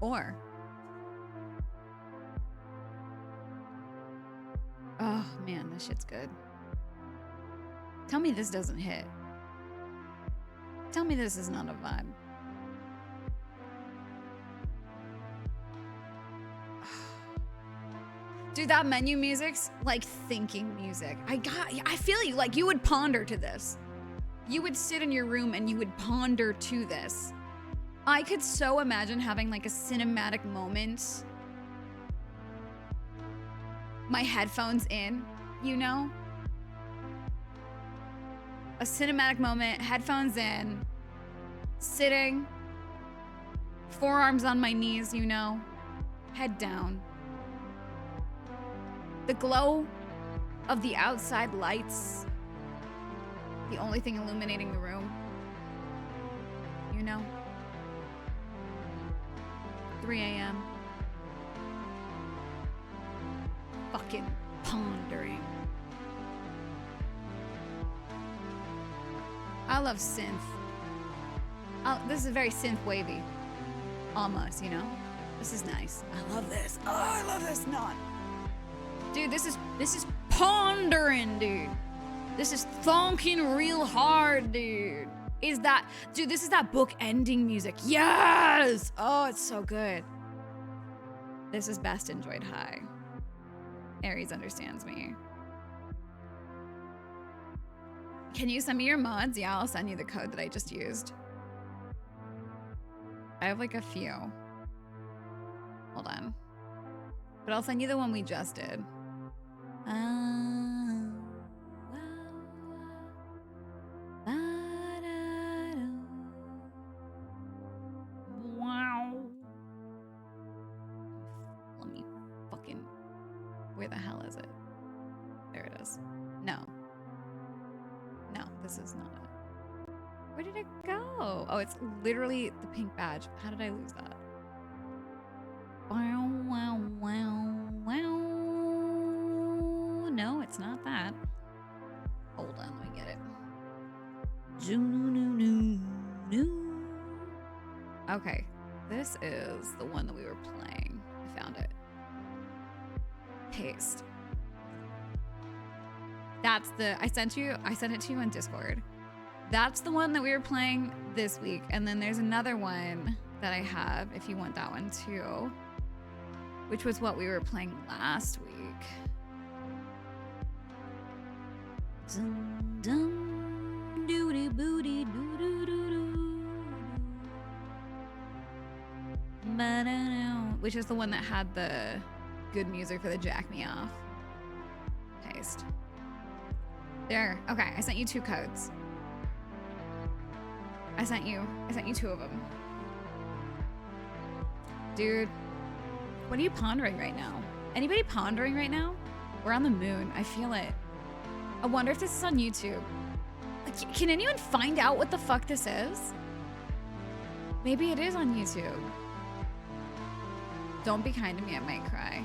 Or, oh man, this shit's good. Tell me this doesn't hit. Tell me this is not a vibe. Dude, that menu music's like thinking music. I feel you, like you would ponder to this. You would sit in your room and you would ponder to this. I could so imagine having like a cinematic moment. My headphones in, you know? A cinematic moment, headphones in, sitting, forearms on my knees, you know? Head down. The glow of the outside lights, the only thing illuminating the room, you know? 3 a.m. Fucking pondering. I love synth. This is very synth wavy. Almost, you know? This is nice. I love this. Oh, I love this knot. Dude, this is pondering, dude. This is thonking real hard, dude. This is that book ending music. Yes! Oh, it's so good. This is best enjoyed high. Aries understands me. Can you send me your mods? Yeah, I'll send you the code that I just used. I have like a few. Hold on. But I'll send you the one we just did. Wow. Let me fucking... Where the hell is it? There it is. No. No, this is not it. Where did it go? Oh, it's literally the pink badge. How did I lose that? Wow, wow, wow, wow. No, it's not that. Hold on, let me get it. Okay, this is the one that we were playing. I found it. Paste. That's the, I sent it to you on Discord. That's the one that we were playing this week. And then there's another one that I have if you want that one too, which was what we were playing last week. Dun, dun, doody booty doo doo doo doo. Ba-da-da, which is the one that had the good music for the Jack Me Off. Paste. There. Okay, I sent you 2 codes. I sent you 2 of them. Dude, what are you pondering right now? Anybody pondering right now? We're on the moon. I feel it. I wonder if this is on YouTube. Like, can anyone find out what the fuck this is? Maybe it is on YouTube. Don't be kind to me, I might cry.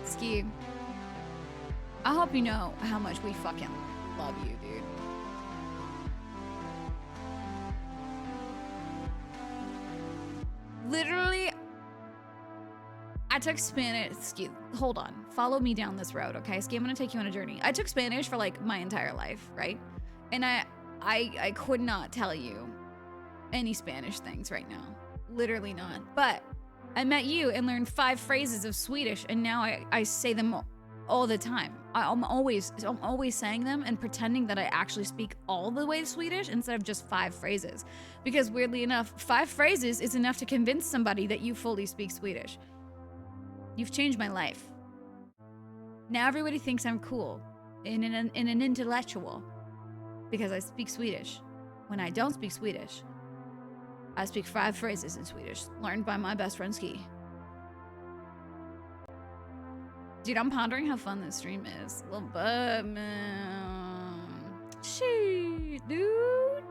Ski. I hope you know how much we fucking love you, dude. Literally, I took Spanish. Ski, hold on. Follow me down this road, okay? Ski, I'm gonna take you on a journey. I took Spanish for like my entire life, right? And I could not tell you any Spanish things right now. Literally not. But I met you and learned 5 phrases of Swedish, and now I say them all the time. I'm always saying them and pretending that I actually speak all the way Swedish instead of just 5 phrases. Because weirdly enough, 5 phrases is enough to convince somebody that you fully speak Swedish. You've changed my life. Now everybody thinks I'm cool and an intellectual because I speak Swedish. When I don't speak Swedish, I speak 5 phrases in Swedish, learned by my best friend Ski. Dude, I'm pondering how fun this stream is. Little bit, man. Shit, dude.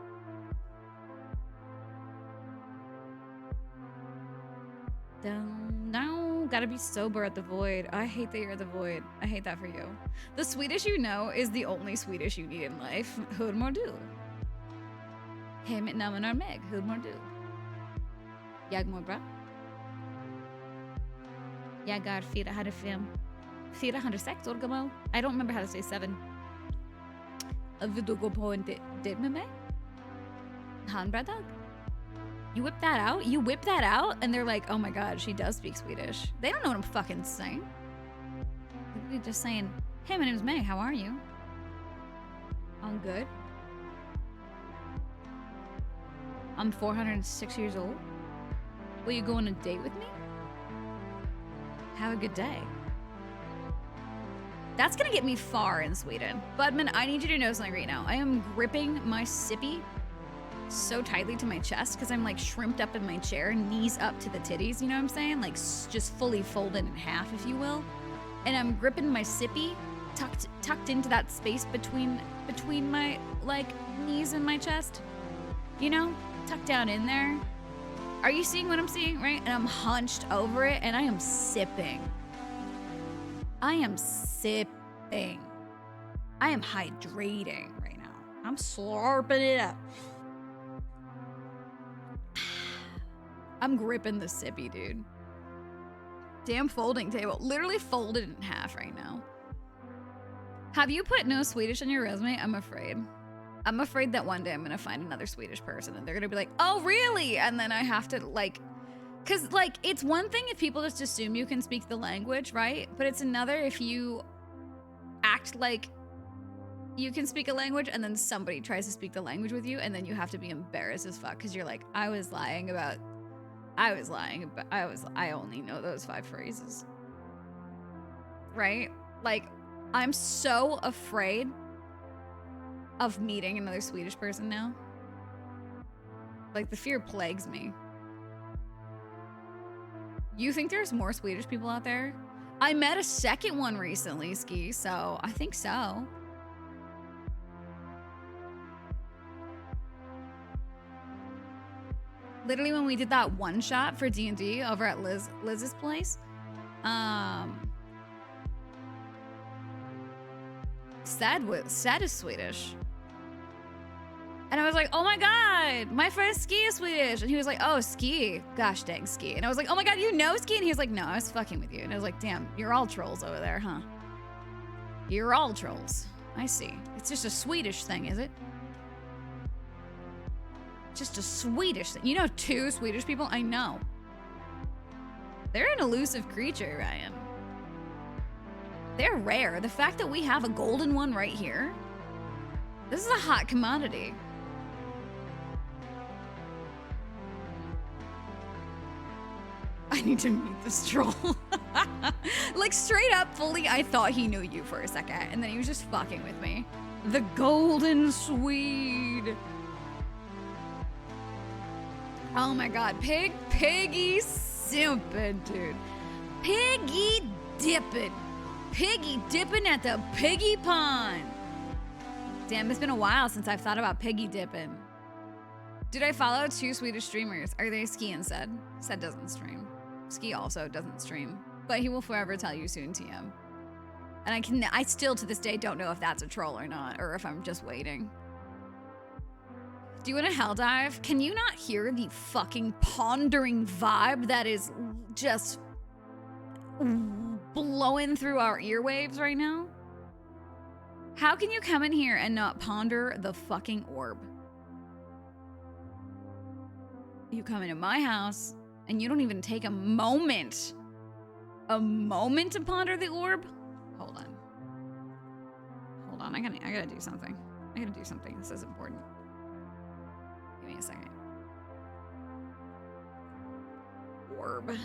Down. Gotta be sober at the void. I hate that you're at the void. I hate that for you. The Swedish you know is the only Swedish you need in life. Hur mår du? Hej, mitt namn är Meg. Hur mår du? Jag mår bra. Jag är 405. 406 år gammal. I don't remember how to say 7. Vill du gå på en date med mig? Handbröddag? You whip that out? You whip that out? And they're like, oh my god, she does speak Swedish. They don't know what I'm fucking saying. They're just saying, hey, my name's Meg. How are you? I'm good. I'm 406 years old. Will you go on a date with me? Have a good day. That's gonna get me far in Sweden. Budman, I need you to know something right now. I am gripping my sippy so tightly to my chest because I'm like shrimped up in my chair, knees up to the titties, you know what I'm saying? Like just fully folded in half, if you will. And I'm gripping my sippy tucked into that space between my like knees and my chest. You know? Tucked down in there. Are you seeing what I'm seeing, right? And I'm hunched over it and I am sipping. I am sipping. I am hydrating right now. I'm slurping it up. I'm gripping the sippy, dude. Damn folding table. Literally folded in half right now. Have you put no Swedish on your resume? I'm afraid. I'm afraid that one day I'm gonna find another Swedish person and they're gonna be like, oh, really? And then I have to like, cause like, it's one thing if people just assume you can speak the language, right? But it's another if you act like you can speak a language and then somebody tries to speak the language with you and then you have to be embarrassed as fuck because you're like, I only know those 5 phrases. Right? Like, I'm so afraid of meeting another Swedish person now. Like, the fear plagues me. You think there's more Swedish people out there? I met a second one recently, Ski, so I think so. Literally when we did that one shot for D&D over at Liz's place, Sad is Swedish. And I was like, oh my god, my friend Ski is Swedish. And he was like, oh, Ski. Gosh dang, Ski. And I was like, oh my god, you know Ski? And he was like, no, I was fucking with you. And I was like, damn, you're all trolls over there, huh? You're all trolls. I see. It's just a Swedish thing, is it? Just a Swedish thing. You know 2 Swedish people? I know. They're an elusive creature, Ryan. They're rare. The fact that we have a golden one right here, this is a hot commodity. I need to meet this troll. Like straight up, fully, I thought he knew you for a second, and then he was just fucking with me. The golden Swede. Oh my god, Piggy simping, dude. Piggy dipping. Piggy dipping at the piggy pond. Damn, it's been a while since I've thought about piggy dipping. Did I follow 2 Swedish streamers? Are they Ski and Sed? Sed doesn't stream. Ski also doesn't stream, but he will forever tell you soon, TM. And I still to this day don't know if that's a troll or not, or if I'm just waiting. Do you want a hell dive? Can you not hear the fucking pondering vibe that is just blowing through our earwaves right now? How can you come in here and not ponder the fucking orb? You come into my house and you don't even take a moment to ponder the orb? Hold on, I gotta do something. This is important. Give me a second. Orb.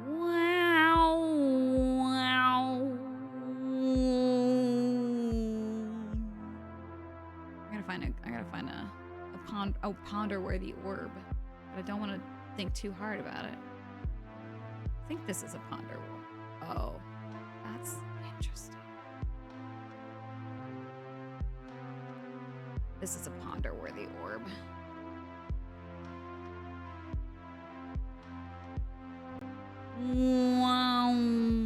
Wow. I gotta find a ponder-worthy orb. But I don't want to think too hard about it. I think this is a ponder orb. Oh, that's interesting. This is a ponder-worthy orb. Wow,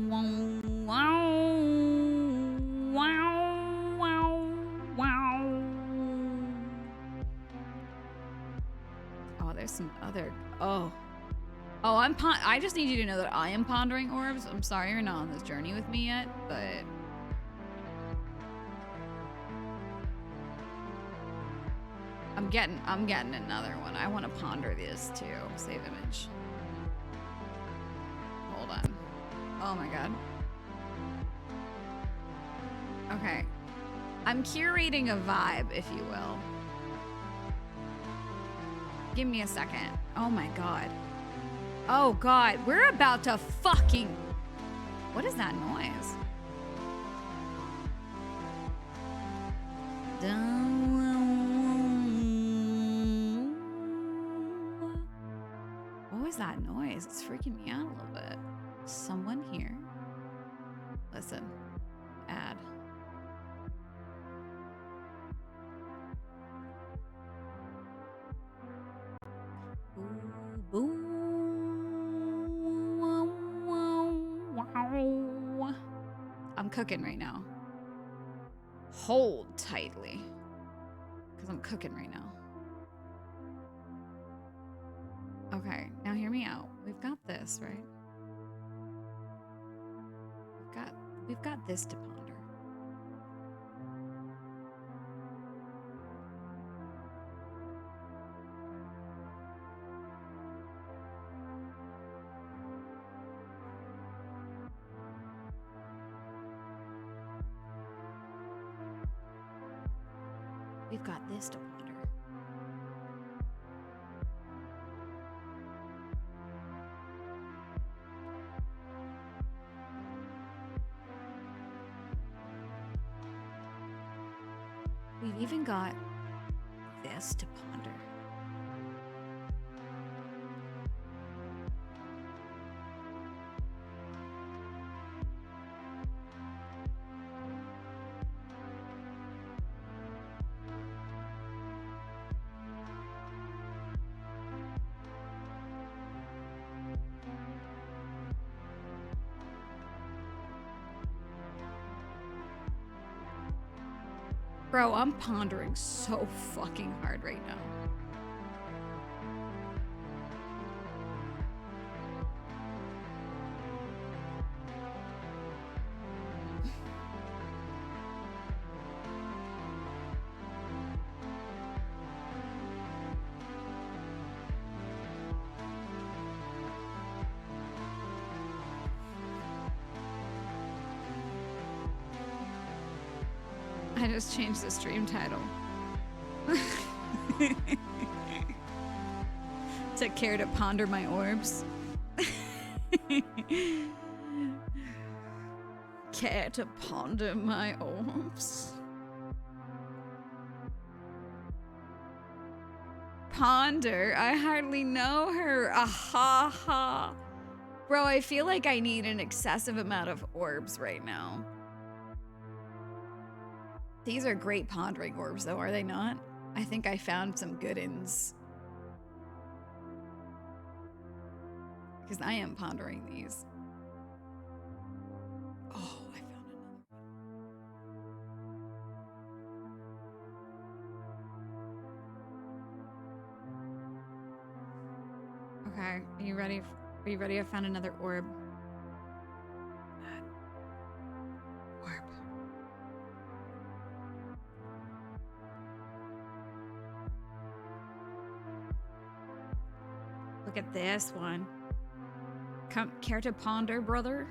wow, wow, wow, wow, wow. Oh, there's some other, oh, Oh, I just need you to know that I am pondering orbs. I'm sorry you're not on this journey with me yet, but I'm getting another one. I want to ponder this too. Save image. Hold on. Oh my god. Okay. I'm curating a vibe, if you will. Give me a second. Oh my god. Oh god, we're about to fucking... What is that noise? What was that noise? It's freaking me out a little bit. Someone here? Listen. Add. Ooh, wow. I'm cooking right now. Hold tightly. Because I'm cooking right now. Okay, now hear me out. We've got this, right? We've got this to ponder. We've got this to ponder. We've even got this to ponder. Bro, I'm pondering so fucking hard right now. I just changed the stream title. To care to ponder my orbs. Care to ponder my orbs. Ponder? I hardly know her. Aha ha. Bro, I feel like I need an excessive amount of orbs right now. These are great pondering orbs, though, are they not? I think I found some good ins. Because I am pondering these. Oh, I found another. Okay, are you ready? Are you ready? I found another orb. Orb. Look at this one. Come, care to ponder, brother?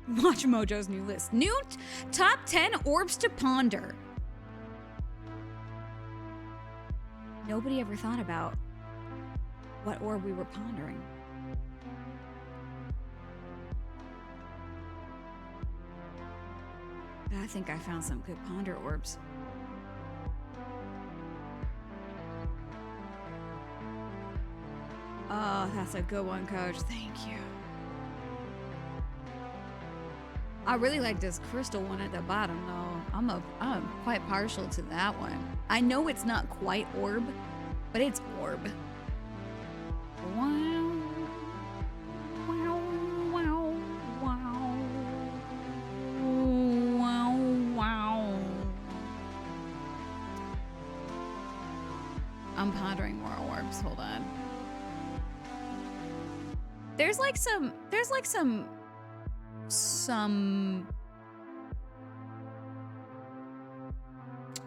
Watch Mojo's new list. New top 10 orbs to ponder. Nobody ever thought about what orb we were pondering. But I think I found some good ponder orbs. Oh, that's a good one, Coach. Thank you. I really like this crystal one at the bottom though. I'm quite partial to that one. I know it's not quite orb, but it's orb. Wow. Wow, wow, wow. Wow, wow. I'm pondering more orbs. Hold on. There's like some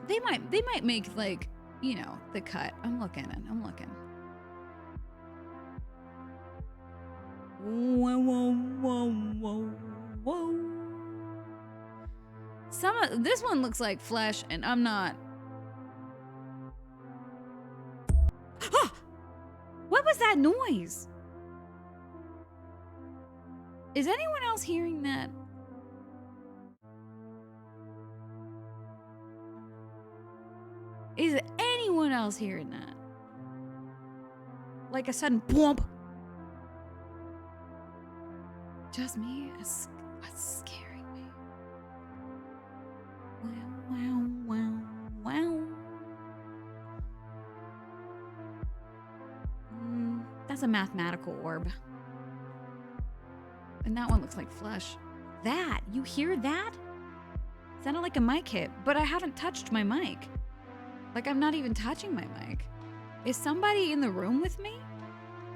they might make like, you know, the cut. I'm looking. Whoa, whoa, whoa, whoa, whoa. This one looks like flesh, and I'm not. What was that noise? Is anyone else hearing that? Is anyone else hearing that? Like a sudden bump. Just me? It's scaring me. Wow, wow, wow, wow. That's a mathematical orb. And that one looks like flesh. That, you hear that? It sounded like a mic hit, but I haven't touched my mic. Like I'm not even touching my mic. Is somebody in the room with me?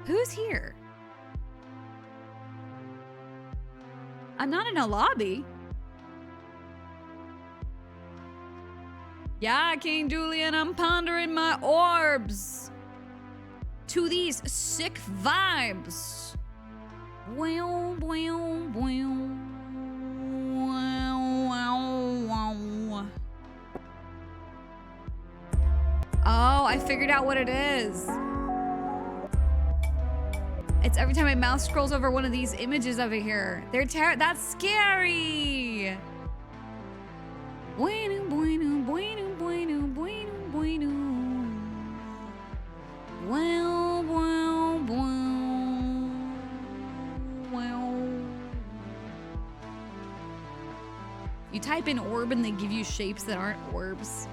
Who's here? I'm not in a lobby. Yeah, King Julian, I'm pondering my orbs to these sick vibes. Wow, wow, wow. Wow, wow, wow. Oh, I figured out what it is. It's every time my mouse scrolls over one of these images over here. That's scary. Bueno, bueno, bueno, bueno, bueno, bueno. Well, well, well. Well. You type in orb and they give you shapes that aren't orbs.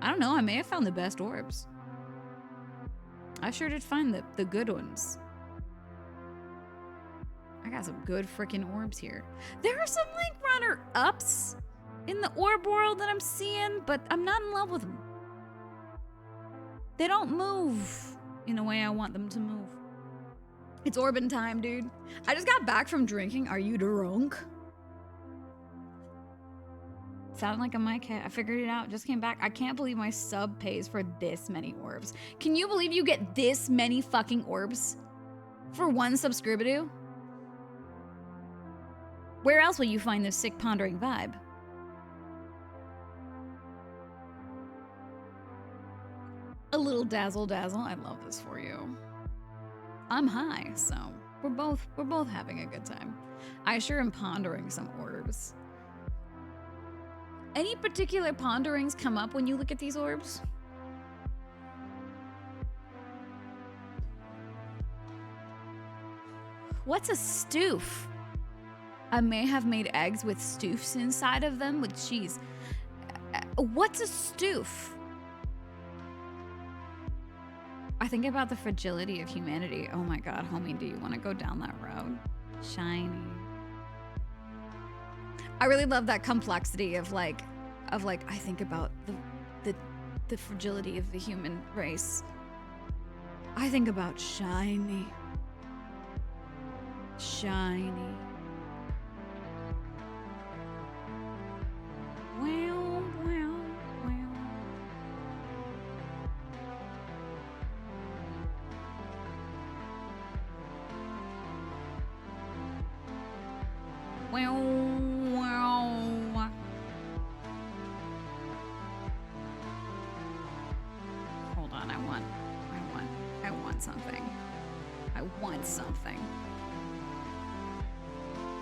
I don't know. I may have found the best orbs. I sure did find the good ones. I got some good freaking orbs here. There are some like runner-ups in the orb world that I'm seeing, but I'm not in love with them. They don't move in a way I want them to move. It's orbin time, dude. I just got back from drinking. Are you drunk? Sounded like a mic hit. I figured it out. Just came back. I can't believe my sub pays for this many orbs. Can you believe you get this many fucking orbs for one subscription? Where else will you find this sick pondering vibe? A little dazzle dazzle. I love this for you. I'm high, so we're both having a good time. I sure am pondering some orbs. Any particular ponderings come up when you look at these orbs? What's a stoof? I may have made eggs with stoofs inside of them with cheese. What's a stoof? I think about the fragility of humanity. Oh my God, homie, do you want to go down that road? Shiny. I really love that complexity of like I think about the fragility of the human race. I think about shiny. Shiny. Wow, wow, wow. Wow, wow. Hold on, I want something. I want something.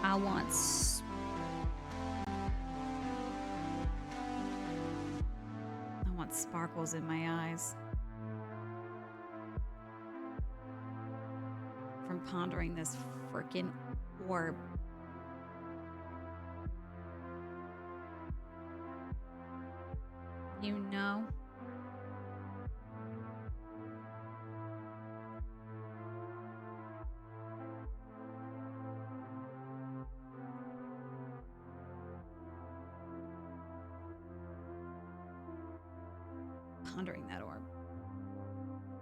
I want sparkles in my eyes from pondering this freaking orb. You know? Pondering that orb.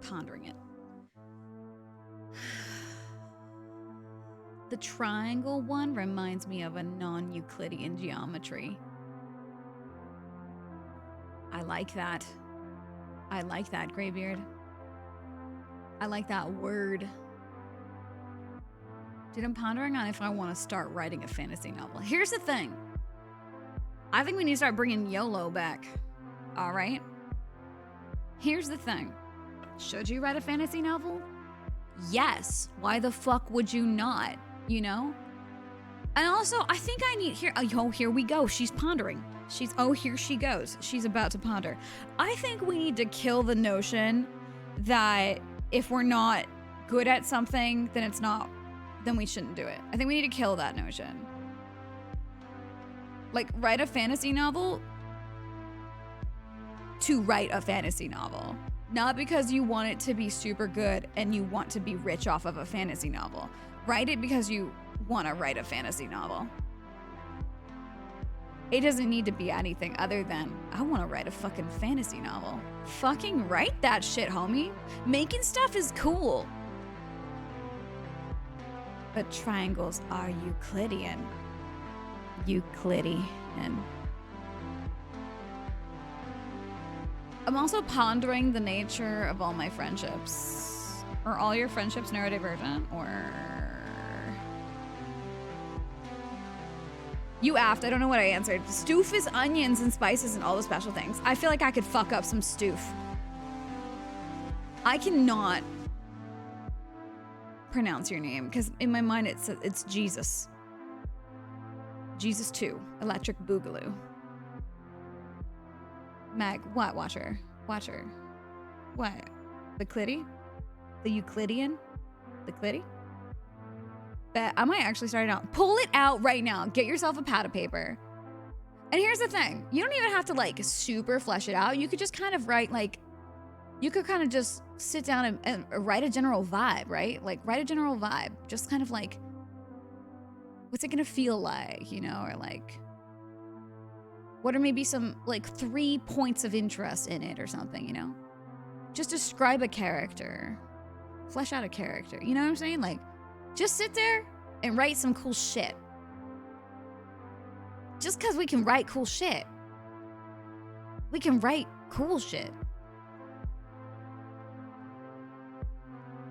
Pondering it. The triangle one reminds me of a non-Euclidean geometry. I like that. I like that, Graybeard. I like that word. Dude, I'm pondering on if I want to start writing a fantasy novel. Here's the thing. I think we need to start bringing YOLO back. All right? Here's the thing. Should you write a fantasy novel? Yes. Why the fuck would you not? You know? And also, I think I need here. Oh, here we go. She's pondering. Here she goes. She's about to ponder. I think we need to kill the notion that if we're not good at something, then we shouldn't do it. I think we need to kill that notion. Like, write a fantasy novel to write a fantasy novel. Not because you want it to be super good and you want to be rich off of a fantasy novel. Write it because you want to write a fantasy novel. It doesn't need to be anything other than, I want to write a fucking fantasy novel. Fucking write that shit, homie. Making stuff is cool. But triangles are Euclidean. Euclidean. I'm also pondering the nature of all my friendships. Are all your friendships neurodivergent, or... You asked, I don't know what I answered. Stoof is onions and spices and all the special things. I feel like I could fuck up some stoof. I cannot pronounce your name, because in my mind it's Jesus. Jesus 2, Electric Boogaloo. Mag, what? Watcher. What? The Clitty? The Euclidean? The Clitty? Bet I might actually start it out. Pull it out right now. Get yourself a pad of paper. And here's the thing. You don't even have to like super flesh it out. You could just kind of write like, you could kind of just sit down and write a general vibe, right? Like write a general vibe. Just kind of like, what's it gonna feel like, you know? Or like, what are maybe some like 3 points of interest in it or something, you know? Just describe a character. Flesh out a character. You know what I'm saying? Like, just sit there and write some cool shit. Just because we can write cool shit. We can write cool shit.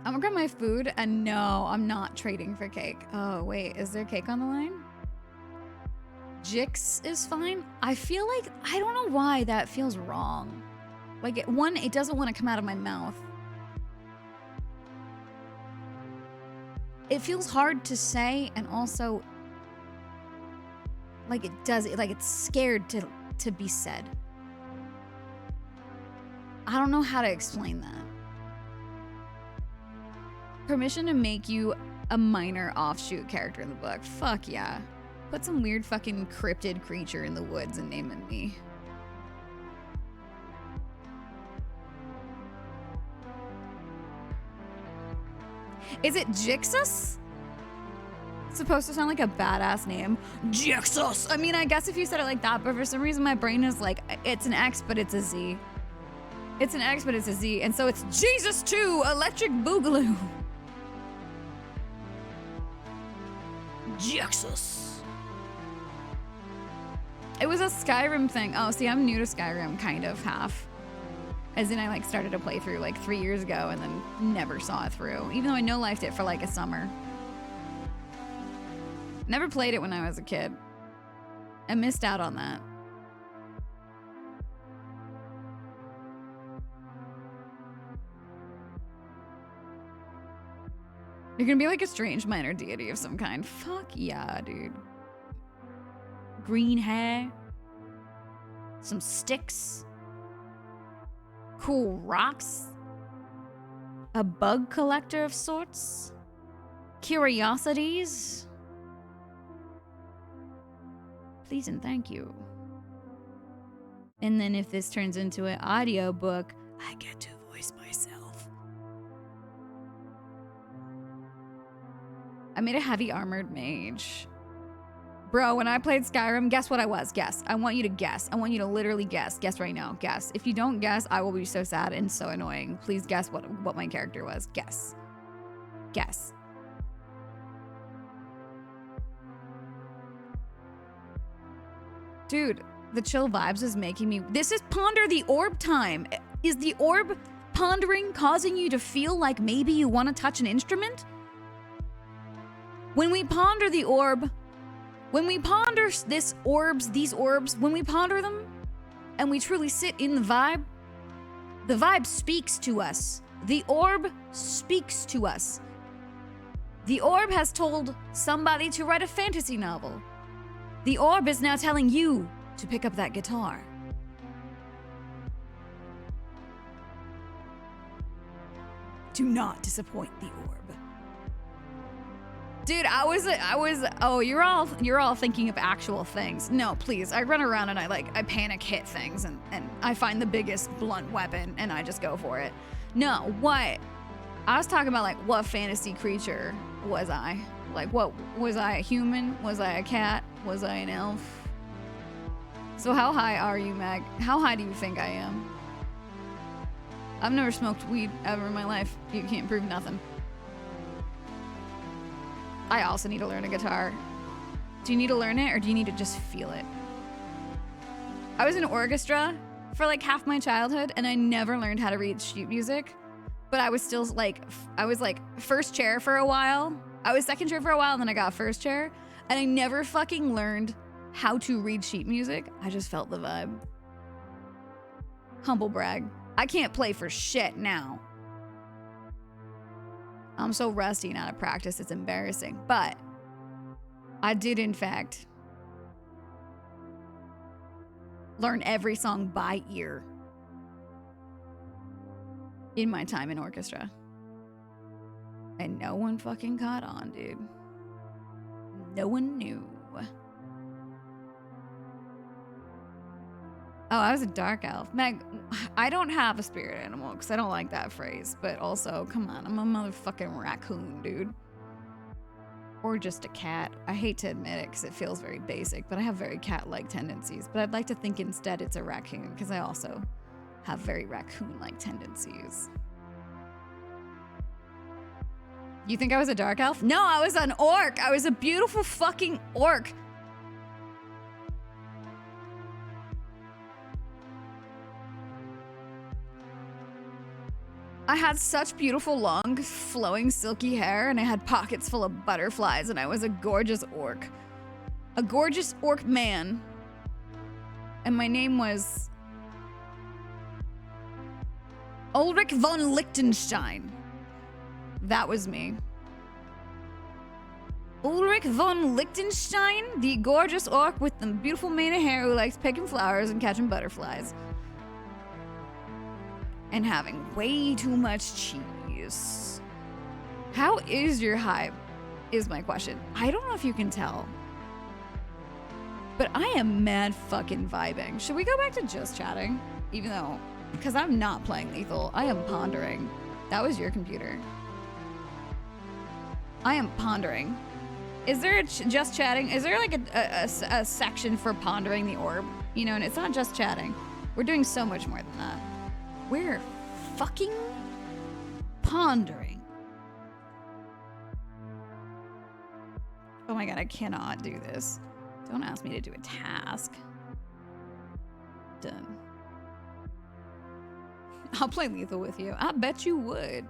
I'm gonna grab my food, and no, I'm not trading for cake. Oh, wait, is there cake on the line? Jix is fine. I feel like, I don't know why that feels wrong. Like, it doesn't want to come out of my mouth. It feels hard to say, and also, like it's scared to be said. I don't know how to explain that. Permission to make you a minor offshoot character in the book. Fuck yeah. Put some weird fucking cryptid creature in the woods and name it me. Is it Jixus? It's supposed to sound like a badass name. Jixus! I mean, I guess if you said it like that, but for some reason my brain is like, it's an X, but it's a Z. It's an X, but it's a Z, and so it's Jesus 2, Electric Boogaloo. Jixus. It was a Skyrim thing. Oh, see, I'm new to Skyrim, kind of, half. As in, I like started a playthrough like 3 years ago and then never saw it through, even though I no-lifed it for like a summer. Never played it when I was a kid. I missed out on that. You're gonna be like a strange minor deity of some kind. Fuck yeah, dude. Green hair. Some sticks. Cool rocks. A bug collector of sorts. Curiosities. Please and thank you. And then if this turns into an audiobook, I get to voice myself. I made a heavy armored mage. Bro, when I played Skyrim, guess what I was? Guess. I want you to guess. I want you to literally guess. Guess right now. Guess. If you don't guess, I will be so sad and so annoying. Please guess what my character was. Guess. Guess. Dude, the chill vibes is making me... This is ponder the orb time. Is the orb pondering causing you to feel like maybe you want to touch an instrument? When we ponder the orb... When we ponder these orbs, when we ponder them, and we truly sit in the vibe speaks to us. The orb speaks to us. The orb has told somebody to write a fantasy novel. The orb is now telling you to pick up that guitar. Do not disappoint the orb. Dude, I was, oh, you're all thinking of actual things. No, please, I run around and I panic hit things and I find the biggest blunt weapon and I just go for it. No, what? I was talking about like, what fantasy creature was I? Like, what, was I a human? Was I a cat? Was I an elf? So how high are you, Meg? How high do you think I am? I've never smoked weed ever in my life. You can't prove nothing. I also need to learn a guitar. Do you need to learn it or do you need to just feel it? I was in orchestra for like half my childhood and I never learned how to read sheet music, but I was still like, I was like first chair for a while. I was second chair for a while and then I got first chair and I never fucking learned how to read sheet music. I just felt the vibe. Humble brag. I can't play for shit now. I'm so rusty and out of practice, it's embarrassing. But I did, in fact, learn every song by ear in my time in orchestra. And no one fucking caught on, dude. No one knew. Oh, I was a dark elf. Meg, I don't have a spirit animal because I don't like that phrase. But also, come on, I'm a motherfucking raccoon, dude. Or just a cat. I hate to admit it because it feels very basic, but I have very cat-like tendencies. But I'd like to think instead it's a raccoon because I also have very raccoon-like tendencies. You think I was a dark elf? No, I was an orc. I was a beautiful fucking orc. I had such beautiful, long, flowing, silky hair, and I had pockets full of butterflies, and I was a gorgeous orc. A gorgeous orc man. And my name was Ulrich von Liechtenstein. That was me. Ulrich von Liechtenstein, the gorgeous orc with the beautiful mane of hair who likes picking flowers and catching butterflies. And having way too much cheese. How is your hype? Is my question. I don't know if you can tell. But I am mad fucking vibing. Should we go back to just chatting? Even though, because I'm not playing lethal. I am pondering. That was your computer. I am pondering. Is there a just chatting? Is there like a section for pondering the orb? You know, and it's not just chatting. We're doing so much more than that. We're fucking pondering. Oh my god, I cannot do this. Don't ask me to do a task. Done. I'll play lethal with you. I bet you would.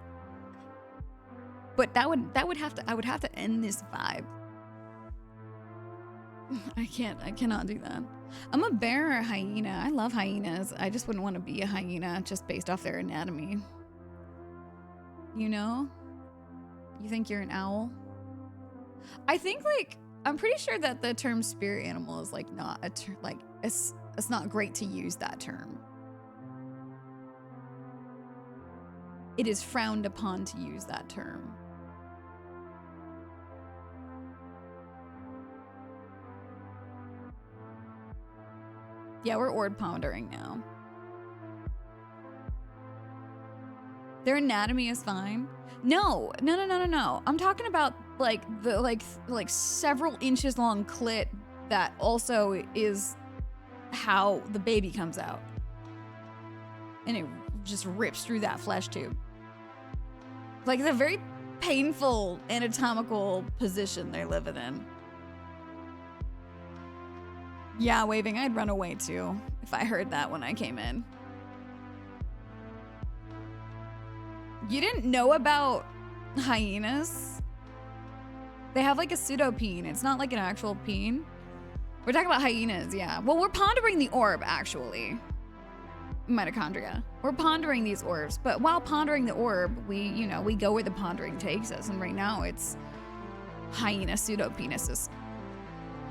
But I would have to end this vibe. I cannot do that. I'm a bear or a hyena. I love hyenas. I just wouldn't want to be a hyena just based off their anatomy. You know? You think you're an owl? I think like I'm pretty sure that the term spirit animal is like not a term, like it's not great to use that term. It is frowned upon to use that term. Yeah, we're orb pondering now. Their anatomy is fine. No. I'm talking about like the like several inches long clit that also is how the baby comes out. And it just rips through that flesh tube. Like it's a very painful anatomical position they're living in. Yeah, waving, I'd run away too if I heard that when I came in. You didn't know about hyenas? They have like a pseudopene. It's not like an actual peen. We're talking about hyenas, yeah. Well, we're pondering the orb, actually. Mitochondria. We're pondering these orbs, but while pondering the orb, we go where the pondering takes us, and right now it's hyena pseudopenises.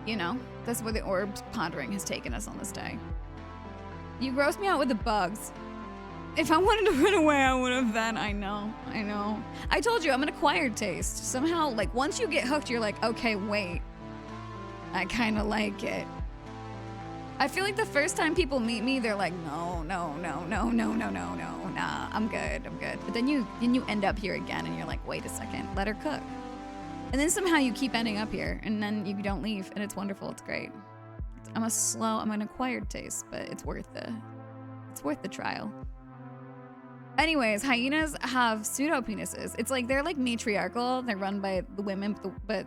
You know, that's where the orb's pondering has taken us on this day. You gross me out with the bugs. If I wanted to run away, I would have then. I know. I told you, I'm an acquired taste. Somehow, like, once you get hooked, you're like, okay, wait. I kind of like it. I feel like the first time people meet me, they're like, no, nah, I'm good. But then you end up here again, and you're like, wait a second, let her cook. And then somehow you keep ending up here, and then you don't leave, and it's wonderful, it's great. I'm an acquired taste, but it's worth the trial. Anyways, hyenas have pseudopenises. It's like they're like matriarchal. They're run by the women, the women.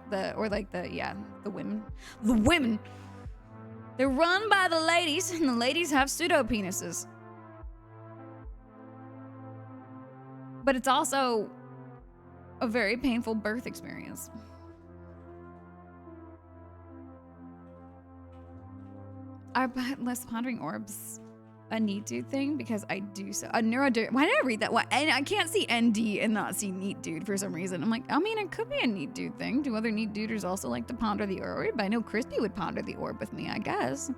The women. They're run by the ladies, and the ladies have pseudopenises. But it's also a very painful birth experience. Are less pondering orbs a neat dude thing? Because I do so. A neurodivergent. Why did I read that? Why? And I can't see ND and not see neat dude for some reason. I'm like, I mean, it could be a neat dude thing. Do other neat duders also like to ponder the orb? I know Christy would ponder the orb with me, I guess.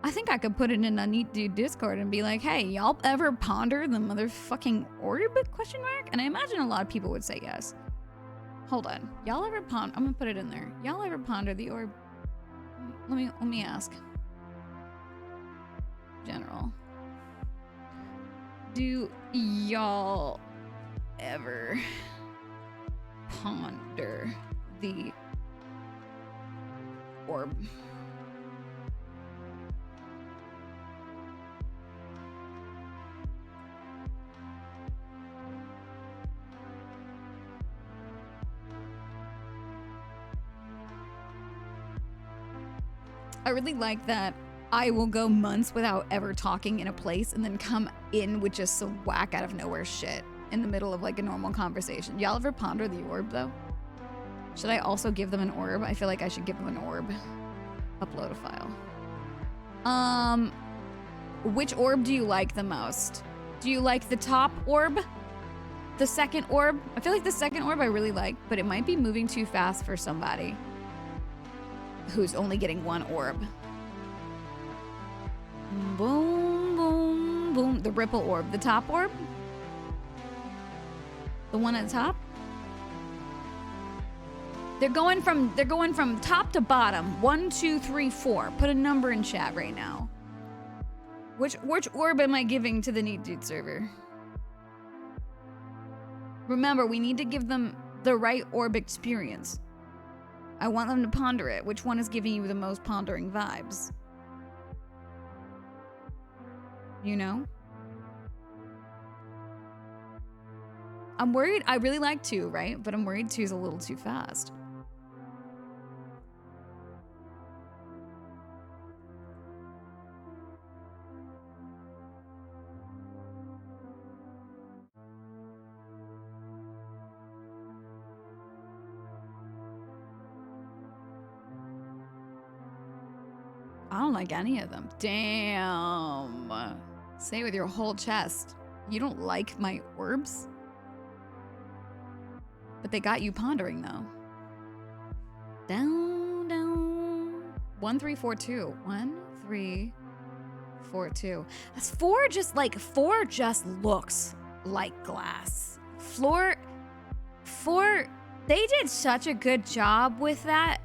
I think I could put it in a neat dude Discord and be like, hey, y'all ever ponder the motherfucking orb? ? And I imagine a lot of people would say yes. Hold on. Y'all ever ponder? I'm gonna put it in there. Y'all ever ponder the orb? Let me ask. General. Do y'all ever ponder the orb? I really like that I will go months without ever talking in a place and then come in with just some whack out of nowhere shit in the middle of like a normal conversation. Y'all ever ponder the orb though? Should I also give them an orb? I feel like I should give them an orb. Upload a file. Which orb do you like the most? Do you like the top orb? The second orb? I feel like the second orb I really like, but it might be moving too fast for somebody who's only getting one orb. Boom, boom, boom. The ripple orb. The top orb? The one at the top? They're going from top to bottom. 1, 2, 3, 4. Put a number in chat right now. Which orb am I giving to the Neat Dude server? Remember, we need to give them the right orb experience. I want them to ponder it. Which one is giving you the most pondering vibes? You know? I'm worried. I really like 2, right? But I'm worried 2 is a little too fast. I don't like any of them. Damn. Say it with your whole chest. You don't like my orbs? But they got you pondering though. Down, down. 1342. 1342. That's four just looks like glass. Four, they did such a good job with that.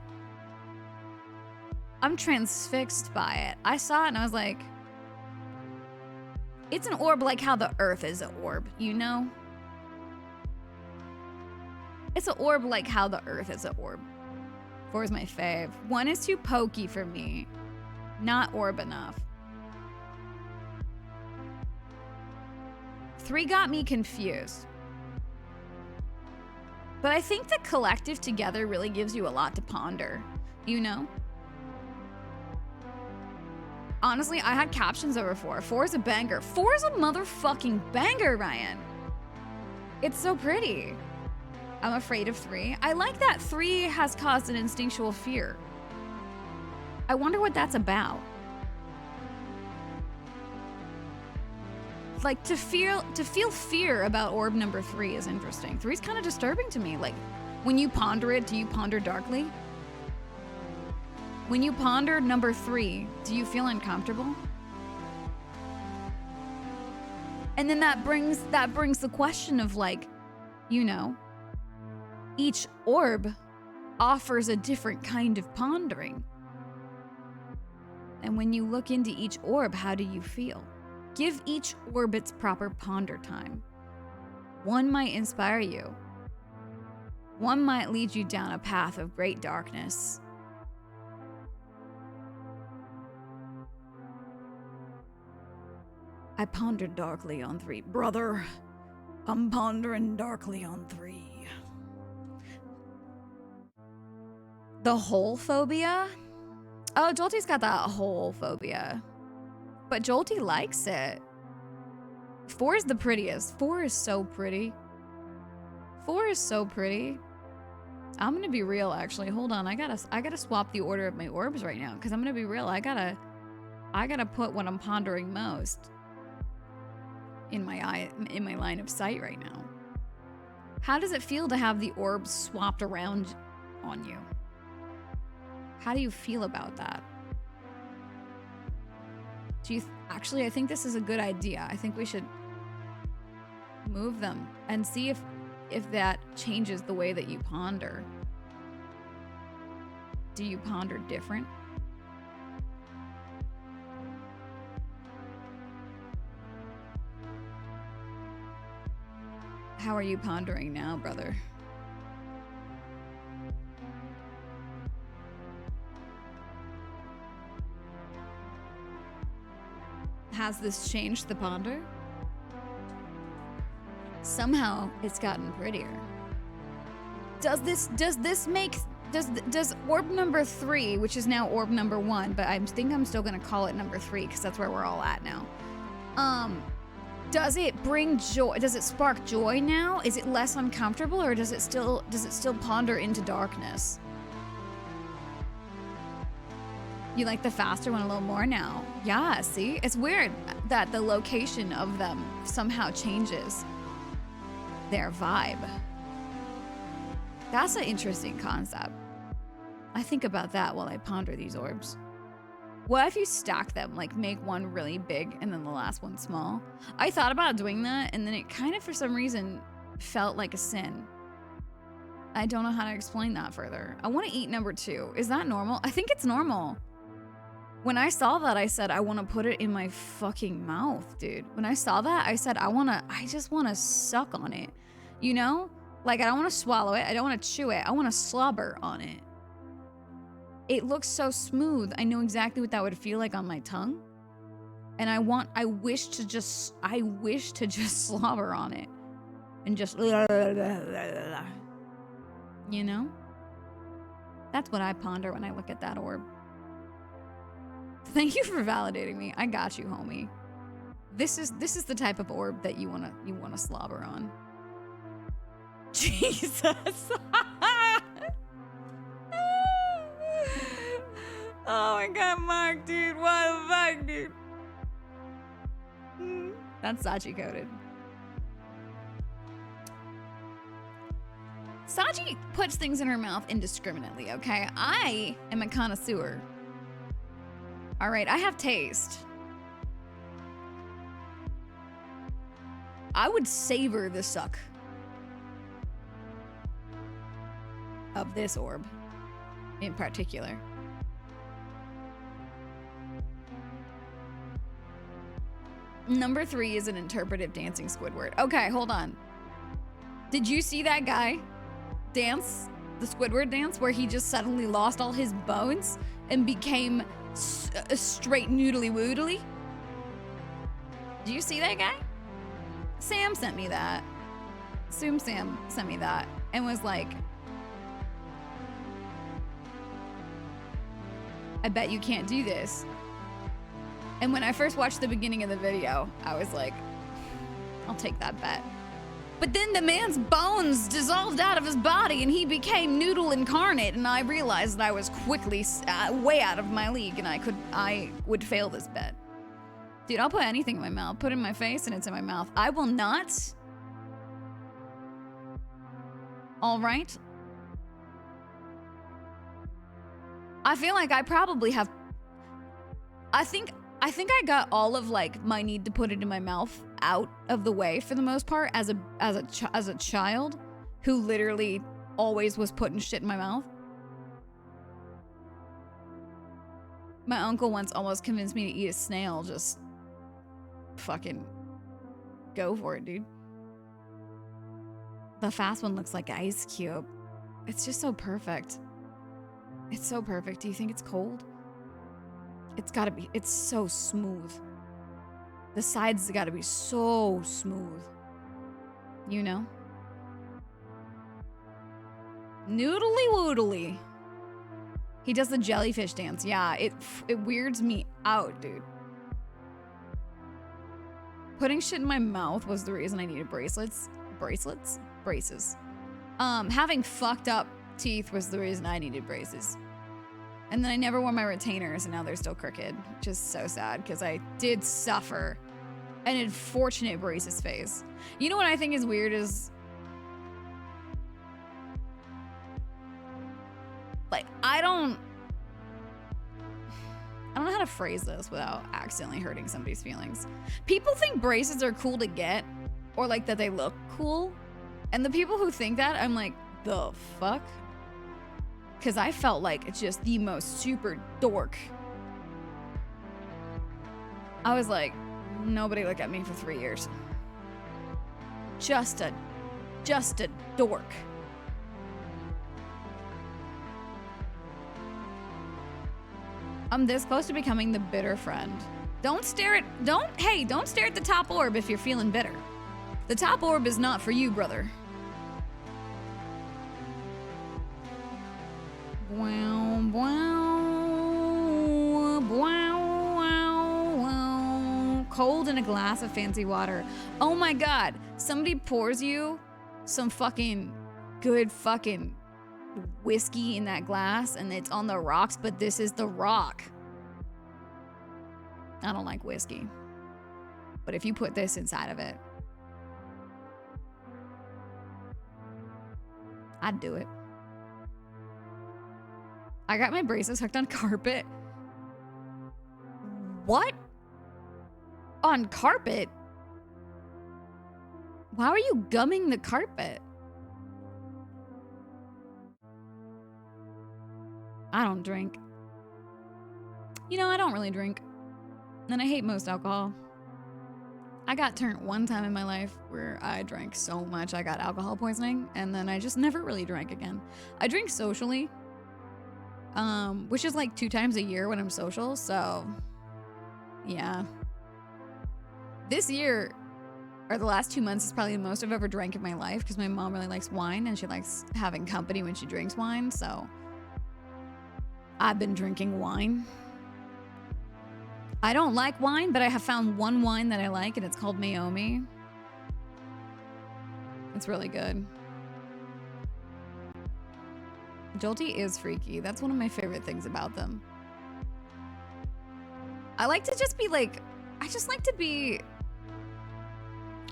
I'm transfixed by it. I saw it and I was like, it's an orb like how the earth is an orb, you know? It's an orb like how the earth is an orb. 4 is my fave. 1 is too pokey for me. Not orb enough. 3 got me confused. But I think the collective together really gives you a lot to ponder, you know? Honestly, I had captions over 4. 4 is a banger. 4 is a motherfucking banger, Ryan. It's so pretty. I'm afraid of 3. I like that 3 has caused an instinctual fear. I wonder what that's about. Like, to feel fear about orb number 3 is interesting. 3 is kind of disturbing to me. Like, when you ponder it, do you ponder darkly? When you ponder number 3, do you feel uncomfortable? And then that brings the question of, like, you know, each orb offers a different kind of pondering. And when you look into each orb, how do you feel? Give each orb its proper ponder time. 1 might inspire you. 1 might lead you down a path of great darkness. I pondered darkly on 3. Brother, I'm pondering darkly on 3. The hole phobia? Oh, Jolty's got that hole phobia. But Jolty likes it. 4 is the prettiest. 4 is so pretty. 4 is so pretty. I'm gonna be real, actually. Hold on, I gotta swap the order of my orbs right now, because I'm gonna be real. I gotta put what I'm pondering most in my line of sight right now. How does it feel to have the orbs swapped around on you? How do you feel about that? Actually, I think this is a good idea. I think we should move them and see if that changes the way that you ponder. Do you ponder different? How are you pondering now, brother? Has this changed the ponder? Somehow it's gotten prettier. Does orb number 3, which is now orb number 1, but I think I'm still gonna call it number 3 because that's where we're all at now. Does it bring joy? Does it spark joy now? Is it less uncomfortable, or does it still ponder into darkness? You like the faster one a little more now. Yeah, see? It's weird that the location of them somehow changes their vibe. That's an interesting concept. I think about that while I ponder these orbs. What if you stack them, like make one really big and then the last one small? I thought about doing that, and then it kind of, for some reason, felt like a sin. I don't know how to explain that further. I want to eat number 2. Is that normal? I think it's normal. When I saw that, I said, I want to put it in my fucking mouth, dude. When I saw that, I said, I just want to suck on it. You know? Like, I don't want to swallow it. I don't want to chew it. I want to slobber on it. It looks so smooth. I know exactly what that would feel like on my tongue. And I wish to just slobber on it. And just, you know? That's what I ponder when I look at that orb. Thank you for validating me. I got you, homie. This is the type of orb that you wanna slobber on. Jesus. Oh my god, Mark, dude. What the fuck, dude? That's Sachi coded. Saji puts things in her mouth indiscriminately, okay? I am a connoisseur. All right, I have taste. I would savor the suck of this orb in particular. Number 3 is an interpretive dancing Squidward. Okay, hold on. Did you see that guy dance, the Squidward dance, where he just suddenly lost all his bones and became a straight noodly woodly? Did you see that guy? Sam sent me that. Sam sent me that and was like, I bet you can't do this. And when I first watched the beginning of the video, I was like, I'll take that bet. But then the man's bones dissolved out of his body and he became noodle incarnate, and I realized that I was quickly way out of my league and I would fail this bet. Dude, I'll put anything in my mouth. Put it in my face and it's in my mouth. I will not. All right. I feel like I probably have, I think I got all of like my need to put it in my mouth out of the way for the most part as a child who literally always was putting shit in my mouth. My uncle once almost convinced me to eat a snail. Just fucking go for it, dude. The fast one looks like Ice Cube. It's just so perfect. It's so perfect. Do you think it's cold? It's gotta be. It's so smooth. The sides gotta be so smooth. You know? Noodly woodly. He does the jellyfish dance. Yeah, it weirds me out, dude. Putting shit in my mouth was the reason I needed bracelets. Braces. Having fucked up teeth was the reason I needed braces. And then I never wore my retainers, and now they're still crooked, which is so sad because I did suffer an unfortunate braces phase. You know what I think is weird is, like, I don't know how to phrase this without accidentally hurting somebody's feelings. People think braces are cool to get, or like that they look cool. And the people who think that, I'm like, the fuck? Because I felt like it's just the most super dork. I was like, nobody look at me for 3 years. Just a dork. I'm this close to becoming the bitter friend. Don't stare at the top orb if you're feeling bitter. The top orb is not for you, brother. Wow, wow, wow, wow, wow. Cold in a glass of fancy water. Oh my God. Somebody pours you some fucking good fucking whiskey in that glass and it's on the rocks, but this is the rock. I don't like whiskey. But if you put this inside of it, I'd do it. I got my braces hooked on carpet. What? On carpet? Why are you gumming the carpet? I don't drink. You know, I don't really drink. And I hate most alcohol. I got turned one time in my life where I drank so much I got alcohol poisoning, and then I just never really drank again. I drink socially, which is like 2 times a year when I'm social, so yeah. This year, or the last 2 months, is probably the most I've ever drank in my life because my mom really likes wine and she likes having company when she drinks wine, so I've been drinking wine. I don't like wine, but I have found one wine that I like, and it's called Maomi. It's really good. Jolty is freaky. That's one of my favorite things about them. I like to just be like, I just like to be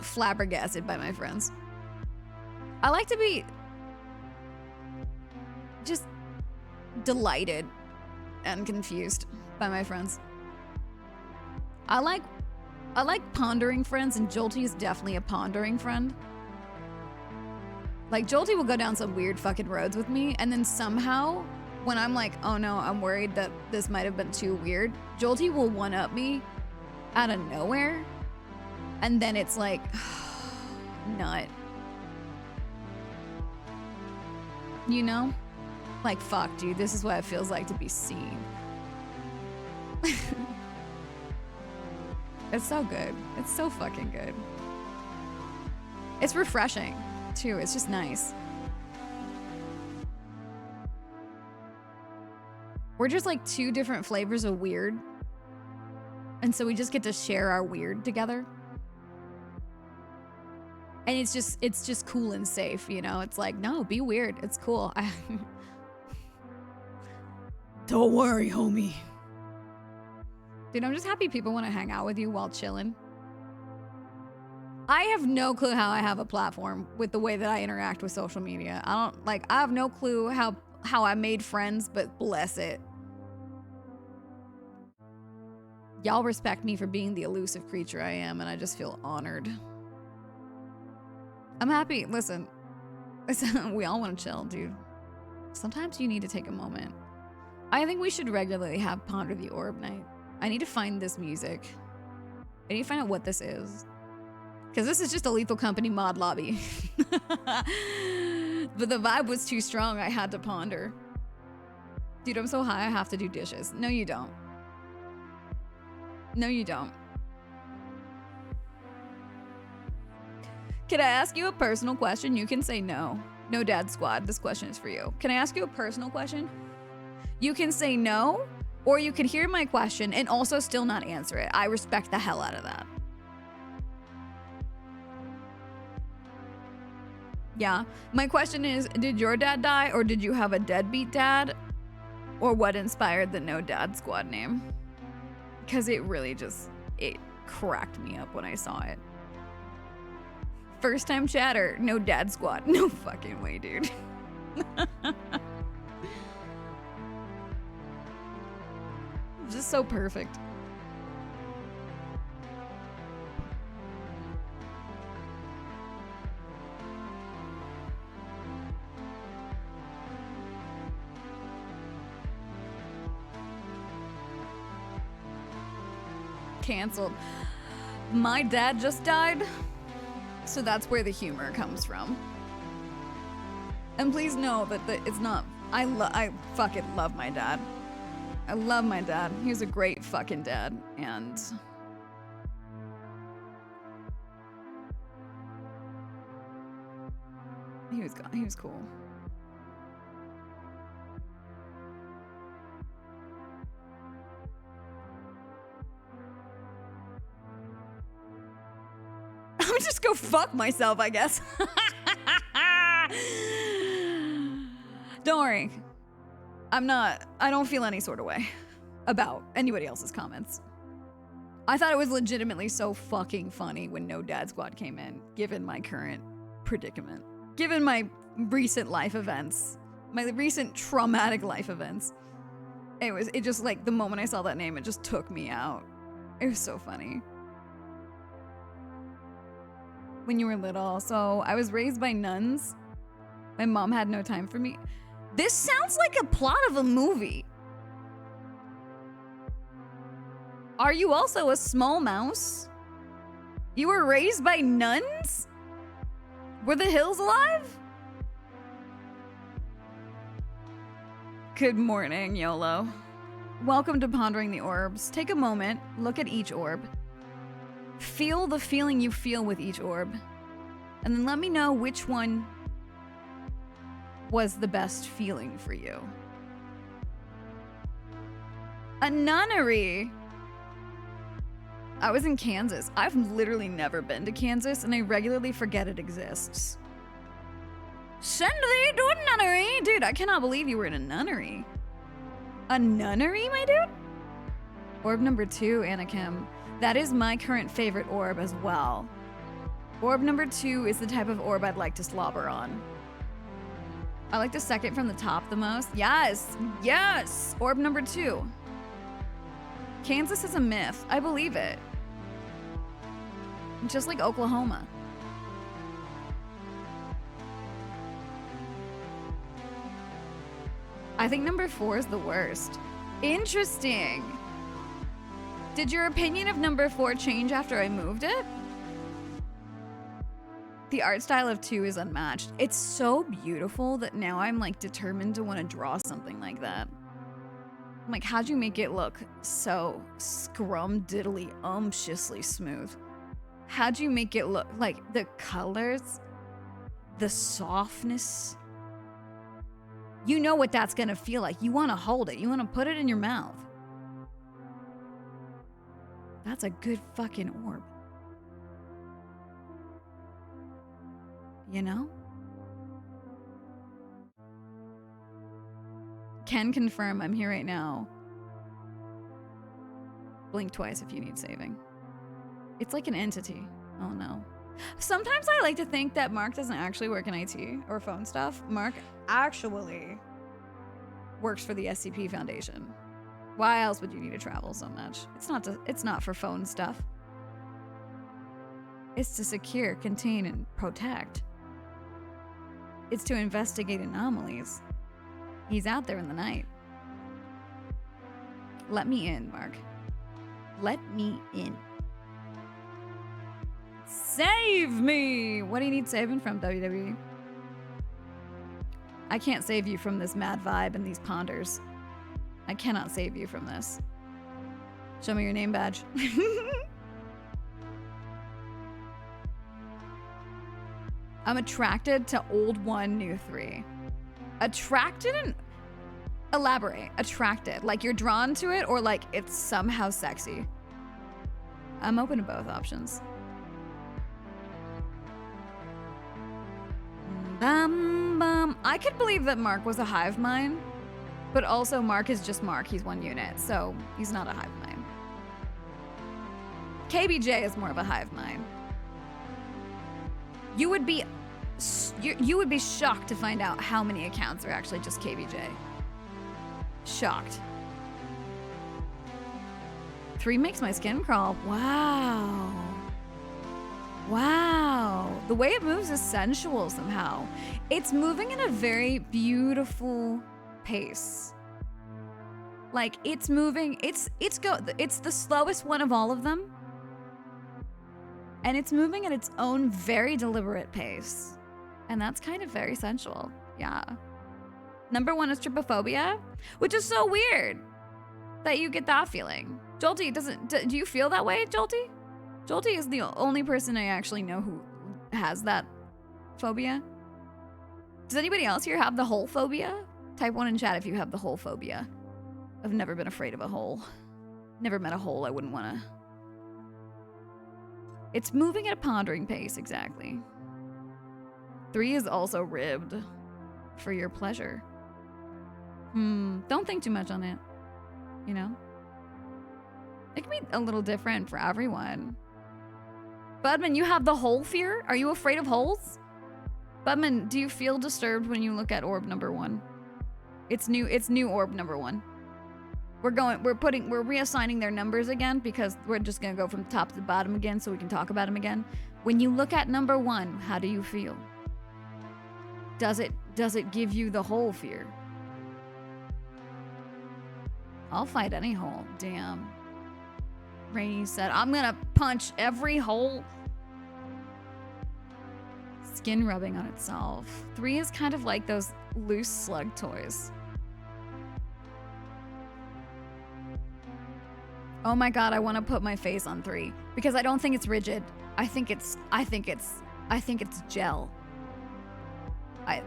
flabbergasted by my friends. I like to be just delighted and confused by my friends. I like pondering friends, and Jolty is definitely a pondering friend. Like, Jolty will go down some weird fucking roads with me, and then somehow, when I'm like, oh no, I'm worried that this might have been too weird, Jolty will one-up me out of nowhere, and then it's like, nut. You know? Like, fuck, dude, this is what it feels like to be seen. It's so good. It's so fucking good. It's refreshing, too. It's just nice. We're just like two different flavors of weird. And so we just get to share our weird together. And it's just cool and safe, you know? It's like, no, be weird. It's cool. Don't worry, homie. Dude, I'm just happy people want to hang out with you while chilling. I have no clue how I have a platform with the way that I interact with social media. I have no clue how I made friends, but bless it. Y'all respect me for being the elusive creature I am, and I just feel honored. I'm happy. Listen, we all want to chill, dude. Sometimes you need to take a moment. I think we should regularly have Ponder the Orb night. I need to find this music. I need to find out what this is. Because this is just a Lethal Company mod lobby. But the vibe was too strong, I had to ponder. Dude, I'm so high I have to do dishes. No, you don't. No, you don't. Can I ask you a personal question? You can say no. No, Dad Squad, this question is for you. Can I ask you a personal question? You can say no, or you can hear my question and also still not answer it. I respect the hell out of that. Yeah. My question is, did your dad die, or did you have a deadbeat dad? Or what inspired the No Dad Squad name? Because it really just, it cracked me up when I saw it. First time chatter, No Dad Squad. No fucking way, dude. Just so perfect. Canceled. My dad just died, so that's where the humor comes from. And please know that it's not. I fucking love my dad. I love my dad. He was a great fucking dad, and he was cool. I'm gonna just go fuck myself, I guess. Don't worry. I don't feel any sort of way about anybody else's comments. I thought it was legitimately so fucking funny when No Dad Squad came in, given my current predicament. Given my recent life events. My recent traumatic life events. It just like, the moment I saw that name, it just took me out. It was so funny. When you were little, so I was raised by nuns. My mom had no time for me. This sounds like a plot of a movie. Are you also a small mouse? You were raised by nuns? Were the hills alive? Good morning, YOLO. Welcome to Pondering the Orbs. Take a moment, look at each orb. Feel the feeling you feel with each orb. And then let me know which one was the best feeling for you. A nunnery. I was in Kansas. I've literally never been to Kansas, and I regularly forget it exists. Send thee to a nunnery. Dude, I cannot believe you were in a nunnery. A nunnery, my dude? Orb number 2, Anakim. That is my current favorite orb as well. Orb number 2 is the type of orb I'd like to slobber on. I like the second from the top the most. Yes, yes. Orb number 2. Kansas is a myth. I believe it. Just like Oklahoma. I think number 4 is the worst. Interesting. Did your opinion of number 4 change after I moved it? The art style of 2 is unmatched. It's so beautiful that now I'm like determined to want to draw something like that. I'm like, how'd you make it look so scrum-diddly umptiously smooth? How'd you make it look like the colors, the softness? You know what that's gonna feel like. You wanna hold it. You wanna put it in your mouth. That's a good fucking orb. You know? Can confirm I'm here right now. Blink twice if you need saving. It's like an entity. Oh no. Sometimes I like to think that Mark doesn't actually work in IT or phone stuff. Mark actually works for the SCP Foundation. Why else would you need to travel so much? It's not for phone stuff. It's to secure, contain, and protect. It's to investigate anomalies. He's out there in the night. Let me in, Mark. Let me in. Save me! What do you need saving from, WWE? I can't save you from this mad vibe and these ponders. I cannot save you from this. Show me your name badge. I'm attracted to old 1, new 3. Attracted and elaborate. Attracted. Like you're drawn to it or like it's somehow sexy. I'm open to both options. I could believe that Mark was a hive mind, but also Mark is just Mark. He's 1 unit, so he's not a hive mind. KBJ is more of a hive mind. You would be shocked to find out how many accounts are actually just KBJ. Shocked. 3 makes my skin crawl. Wow. Wow. The way it moves is sensual somehow. It's moving in a very beautiful pace. Like it's moving, it's the slowest one of all of them. And it's moving at its own very deliberate pace. And that's kind of very sensual. Yeah. Number 1 is trypophobia, which is so weird that you get that feeling. Jolty, do you feel that way, Jolty? Jolty is the only person I actually know who has that phobia. Does anybody else here have the hole phobia? Type 1 in chat if you have the hole phobia. I've never been afraid of a hole. Never met a hole I wouldn't want to. It's moving at a pondering pace, exactly. 3 is also ribbed for your pleasure. Don't think too much on it. You know? It can be a little different for everyone. Budman, you have the hole fear? Are you afraid of holes? Budman, do you feel disturbed when you look at orb number 1? It's new orb number 1. We're reassigning their numbers again because we're just gonna go from top to the bottom again so we can talk about them again. When you look at number 1, how do you feel? Does it give you the hole fear? I'll fight any hole. Damn. Rainy said, I'm gonna punch every hole. Skin rubbing on itself. 3 is kind of like those loose slug toys. Oh my god, I want to put my face on 3 because I don't think it's rigid. I think it's gel. I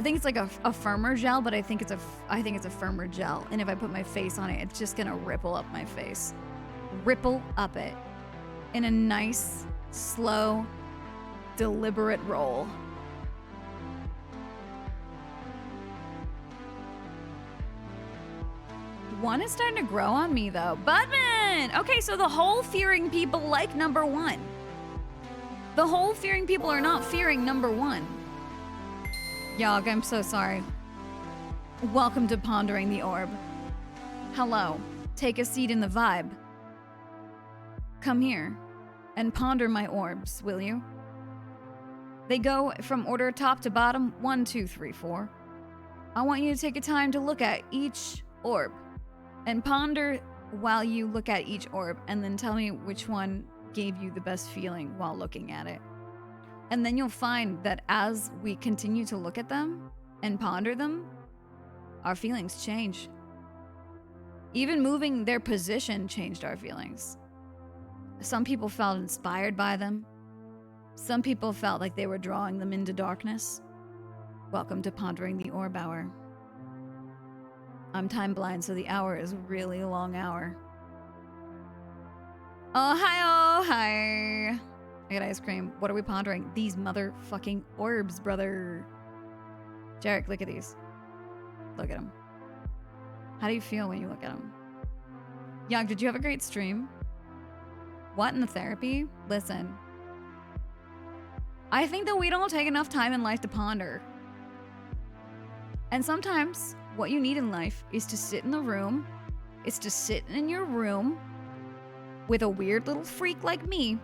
think it's like a firmer gel, but I think it's a firmer gel. And if I put my face on it, it's just gonna ripple up my face. Ripple up it in a nice, slow, deliberate roll. One is starting to grow on me though. Budman! Okay, so the hole-fearing people like number 1. The hole-fearing people are not fearing number 1. Yogg, I'm so sorry. Welcome to Pondering the Orb. Hello. Take a seat in the vibe. Come here and ponder my orbs, will you? They go from order top to bottom, 1, 2, 3, 4. I want you to take a time to look at each orb and ponder while you look at each orb, and then tell me which one gave you the best feeling while looking at it. And then you'll find that as we continue to look at them and ponder them, our feelings change. Even moving their position changed our feelings. Some people felt inspired by them. Some people felt like they were drawing them into darkness. Welcome to Pondering the Orb Hour. I'm time blind, so the hour is a really long hour. Oh, hi. I got ice cream. What are we pondering? These motherfucking orbs, brother. Jarek, look at these. Look at them. How do you feel when you look at them? Yogg, did you have a great stream? What in the therapy? Listen. I think that we don't take enough time in life to ponder. And sometimes what you need in life is to sit in the room, is to sit in your room with a weird little freak like me,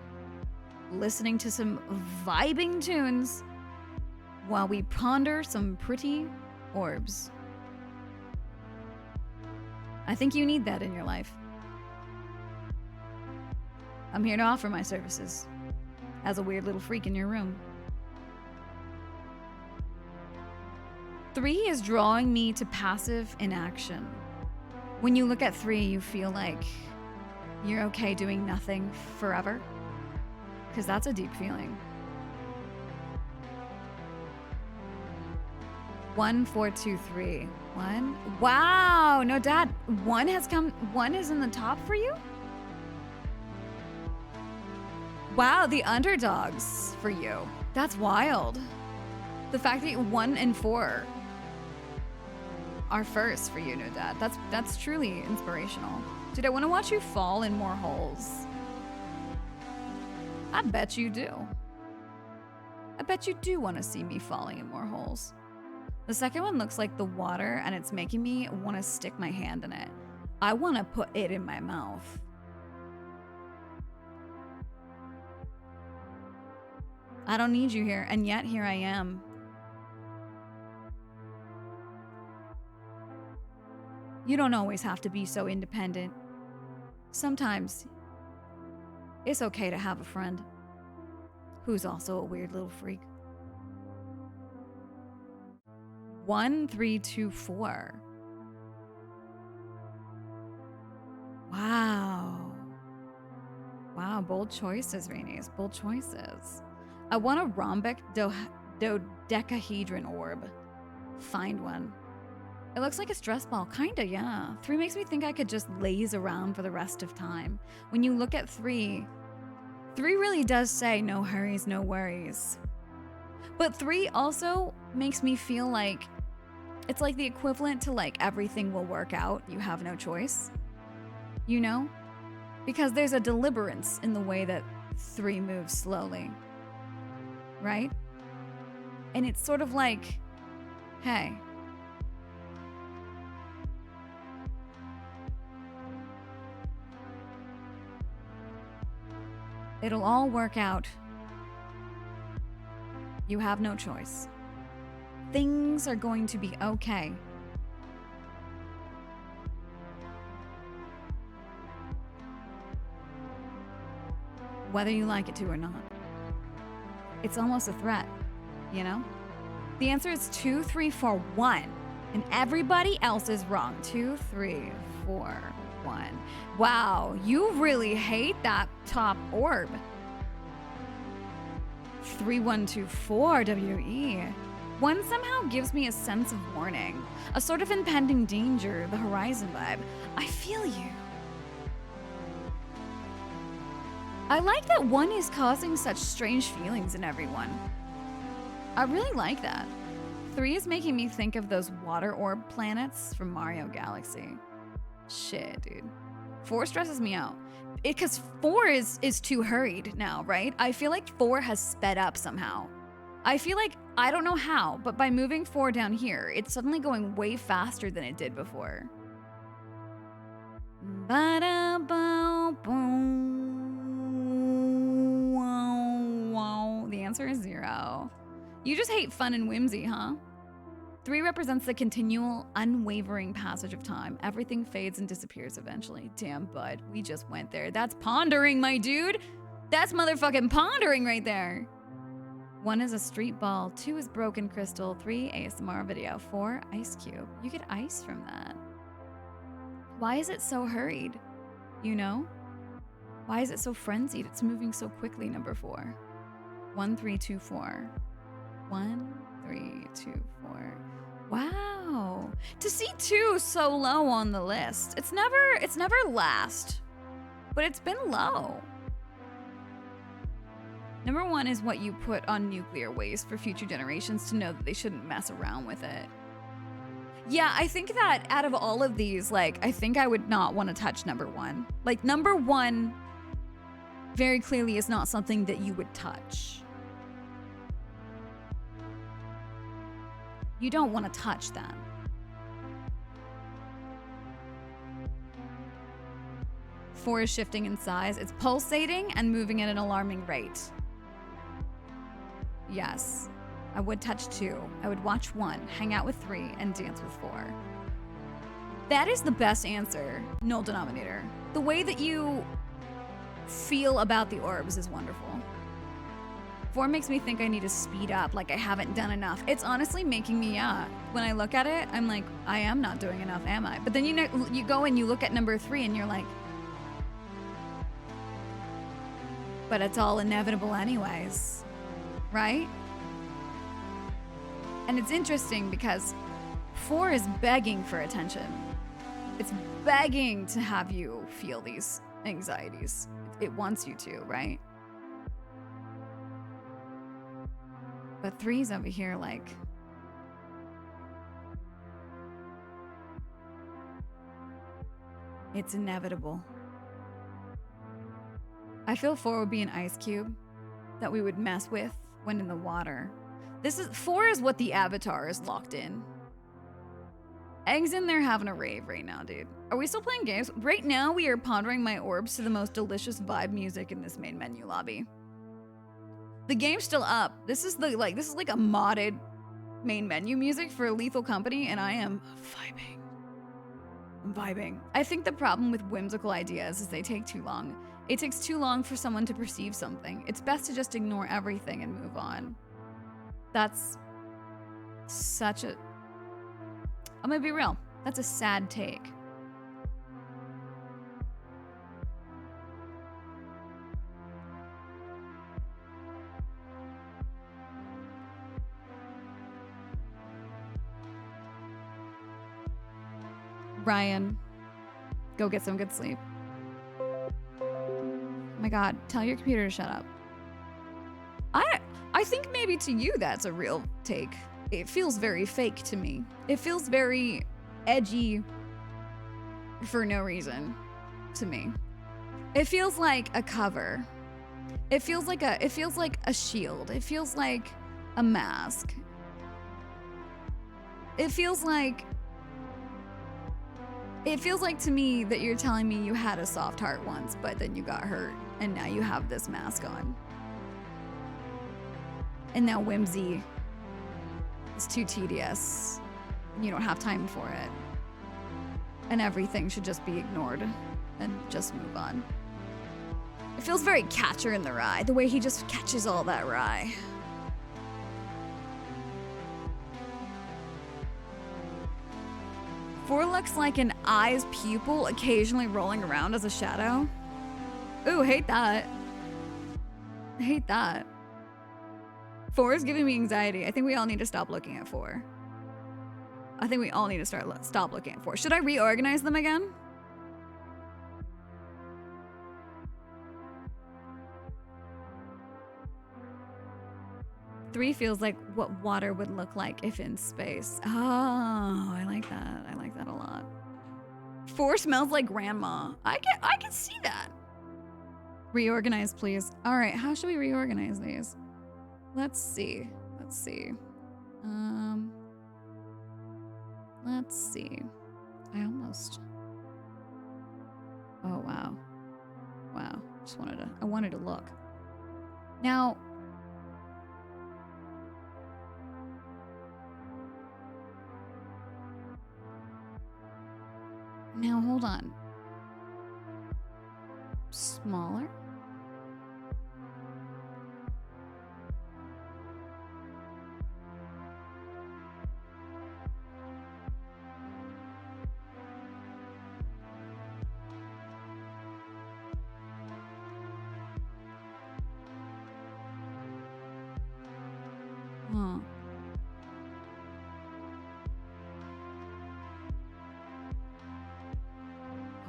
listening to some vibing tunes while we ponder some pretty orbs. I think you need that in your life. I'm here to offer my services as a weird little freak in your room. 3 is drawing me to passive inaction. When you look at 3, you feel like you're okay doing nothing forever, because that's a deep feeling. 1, 4, 2, 3. 1. Wow, no, Dad. 1 has come. 1 is in the top for you? Wow, the underdogs for you. That's wild. The fact that 1 and 4 are first for you, no, Dad. That's truly inspirational. Dude, I want to watch you fall in more holes. I bet you do. I bet you do want to see me falling in more holes. The second one looks like the water, and it's making me want to stick my hand in it. I want to put it in my mouth. I don't need you here, and yet here I am. You don't always have to be so independent. Sometimes it's okay to have a friend who's also a weird little freak. 1, 3, 2, 4. Wow. Wow, bold choices, Rainies. Bold choices. I want a rhombic dodecahedron orb. Find one. It looks like a stress ball. Kinda, yeah. 3 makes me think I could just laze around for the rest of time. When you look at 3 really does say no hurries, no worries. But 3 also makes me feel like it's like the equivalent to like everything will work out. You have no choice. You know? Because there's a deliberance in the way that 3 moves slowly. Right? And it's sort of like, hey, it'll all work out. You have no choice. Things are going to be okay. Whether you like it to or not. It's almost a threat, you know? The answer is 2, 3, 4, 1. And everybody else is wrong. 2, 3, 4, 1. Wow, you really hate that top orb. 3, 1, 2, 4, WE. 1 somehow gives me a sense of warning, a sort of impending danger, the horizon vibe. I feel you. I like that 1 is causing such strange feelings in everyone. I really like that. 3 is making me think of those water orb planets from Mario Galaxy. Shit, dude. 4 stresses me out. Because 4 is too hurried now, right? I feel like 4 has sped up somehow. I feel like I don't know how, but by moving 4 down here, it's suddenly going way faster than it did before. The answer is 0. You just hate fun and whimsy, huh? 3 represents the continual, unwavering passage of time. Everything fades and disappears eventually. Damn, bud, we just went there. That's pondering, my dude. That's motherfucking pondering right there. 1 is a street ball. 2 is broken crystal. 3, ASMR video. 4, ice cube. You get ice from that. Why is it so hurried? You know? Why is it so frenzied? It's moving so quickly, number 4. 1, 3, 2, 4. 1, 3, 2, 4. Wow. To see 2 so low on the list. It's never last, but it's been low. Number 1 is what you put on nuclear waste for future generations to know that they shouldn't mess around with it. Yeah, I think that out of all of these, like, I think I would not want to touch number 1. Like, number 1 very clearly is not something that you would touch. You don't want to touch that. Four is shifting in size. It's pulsating and moving at an alarming rate. Yes, I would touch 2. I would watch 1, hang out with 3, and dance with 4. That is the best answer, null denominator. The way that you feel about the orbs is wonderful. 4 makes me think I need to speed up, like I haven't done enough. It's honestly making me, when I look at it, I'm like, I am not doing enough, am I? But then you go and you look at number 3 and you're like, but it's all inevitable anyways, right? And it's interesting because 4 is begging for attention. It's begging to have you feel these anxieties. It wants you to, right? But 3's over here like, it's inevitable. I feel 4 would be an ice cube that we would mess with when in the water. 4 is what the avatar is locked in. Egg's in there having a rave right now, dude. Are we still playing games? Right now, we are pondering my orbs to the most delicious vibe music in this main menu lobby. The game's still up. This is like a modded main menu music for Lethal Company, and I am vibing. I'm vibing. I think the problem with whimsical ideas is they take too long. It takes too long for someone to perceive something. It's best to just ignore everything and move on. That's such a... I'm gonna be real. That's a sad take. Ryan, go get some good sleep. Oh my God, tell your computer to shut up. I think maybe to you that's a real take. It feels very fake to me. It feels very edgy for no reason to me. It feels like a cover. It feels like a shield. It feels like a mask. It feels like to me that you're telling me you had a soft heart once, but then you got hurt and now you have this mask on. And now whimsy is too tedious. You don't have time for it. And everything should just be ignored and just move on. It feels very Catcher in the Rye, the way he just catches all that rye. Four looks like an eye's pupil occasionally rolling around as a shadow. Ooh, hate that. Hate that. 4 is giving me anxiety. I think we all need to stop looking at 4. I think we all need to stop looking at 4. Should I reorganize them again? Three feels like what water would look like if in space. Oh, I like that. I like that a lot. 4 smells like grandma. I can see that. Reorganize, please. All right, how should we reorganize these? Let's see. Let's see. Oh, wow. Wow. I wanted to look. Now, hold on. Smaller? Huh.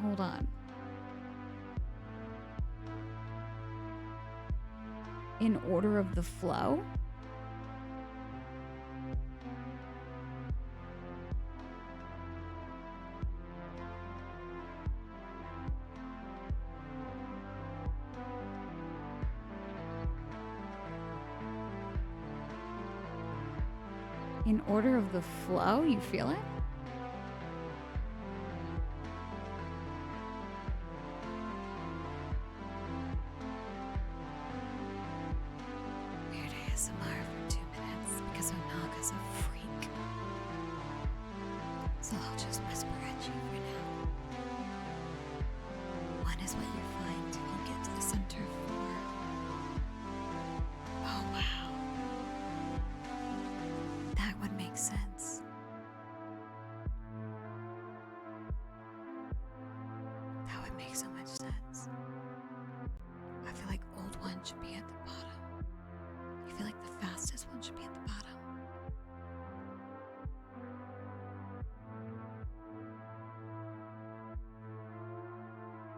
Hold on. In order of the flow? In order of the flow? You feel it? Weird ASMR for 2 minutes because Onaga's a freak. So I'll just whisper at you for now. 1 is what you find till you get to the center of 4. Oh, wow. That would make sense. That would make so much sense. I feel like old 1 should be at the bottom. I feel like the fastest 1 should be at the bottom.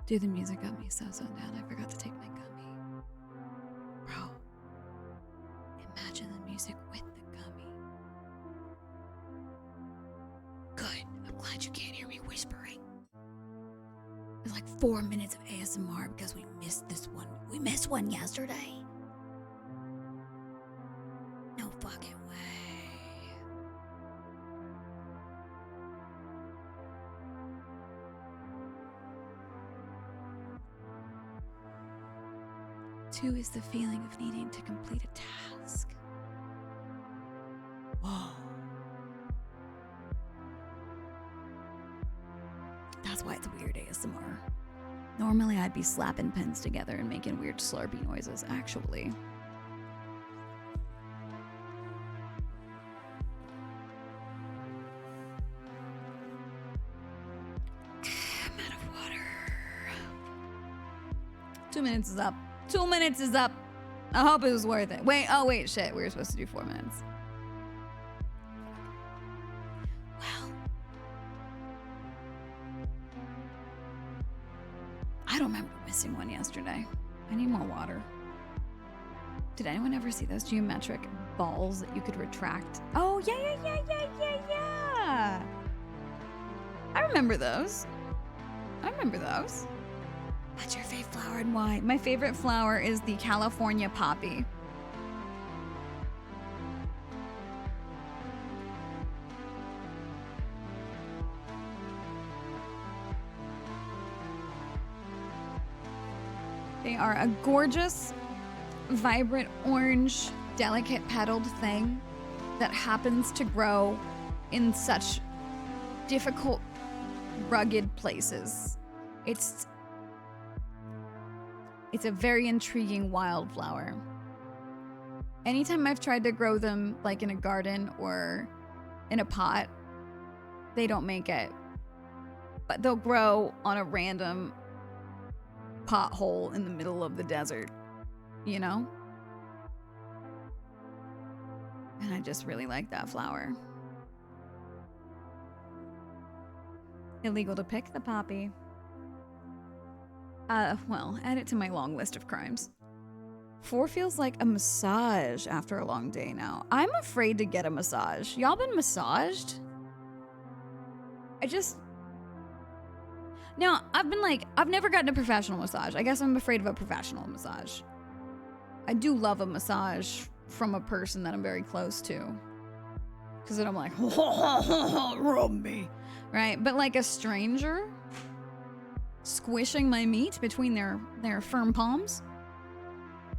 Dude, the music got me so zoned down. I forgot to take my gummy. Bro, imagine the music with the gummy. Good. I'm glad you can't hear me whispering. It's like 4 minutes of ASMR because we missed this one. We missed one yesterday. No fucking way. Two is the feeling of needing to complete a task. Whoa. That's why it's weird ASMR. Normally I'd be slapping pens together and making weird slurpy noises, actually. I'm out of water. 2 minutes is up. 2 minutes is up. I hope it was worth it. Wait, shit. We were supposed to do 4 minutes. Well, I don't remember missing one yesterday. I need more water. Did anyone ever see those geometric balls that you could retract? Oh, yeah. I remember those. What's your favorite flower and why? My favorite flower is the California poppy. They are a gorgeous, vibrant orange, delicate petaled thing that happens to grow in such difficult, rugged places. It's a very intriguing wildflower. Anytime I've tried to grow them like in a garden or in a pot, they don't make it. But they'll grow on a random pothole in the middle of the desert, you know? And I just really like that flower. Illegal to pick the poppy. Well, add it to my long list of crimes. 4 feels like a massage after a long day now. I'm afraid to get a massage. Y'all been massaged? Now, I've never gotten a professional massage. I guess I'm afraid of a professional massage. I do love a massage from a person that I'm very close to. Because then I'm like, rub me, right? But like a stranger squishing my meat between their firm palms,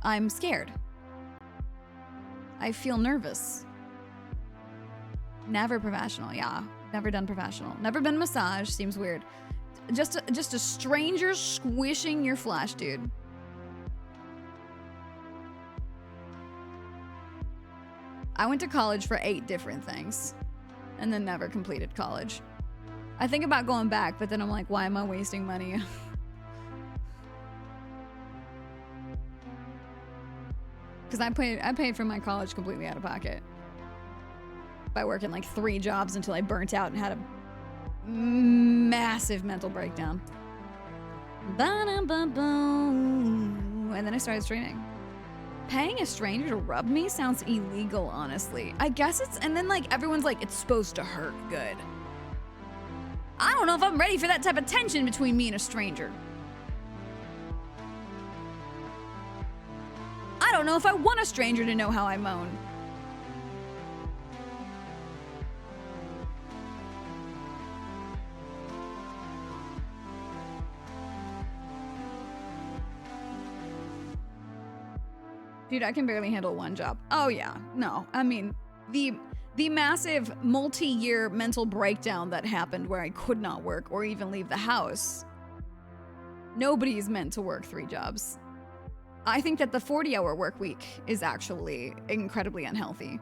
I'm scared. I feel nervous. Never professional, yeah. Never done professional. Never been massage, seems weird. Just a stranger squishing your flesh, dude. I went to college for 8 different things and then never completed college. I think about going back, but then I'm like, why am I wasting money? Because I paid for my college completely out of pocket by working like 3 jobs until I burnt out and had a massive mental breakdown. And then I started streaming. Paying a stranger to rub me sounds illegal, honestly. I guess it's, and then like everyone's like, it's supposed to hurt good. I don't know if I'm ready for that type of tension between me and a stranger. I don't know if I want a stranger to know how I moan. Dude, I can barely handle 1 job. Oh yeah, no. I mean, the massive multi-year mental breakdown that happened where I could not work or even leave the house. Nobody's meant to work 3 jobs. I think that the 40-hour work week is actually incredibly unhealthy.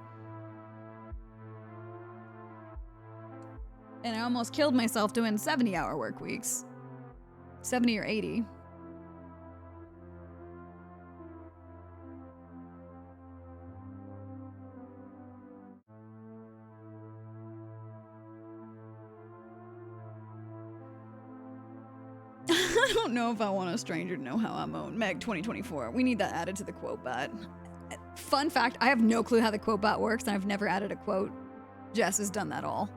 And I almost killed myself doing 70-hour work weeks. 70 or 80. I don't know if I want a stranger to know how I moan. Meg 2024. We need that added to the quote bot. Fun fact, I have no clue how the quote bot works, and I've never added a quote. Jess has done that all.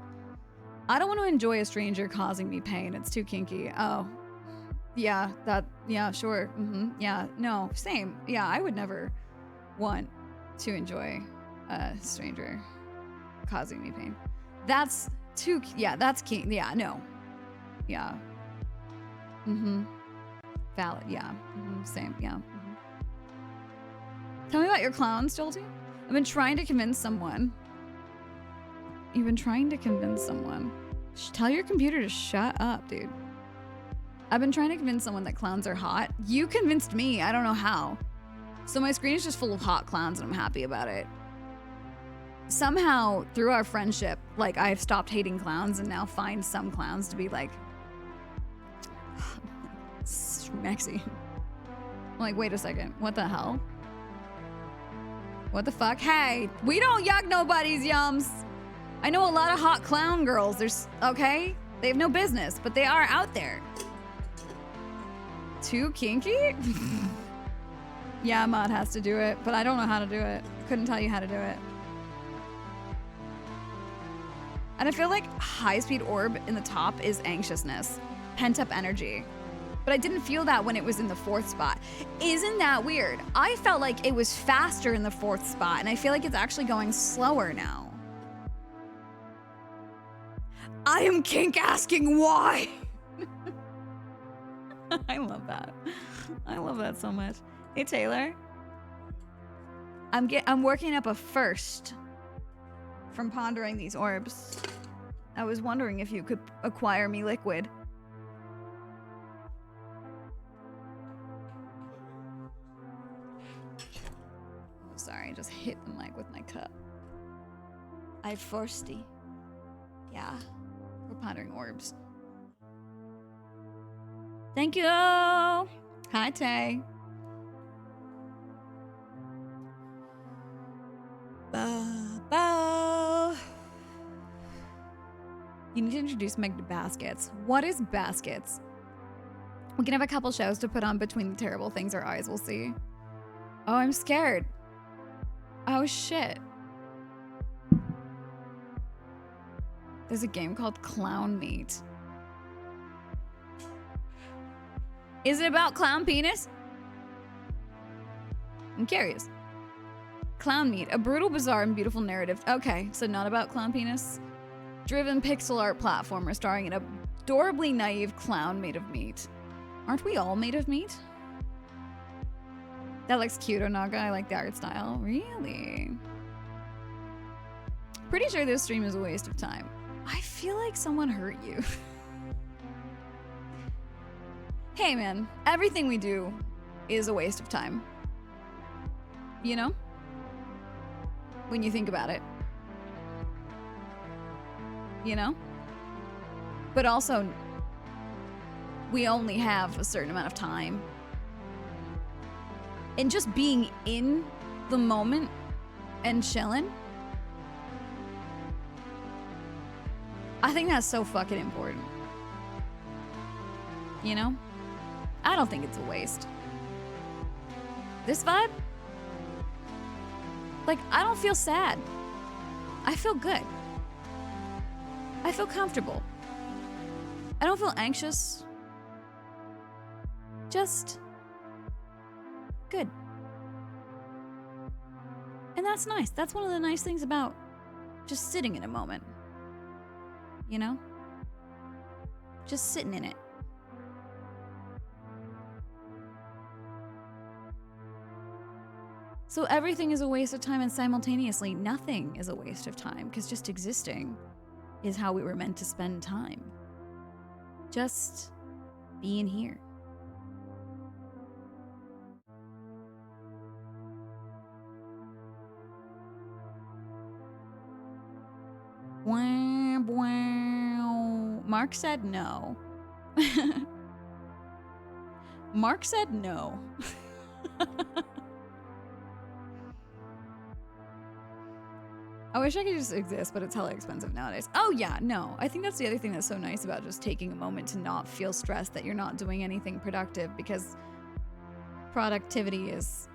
I don't want to enjoy a stranger causing me pain. It's too kinky. Oh. Yeah, sure. Yeah, no, same. Yeah, I would never want to enjoy a stranger causing me pain. That's too, yeah, that's kink. Yeah, no. Yeah. Valid, yeah. Same, yeah. Tell me about your clowns, Jolty. I've been trying to convince someone. You've been trying to convince someone. Tell your computer to shut up, dude. I've been trying to convince someone that clowns are hot. You convinced me, I don't know how. So my screen is just full of hot clowns and I'm happy about it. Somehow, through our friendship, like I've stopped hating clowns and now find some clowns to be like, Maxie. I'm like, wait a second. What the hell? What the fuck? Hey, we don't yuck nobody's yums. I know a lot of hot clown girls. There's, okay? They have no business, but they are out there. Too kinky? Yeah, Mod has to do it, but I don't know how to do it. Couldn't tell you how to do it. And I feel like high-speed orb in the top is anxiousness, pent-up energy. But I didn't feel that when it was in the 4th spot. Isn't that weird? I felt like it was faster in the 4th spot, and I feel like it's actually going slower now. I am kink asking why. I love that. I love that so much. Hey, Taylor. I'm working up a first from pondering these orbs. I was wondering if you could acquire me liquid. Sorry, I just hit the mic with my cup. I'm thirsty. Yeah, we're pondering orbs. Thank you. Hi, Tay. You need to introduce Meg to baskets. What is baskets? We can have a couple shows to put on between the terrible things our eyes will see. Oh, I'm scared. Oh, shit. There's a game called Clown Meat. Is it about clown penis? I'm curious. Clown meat, a brutal, bizarre, and beautiful narrative. Okay, so not about clown penis. Driven pixel art platformer starring an adorably naive clown made of meat. Aren't we all made of meat? That looks cute, Onaga. I like the art style. Really? Pretty sure this stream is a waste of time. I feel like someone hurt you. Hey man, everything we do is a waste of time. You know? When you think about it. You know? But also, we only have a certain amount of time. And just being in the moment and chilling, I think that's so fucking important. You know? I don't think it's a waste. This vibe? Like, I don't feel sad. I feel good. I feel comfortable. I don't feel anxious. Just good. And that's nice. That's one of the nice things about just sitting in a moment. You know? Just sitting in it. So everything is a waste of time, and simultaneously nothing is a waste of time, because just existing is how we were meant to spend time. Just being here. Wow, wow. Mark said no. Mark said no. I wish I could just exist, but it's hella expensive nowadays. Oh yeah, no. I think that's the other thing that's so nice about just taking a moment to not feel stressed that you're not doing anything productive, because productivity is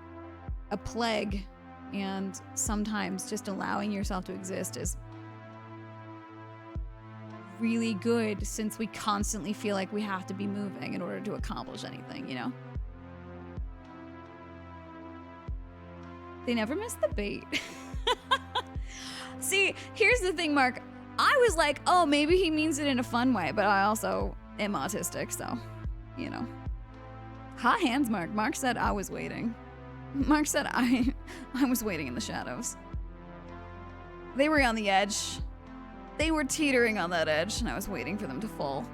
a plague, and sometimes just allowing yourself to exist is really good, since we constantly feel like we have to be moving in order to accomplish anything, you know? They never miss the bait. See, here's the thing, Mark. I was like, oh, maybe he means it in a fun way, but I also am autistic, so, you know. Hot hands, Mark. Mark said I was waiting. Mark said I was waiting in the shadows. They were on the edge. They were teetering on that edge, and I was waiting for them to fall.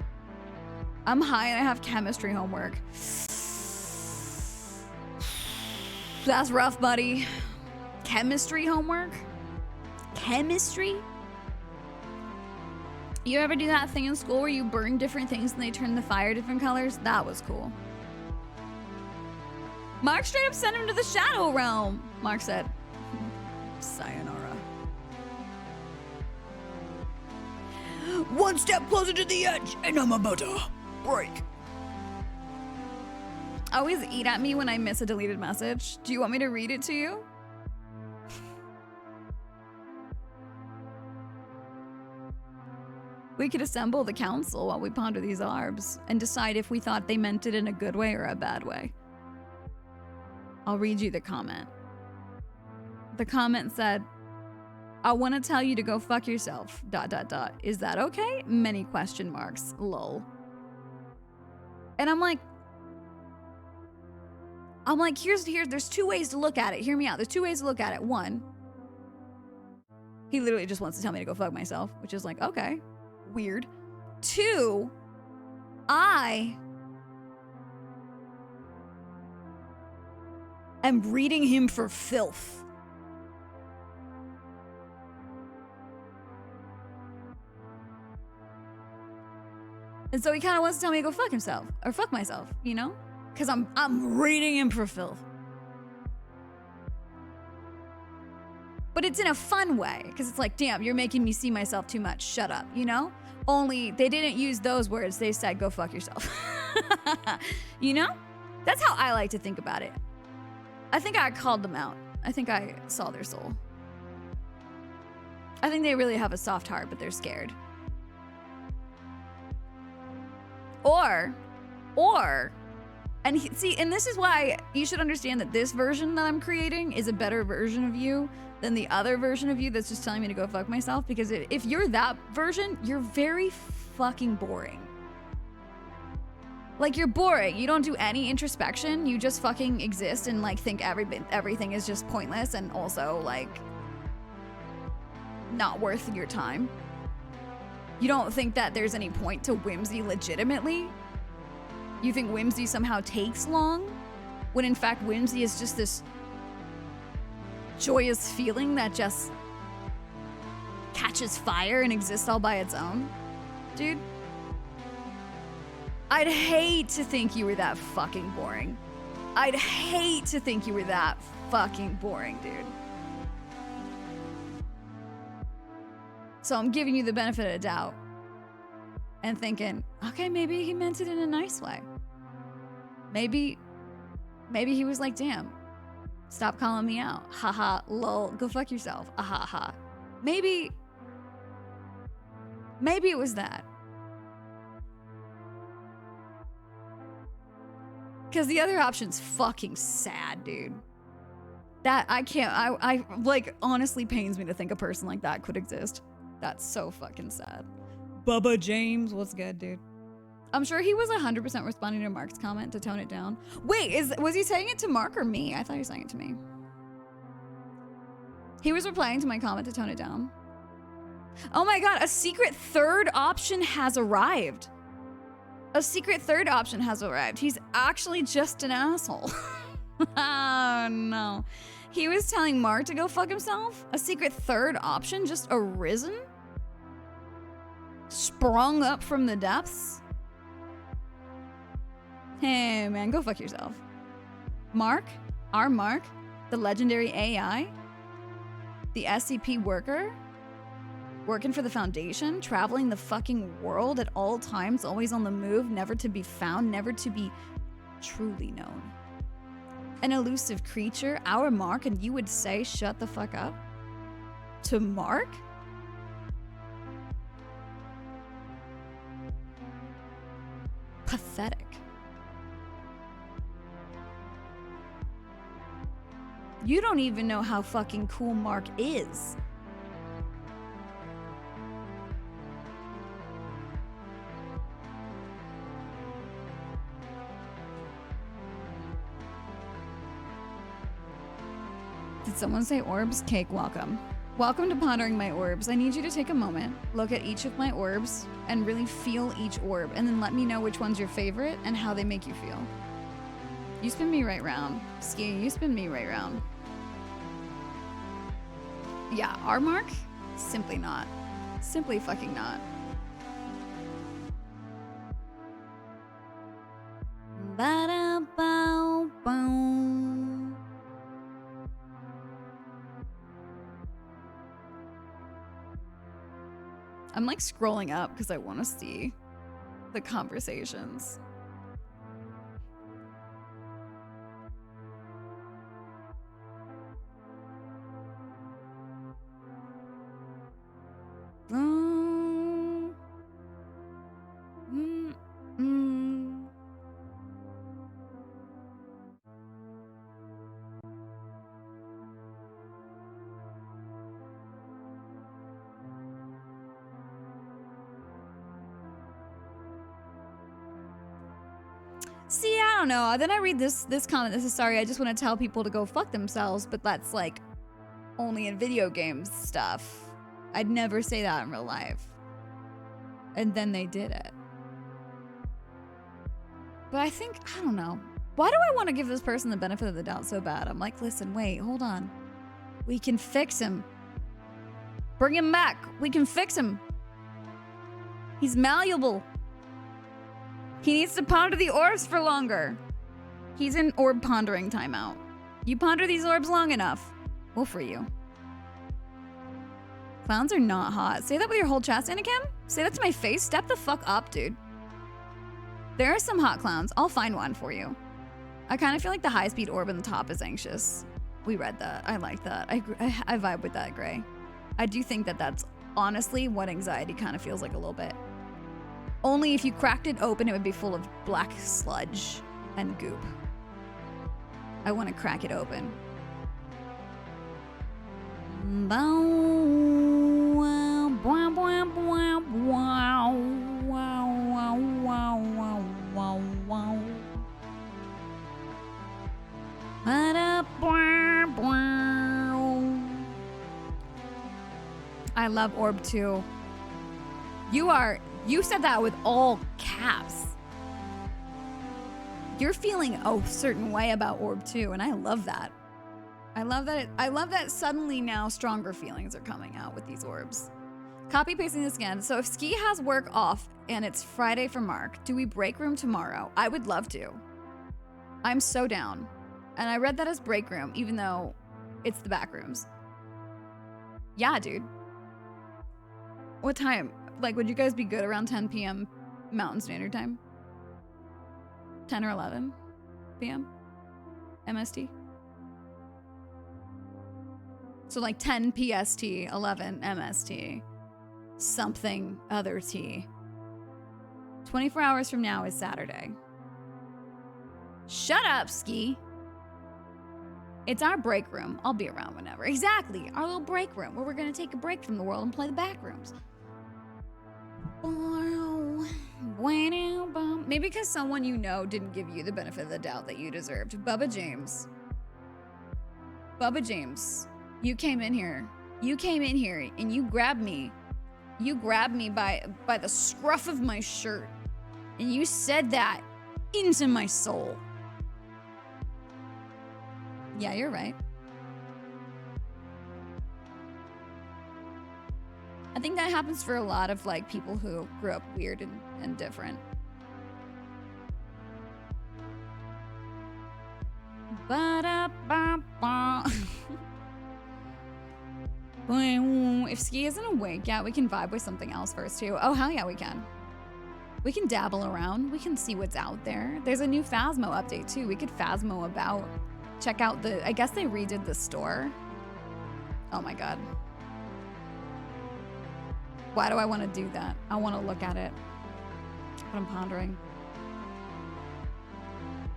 I'm high and I have chemistry homework. That's rough, buddy. Chemistry homework? Chemistry? You ever do that thing in school where you burn different things and they turn the fire different colors? That was cool. Mark straight up sent him to the shadow realm. Mark said, sayonara. One step closer to the edge and I'm about to break. Always eat at me when I miss a deleted message. Do you want me to read it to you? We could assemble the council while we ponder these orbs and decide if we thought they meant it in a good way or a bad way. I'll read you the comment. The comment said, I want to tell you to go fuck yourself, ... Is that okay? Many question marks, lol. And I'm like, here's, there's two ways to look at it. Hear me out. There's two ways to look at it. One, he literally just wants to tell me to go fuck myself, which is like, okay. Weird. Two, I am reading him for filth. And so he kind of wants to tell me to go fuck himself or fuck myself, you know? Because I'm reading him for filth. But it's in a fun way, because it's like, damn, you're making me see myself too much. Shut up, you know? Only they didn't use those words. They said, go fuck yourself. You know? That's how I like to think about it. I think I called them out. I think I saw their soul. I think they really have a soft heart, but they're scared. Or, And and this is why you should understand that this version that I'm creating is a better version of you than the other version of you that's just telling me to go fuck myself. Because if you're that version, you're very fucking boring. Like, you're boring. You don't do any introspection. You just fucking exist and like think everything is just pointless and also like not worth your time. You don't think that there's any point to whimsy legitimately. You think whimsy somehow takes long, when in fact whimsy is just this joyous feeling that just catches fire and exists all by its own. Dude, I'd hate to think you were that fucking boring. I'd hate to think you were that fucking boring, dude. So I'm giving you the benefit of the doubt and thinking, okay, maybe he meant it in a nice way. Maybe he was like, damn, stop calling me out. Haha, lol, go fuck yourself. Ahaha. Maybe it was that. Because the other option's fucking sad, dude. That I like, honestly pains me to think a person like that could exist. That's so fucking sad. Bubba James, what's good, dude? I'm sure he was 100% responding to Mark's comment to tone it down. Wait, was he saying it to Mark or me? I thought he was saying it to me. He was replying to my comment to tone it down. Oh my god, a secret third option has arrived. A secret third option has arrived. He's actually just an asshole. Oh no. He was telling Mark to go fuck himself? A secret third option just arisen? Sprung up from the depths? Hey man, go fuck yourself. Mark? Our Mark? The legendary AI? The SCP worker? Working for the Foundation? Traveling the fucking world at all times, always on the move, never to be found, never to be truly known. An elusive creature, our Mark, and you would say, shut the fuck up? To Mark? Pathetic. You don't even know how fucking cool Mark is. Did someone say orbs? Cake, welcome. Welcome to Pondering My Orbs. I need you to take a moment, look at each of my orbs, and really feel each orb, and then let me know which one's your favorite and how they make you feel. You spin me right round. Ski, you spin me right round. Yeah, our Mark? Simply not. Simply fucking not. Ba-da-bow-bow. I'm like scrolling up because I want to see the conversations. See, I don't know. Then I read this comment. This is sorry. I just want to tell people to go fuck themselves, but that's like only in video games stuff. I'd never say that in real life. And then they did it. But I think, I don't know. Why do I want to give this person the benefit of the doubt so bad? I'm like, listen, wait, hold on. We can fix him. Bring him back. We can fix him. He's malleable. He needs to ponder the orbs for longer. He's in orb pondering timeout. You ponder these orbs long enough, we'll free you. Clowns are not hot. Say that with your whole chest, Anakim. Say that to my face. Step the fuck up, dude. There are some hot clowns. I'll find one for you. I kind of feel like the high-speed orb in the top is anxious. We read that. I like that. I vibe with that, Gray. I do think that that's honestly what anxiety kind of feels like a little bit. Only if you cracked it open, it would be full of black sludge. and goop. I want to crack it open. I love Orb 2. You said that with all caps. You're feeling a certain way about Orb 2, and I love that. I love that suddenly now stronger feelings are coming out with these orbs. Copy pasting this again. So if Ski has work off and it's Friday for Mark, do we break room tomorrow? I would love to. I'm so down. And I read that as break room, even though it's the back rooms. Yeah, dude. What time? Like, would you guys be good around 10 p.m. Mountain Standard Time? 10 or 11 p.m. MST? So like 10 PST, 11 MST, something other T. 24 hours from now is Saturday. Shut up, Ski. It's our break room. I'll be around whenever. Exactly. Our little break room where we're going to take a break from the world and play the back rooms. Maybe because someone you know didn't give you the benefit of the doubt that you deserved. Bubba James. Bubba James. You came in here and you grabbed me. You grabbed me by the scruff of my shirt. And you said that into my soul. Yeah, you're right. I think that happens for a lot of like people who grew up weird and different. If Ski isn't awake yet, we can vibe with something else first too. Oh, hell yeah, we can. We can dabble around. We can see what's out there. There's a new Phasmo update too. We could Phasmo about. Check out I guess they redid the store. Oh my God. Why do I want to do that? I want to look at it. But I'm pondering.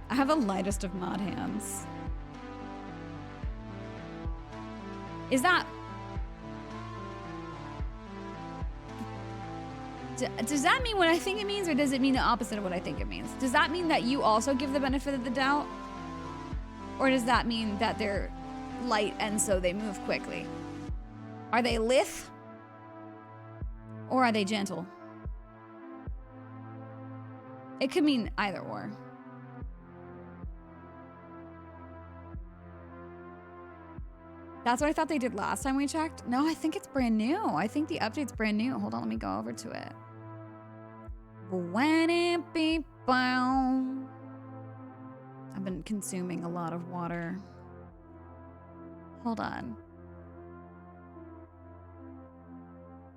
I have the lightest of mod hands. Is that... Does that mean what I think it means, or does it mean the opposite of what I think it means? Does that mean that you also give the benefit of the doubt? Or does that mean that they're light and so they move quickly? Are they lithe? Or are they gentle? It could mean either or. That's what I thought they did last time we checked. No, I think it's brand new. I think the update's brand new. Hold on, let me go over to it. I've been consuming a lot of water. Hold on.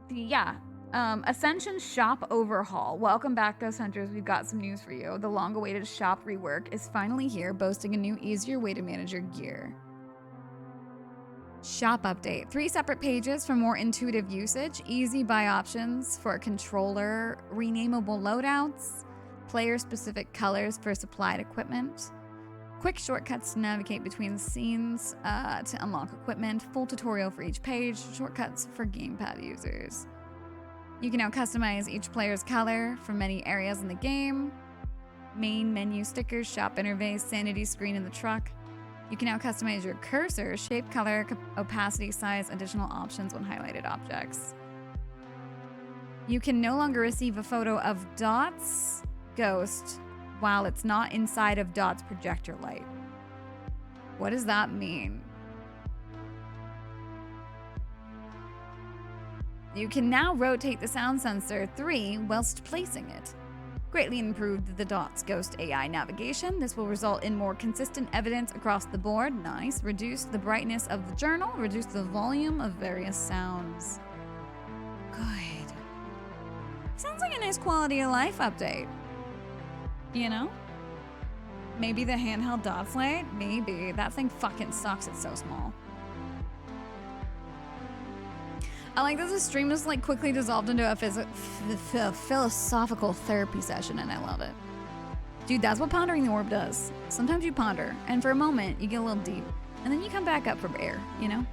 Yeah. Ascension Shop Overhaul. Welcome back, Ghost Hunters. We've got some news for you. The long-awaited shop rework is finally here, boasting a new, easier way to manage your gear. Shop update. 3 separate pages for more intuitive usage, easy buy options for a controller, renamable loadouts, player-specific colors for supplied equipment, quick shortcuts to navigate between scenes to unlock equipment, full tutorial for each page, shortcuts for gamepad users. You can now customize each player's color for many areas in the game. Main menu stickers, shop interface, sanity screen in the truck. You can now customize your cursor, shape, color, opacity, size, additional options when highlighted objects. You can no longer receive a photo of Dot's ghost while it's not inside of Dot's projector light. What does that mean? You can now rotate the sound sensor 3 whilst placing it. Greatly improved the Dot's Ghost AI navigation. This will result in more consistent evidence across the board. Nice. Reduce the brightness of the journal. Reduce the volume of various sounds. Good. Sounds like a nice quality of life update. You know? Maybe the handheld Dots light? Maybe. That thing fucking sucks. It's so small. I like that the stream just like quickly dissolved into a philosophical therapy session, and I love it. Dude, that's what pondering the orb does. Sometimes you ponder, and for a moment, you get a little deep, and then you come back up from air, you know?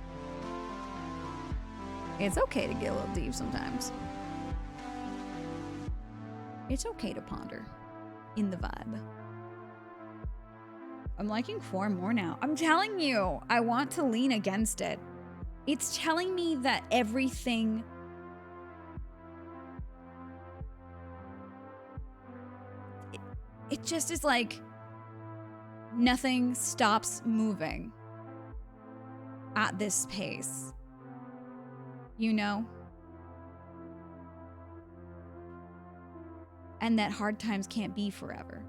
It's okay to get a little deep sometimes. It's okay to ponder in the vibe. I'm liking 4 more now. I'm telling you, I want to lean against it. It's telling me that everything... It just is like nothing stops moving at this pace. You know? And that hard times can't be forever.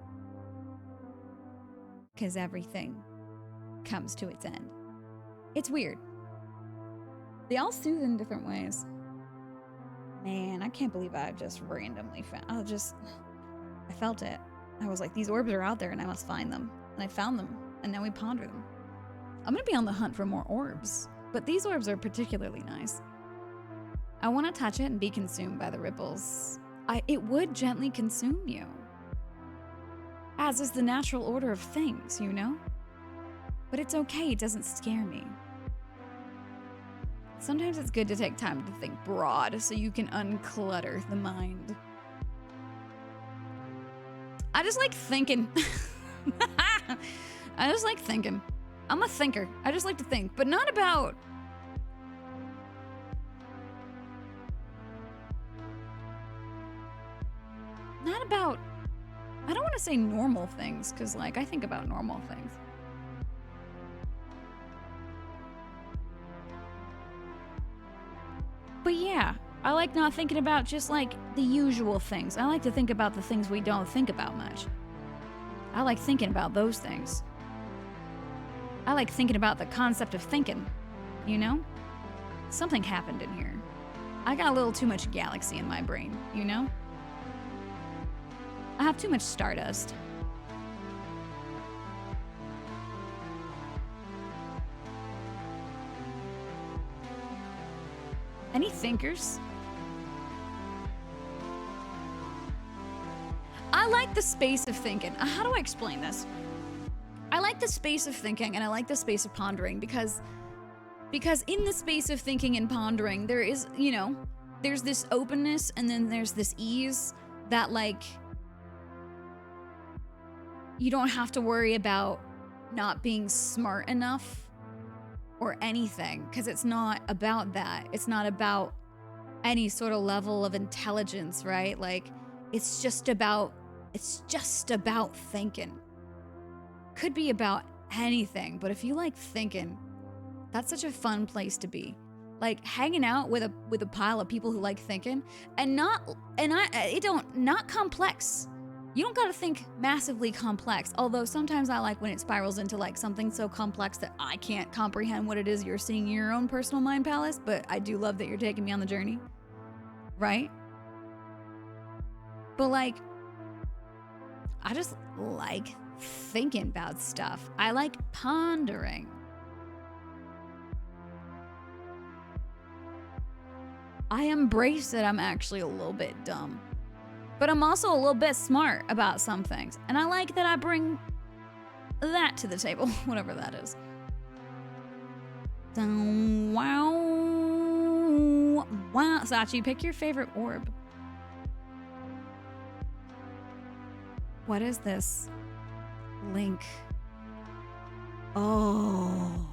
Because everything comes to its end. It's weird. They all soothe in different ways. Man, I can't believe I just randomly found... I felt it. I was like, these orbs are out there and I must find them. And I found them. And now we ponder them. I'm going to be on the hunt for more orbs. But these orbs are particularly nice. I want to touch it and be consumed by the ripples. It would gently consume you. As is the natural order of things, you know? But it's okay, it doesn't scare me. Sometimes it's good to take time to think broad so you can unclutter the mind. I just like thinking. I just like thinking. I'm a thinker. I just like to think, but not about... I don't want to say normal things, because, like, I think about normal things. But yeah, I like not thinking about just, like, the usual things. I like to think about the things we don't think about much. I like thinking about those things. I like thinking about the concept of thinking, you know? Something happened in here. I got a little too much galaxy in my brain, you know? I have too much stardust. Any thinkers? I like the space of thinking. How do I explain this? I like the space of thinking and I like the space of pondering because in the space of thinking and pondering, there is, you know, there's this openness and then there's this ease that, like, you don't have to worry about not being smart enough or anything, because it's not about that. It's not about any sort of level of intelligence, right? Like, it's just about thinking. Could be about anything, but if you like thinking, that's such a fun place to be. Like, hanging out with a pile of people who like thinking not complex. You don't gotta think massively complex, although sometimes I like when it spirals into like something so complex that I can't comprehend what it is you're seeing in your own personal mind palace, but I do love that you're taking me on the journey, right? But like, I just like thinking about stuff. I like pondering. I embrace that I'm actually a little bit dumb. But I'm also a little bit smart about some things. And I like that I bring that to the table, whatever that is. Wow. Sachi, pick your favorite orb. What is this? Link. Oh.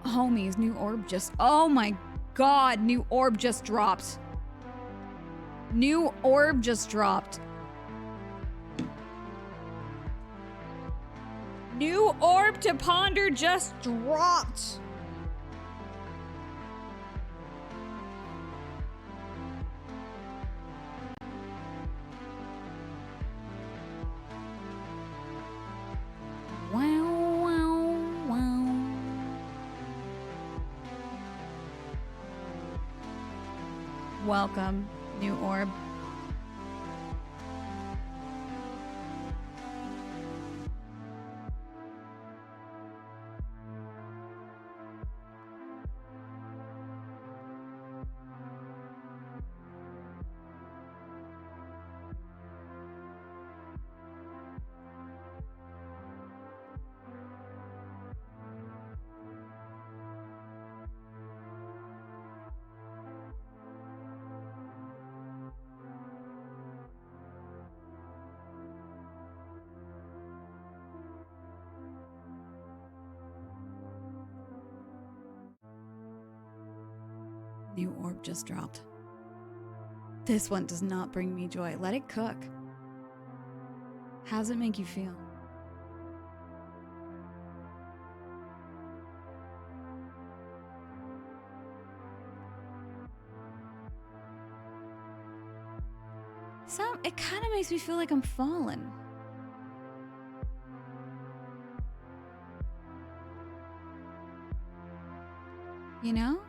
Homies, new orb just... Oh my god, new orb just dropped. New orb just dropped. New orb to ponder just dropped. Welcome, new orb. New orb just dropped. This one does not bring me joy. Let it cook. How does it make you feel? It kind of makes me feel like I'm falling. You know?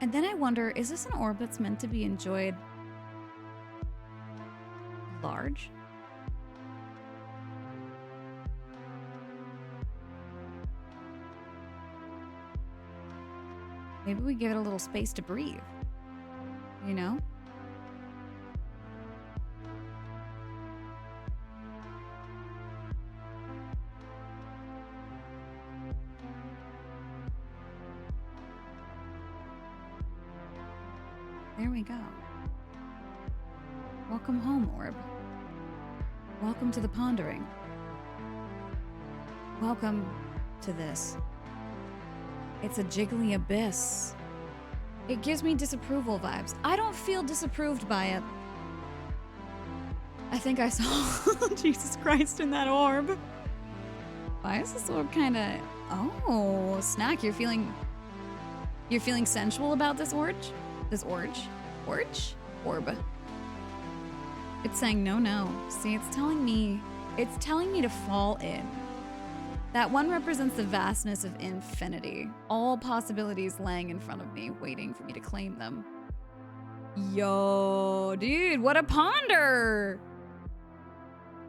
And then I wonder, is this an orb that's meant to be enjoyed large? Maybe we give it a little space to breathe. You know? There we go. Welcome home, orb. Welcome to the pondering. Welcome to this. It's a jiggly abyss. It gives me disapproval vibes. I don't feel disapproved by it. I think I saw Jesus Christ in that orb. Why is this orb kind of... Oh, snack, you're feeling sensual about this orge? This orge? Orb. It's saying no. See, it's telling me to fall in. That one represents the vastness of infinity. All possibilities laying in front of me, waiting for me to claim them. Yo, dude, what a ponder!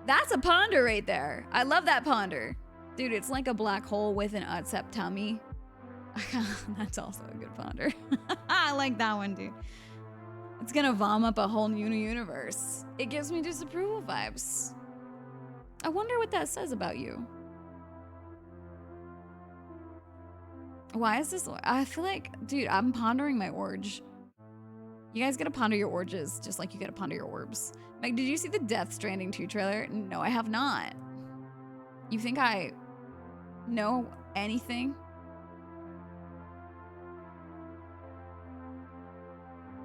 That's a ponder right there. I love that ponder. Dude, it's like a black hole with an utsep tummy. That's also a good ponder. I like that one, dude. It's gonna vom up a whole new universe. It gives me disapproval vibes. I wonder what that says about you. Why is this? I feel like, dude, I'm pondering my orge. You guys gotta ponder your orges, just like you gotta ponder your orbs. Meg, did you see the Death Stranding 2 trailer? No, I have not. You think I know anything?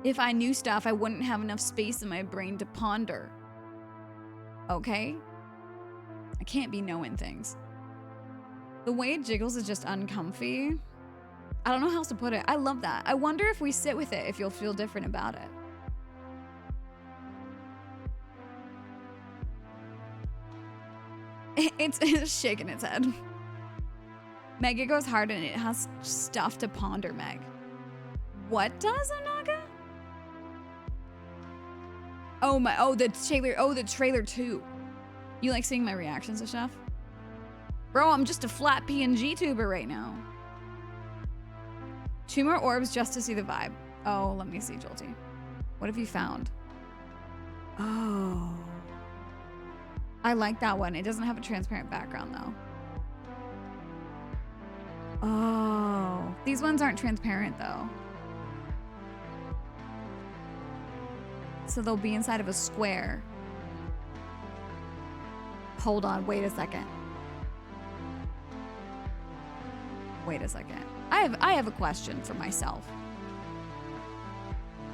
If I knew stuff, I wouldn't have enough space in my brain to ponder. Okay? I can't be knowing things. The way it jiggles is just uncomfy. I don't know how else to put it. I love that. I wonder if we sit with it, if you'll feel different about it. It's shaking its head. Meg, it goes hard and it has stuff to ponder, Meg. What does, Onaga? The trailer too. You like seeing my reactions to stuff? Bro, I'm just a flat PNG tuber right now. 2 more orbs just to see the vibe. Oh, let me see, Jolty. What have you found? Oh. I like that one. It doesn't have a transparent background though. Oh. These ones aren't transparent though. So they'll be inside of a square. Hold on, wait a second. Wait a second. I have a question for myself.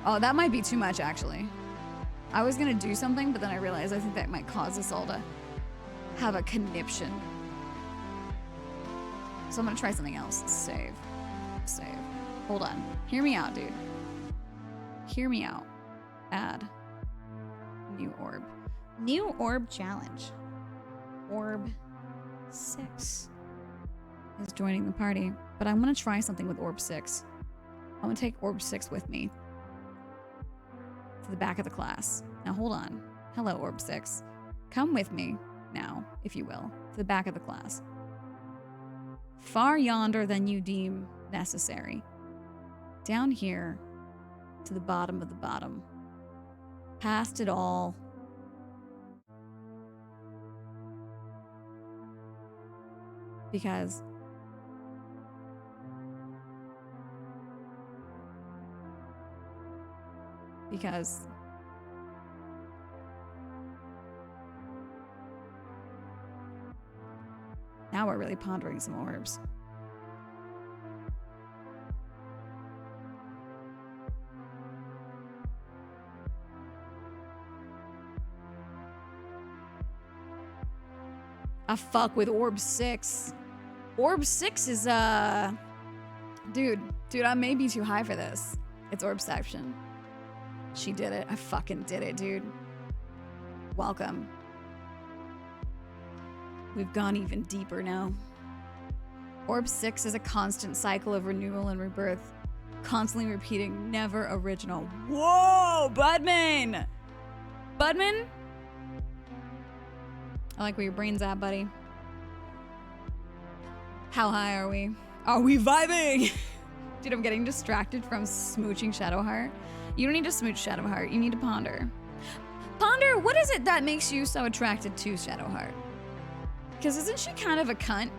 Oh, that might be too much actually. I was gonna do something, but then I realized I think that might cause us all to have a conniption. So I'm gonna try something else. Save. Hold on. Hear me out, dude. Hear me out. Add. New orb. New orb challenge. Orb 6 is joining the party, but I'm gonna try something with orb 6. I'm gonna take orb 6 with me to the back of the class. Now hold on. Hello, orb 6. Come with me now, if you will, to the back of the class. Far yonder than you deem necessary. Down here to the bottom of the bottom. Past it all. Because now we're really pondering some orbs. I fuck with Orb 6. Orb 6 is, Dude, I may be too high for this. It's Orbception. She did it. I fucking did it, dude. Welcome. We've gone even deeper now. Orb 6 is a constant cycle of renewal and rebirth. Constantly repeating, never original. Whoa, Budman! Budman? I like where your brain's at, buddy. How high are we? Are we vibing? Dude, I'm getting distracted from smooching Shadowheart. You don't need to smooch Shadowheart. You need to ponder. Ponder, what is it that makes you so attracted to Shadowheart? Because isn't she kind of a cunt?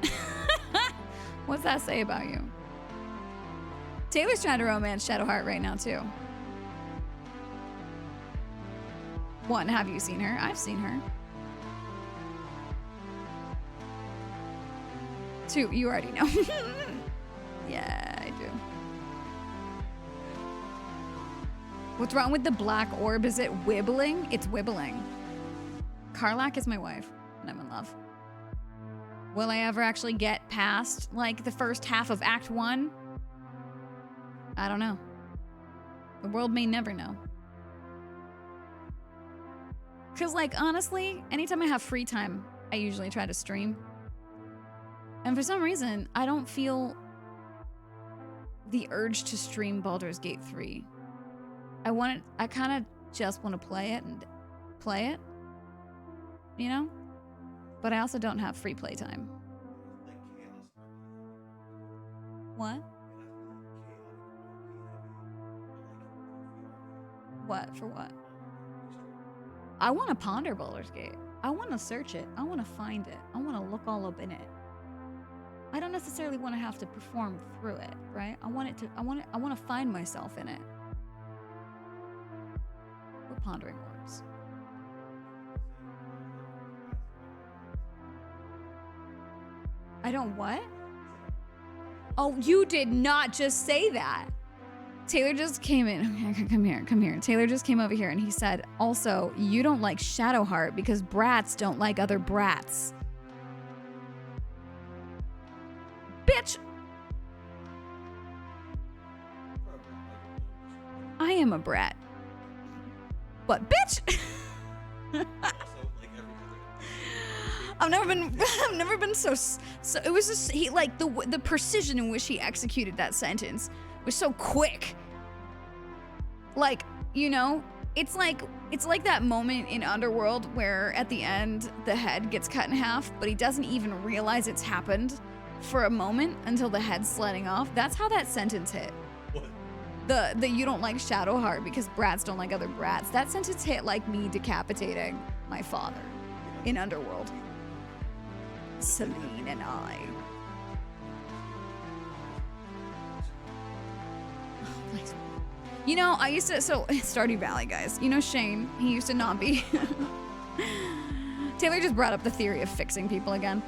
What's that say about you? Taylor's trying to romance Shadowheart right now, too. 1, have you seen her? I've seen her. 2, you already know. Yeah, I do. What's wrong with the black orb? Is it wibbling? It's wibbling. Karlak is my wife, and I'm in love. Will I ever actually get past, like, the first half of Act 1? I don't know. The world may never know. Because, like, honestly, anytime I have free time, I usually try to stream. And for some reason, I don't feel the urge to stream Baldur's Gate 3. I kind of just want to play it and play it, you know? But I also don't have free playtime. What? What? For what? I want to ponder Baldur's Gate. I want to search it. I want to find it. I want to look all up in it. I don't necessarily want to have to perform through it, right? I want to find myself in it. We're pondering orbs. I don't what? Oh, you did not just say that. Taylor just came in. Okay, come here. Taylor just came over here and he said, also, you don't like Shadowheart because brats don't like other brats. Bitch! I am a brat. What, bitch? I've never been so it was just he like the precision in which he executed that sentence was so quick. Like, you know, it's like that moment in Underworld where at the end the head gets cut in half, but he doesn't even realize it's happened for a moment until the head's sliding off. That's how that sentence hit. What? The you don't like Shadowheart because brats don't like other brats. That sentence hit like me decapitating my father in Underworld. Celine and I. You know, I used to, so Stardew Valley, guys. You know Shane, he used to not be. Taylor just brought up the theory of fixing people again.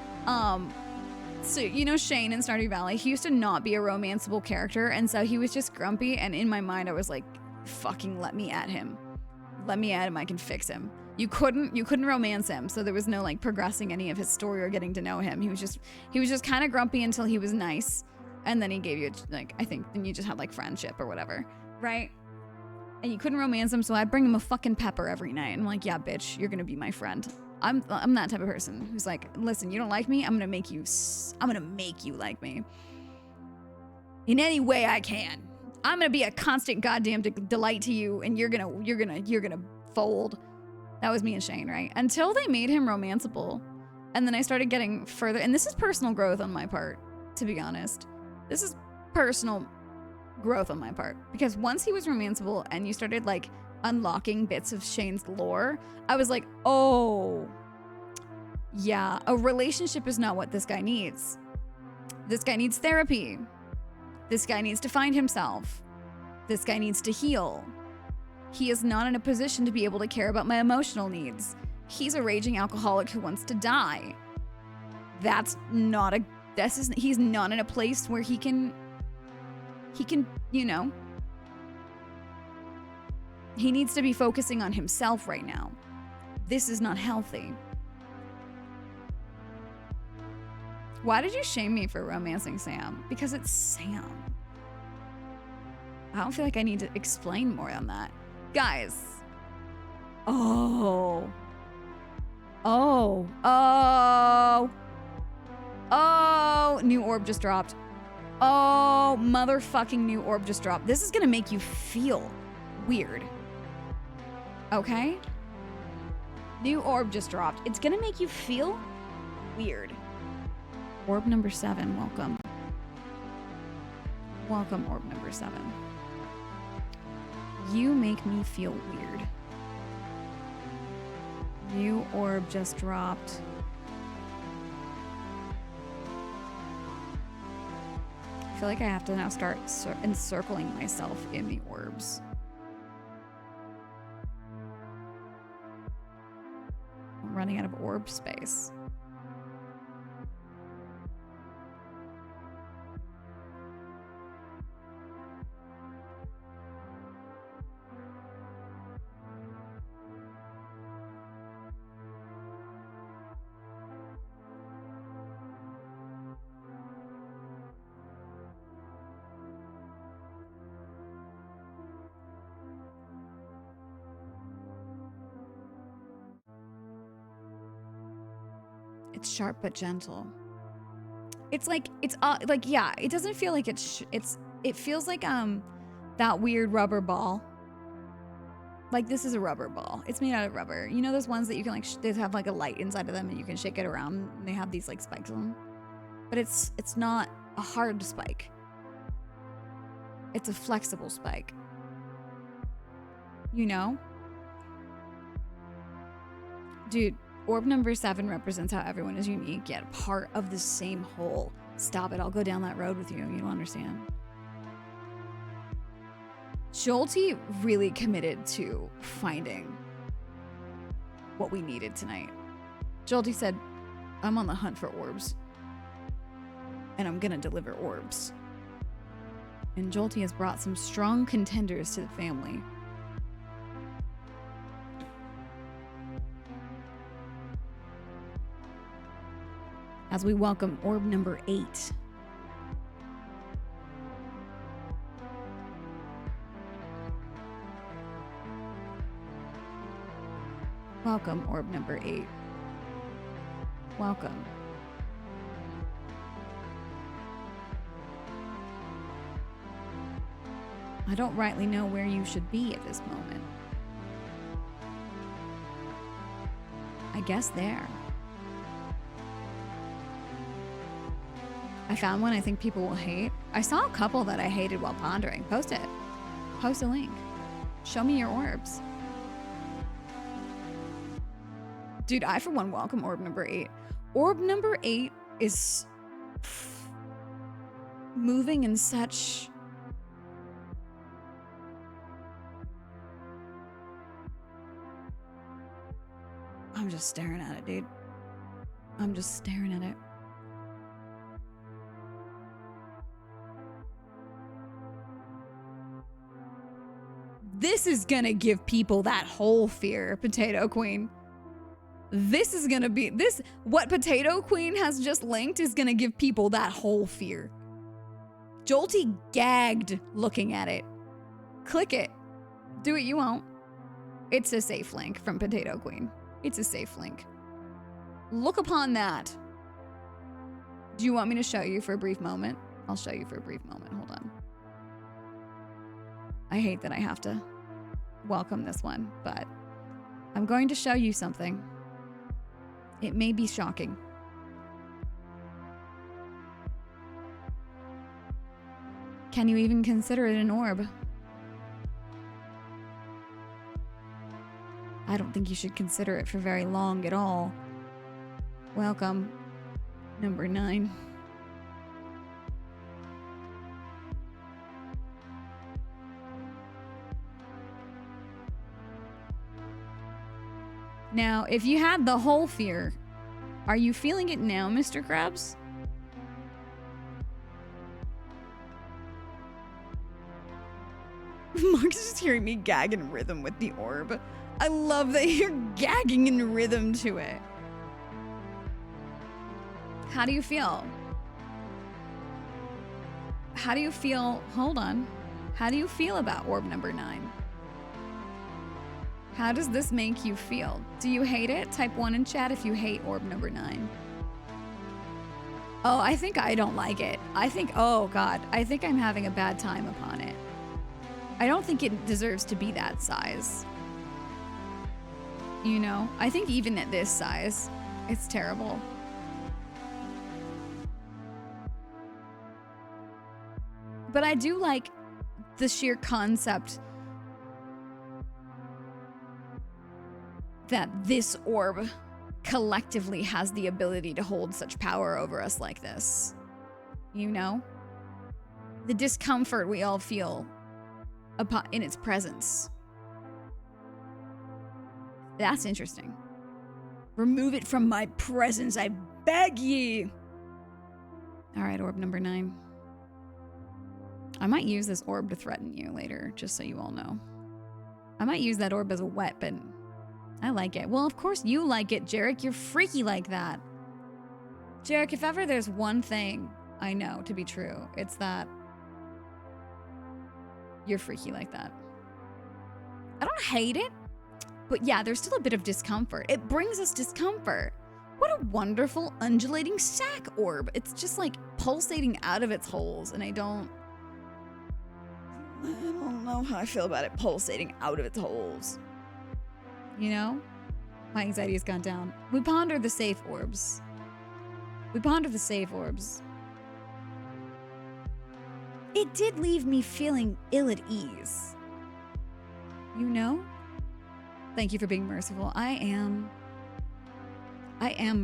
So, you know Shane in Stardew Valley, he used to not be a romanceable character, and so he was just grumpy, and in my mind I was like, fucking let me at him. Let me at him, I can fix him. You couldn't romance him, so there was no like progressing any of his story or getting to know him. He was just kind of grumpy until he was nice, and then he gave you like, I think then you just had like friendship or whatever, right? And you couldn't romance him, so I'd bring him a fucking pepper every night. And I'm like, yeah, bitch, you're gonna be my friend. I'm that type of person who's like, listen, you don't like me, I'm gonna make you like me in any way I can. I'm gonna be a constant goddamn delight to you, and you're gonna fold. That was me and Shane, right? Until they made him romanceable. And then I started getting further, and this is personal growth on my part, to be honest. This is personal growth on my part. Because once he was romanceable and you started like unlocking bits of Shane's lore, I was like, oh, yeah, a relationship is not what this guy needs. This guy needs therapy. This guy needs to find himself. This guy needs to heal. He is not in a position to be able to care about my emotional needs. He's a raging alcoholic who wants to die. He's not in a place where he can, you know, he needs to be focusing on himself right now. This is not healthy. Why did you shame me for romancing Sam? Because it's Sam. I don't feel like I need to explain more on that. Guys. Oh. Oh. Oh. Oh. New orb just dropped. Oh, motherfucking new orb just dropped. This is gonna make you feel weird. Okay? New orb just dropped. It's gonna make you feel weird. Orb number 7, welcome. Welcome, orb number 7. You make me feel weird. New orb just dropped. I feel like I have to now start encircling myself in the orbs. I'm running out of orb space. It's sharp but gentle. It's like yeah, it doesn't feel like it feels like that weird rubber ball. Like this is a rubber ball. It's made out of rubber. You know those ones that you can like they have like a light inside of them and you can shake it around and they have these like spikes on them. But it's not a hard spike. It's a flexible spike. You know? Dude, orb number 7 represents how everyone is unique, yet part of the same whole. Stop it, I'll go down that road with you. You don't understand. Jolty really committed to finding what we needed tonight. Jolty said, I'm on the hunt for orbs. And I'm gonna deliver orbs. And Jolty has brought some strong contenders to the family. As we welcome orb number 8. Welcome, orb number 8. Welcome. I don't rightly know where you should be at this moment. I guess there. I found one I think people will hate. I saw a couple that I hated while pondering. Post it. Post a link. Show me your orbs. Dude, I for one welcome orb number 8. Orb number 8 is moving in such... I'm just staring at it, dude. I'm just staring at it. This is gonna give people that whole fear, Potato Queen. This is gonna be, what Potato Queen has just linked is gonna give people that whole fear. Jolty gagged looking at it. Click it. Do what you want. It's a safe link from Potato Queen. It's a safe link. Look upon that. Do you want me to show you for a brief moment? I'll show you for a brief moment. Hold on. I hate that I have to welcome this one, but I'm going to show you something. It may be shocking. Can you even consider it an orb? I don't think you should consider it for very long at all. Welcome, number 9. Now, if you had the whole fear, are you feeling it now, Mr. Krabs? Mark's just hearing me gag in rhythm with the orb. I love that you're gagging in rhythm to it. How do you feel? How do you feel? Hold on. How do you feel about orb number 9? How does this make you feel? Do you hate it? Type 1 in chat if you hate orb number 9. Oh, I think I don't like it. I think, oh God, I think I'm having a bad time upon it. I don't think it deserves to be that size. You know, I think even at this size, it's terrible. But I do like the sheer concept that this orb collectively has the ability to hold such power over us like this. You know? The discomfort we all feel in its presence. That's interesting. Remove it from my presence, I beg ye. All right, orb number 9. I might use this orb to threaten you later, just so you all know. I might use that orb as a weapon. I like it. Well, of course you like it, Jarek. You're freaky like that. Jarek, if ever there's one thing I know to be true, it's that you're freaky like that. I don't hate it, but yeah, there's still a bit of discomfort. It brings us discomfort. What a wonderful undulating sack orb. It's just like pulsating out of its holes, and I don't know how I feel about it pulsating out of its holes. You know? My anxiety has gone down. We ponder the safe orbs. It did leave me feeling ill at ease. You know? Thank you for being merciful. I am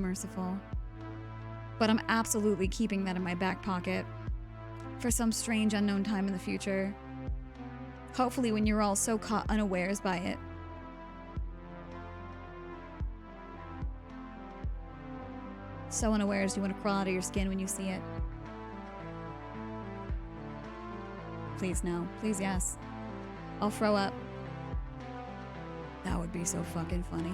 merciful. But I'm absolutely keeping that in my back pocket for some strange unknown time in the future. Hopefully when you're all so caught unawares by it. So unawares you want to crawl out of your skin when you see it. Please no. Please yes. I'll throw up. That would be so fucking funny.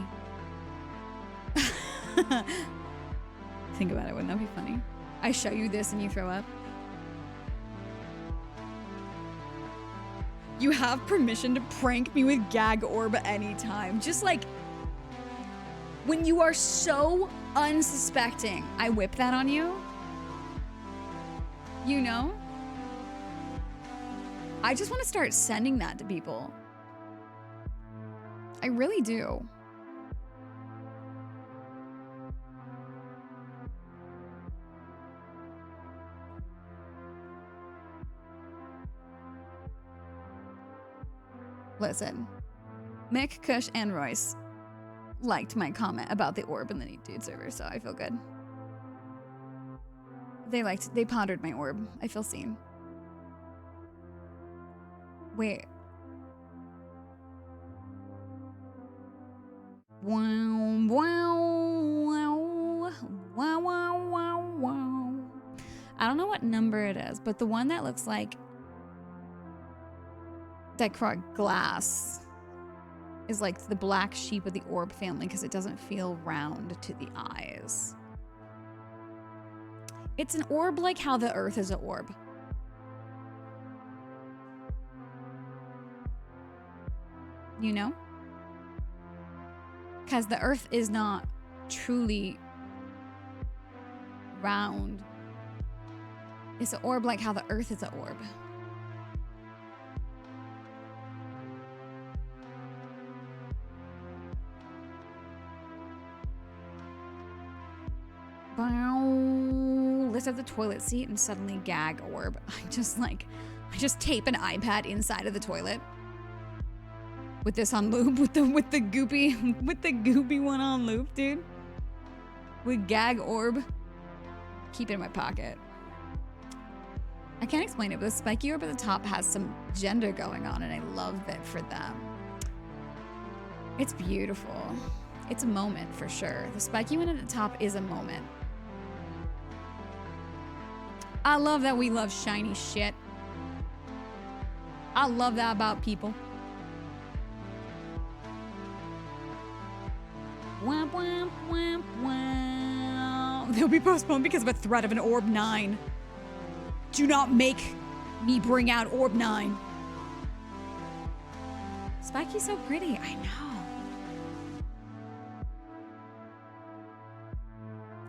Think about it, wouldn't that be funny? I show you this and you throw up. You have permission to prank me with gag orb anytime. Just like, when you are so unsuspecting, I whip that on you. You know? I just want to start sending that to people. I really do. Listen, Mick, Kush, and Royce liked my comment about the orb in the Neat Dude server, so I feel good. They pondered my orb. I feel seen. Wait. Wow, wow, wow, wow, wow, wow, wow. I don't know what number it is, but the one that looks like dichroic glass is like the black sheep of the orb family because it doesn't feel round to the eyes. It's an orb like how the earth is an orb. You know? Because the earth is not truly round. It's an orb like how the earth is an orb. Lift up the toilet seat and suddenly gag orb. I just tape an iPad inside of the toilet. With this on loop, with the goopy one on loop, dude. With gag orb. Keep it in my pocket. I can't explain it, but the spiky orb at the top has some gender going on, and I love that for them. It's beautiful. It's a moment for sure. The spiky one at the top is a moment. I love that we love shiny shit. I love that about people. Womp, womp, womp, womp. They'll be postponed because of a threat of an Orb 9. Do not make me bring out Orb 9. Spiky's so pretty. I know.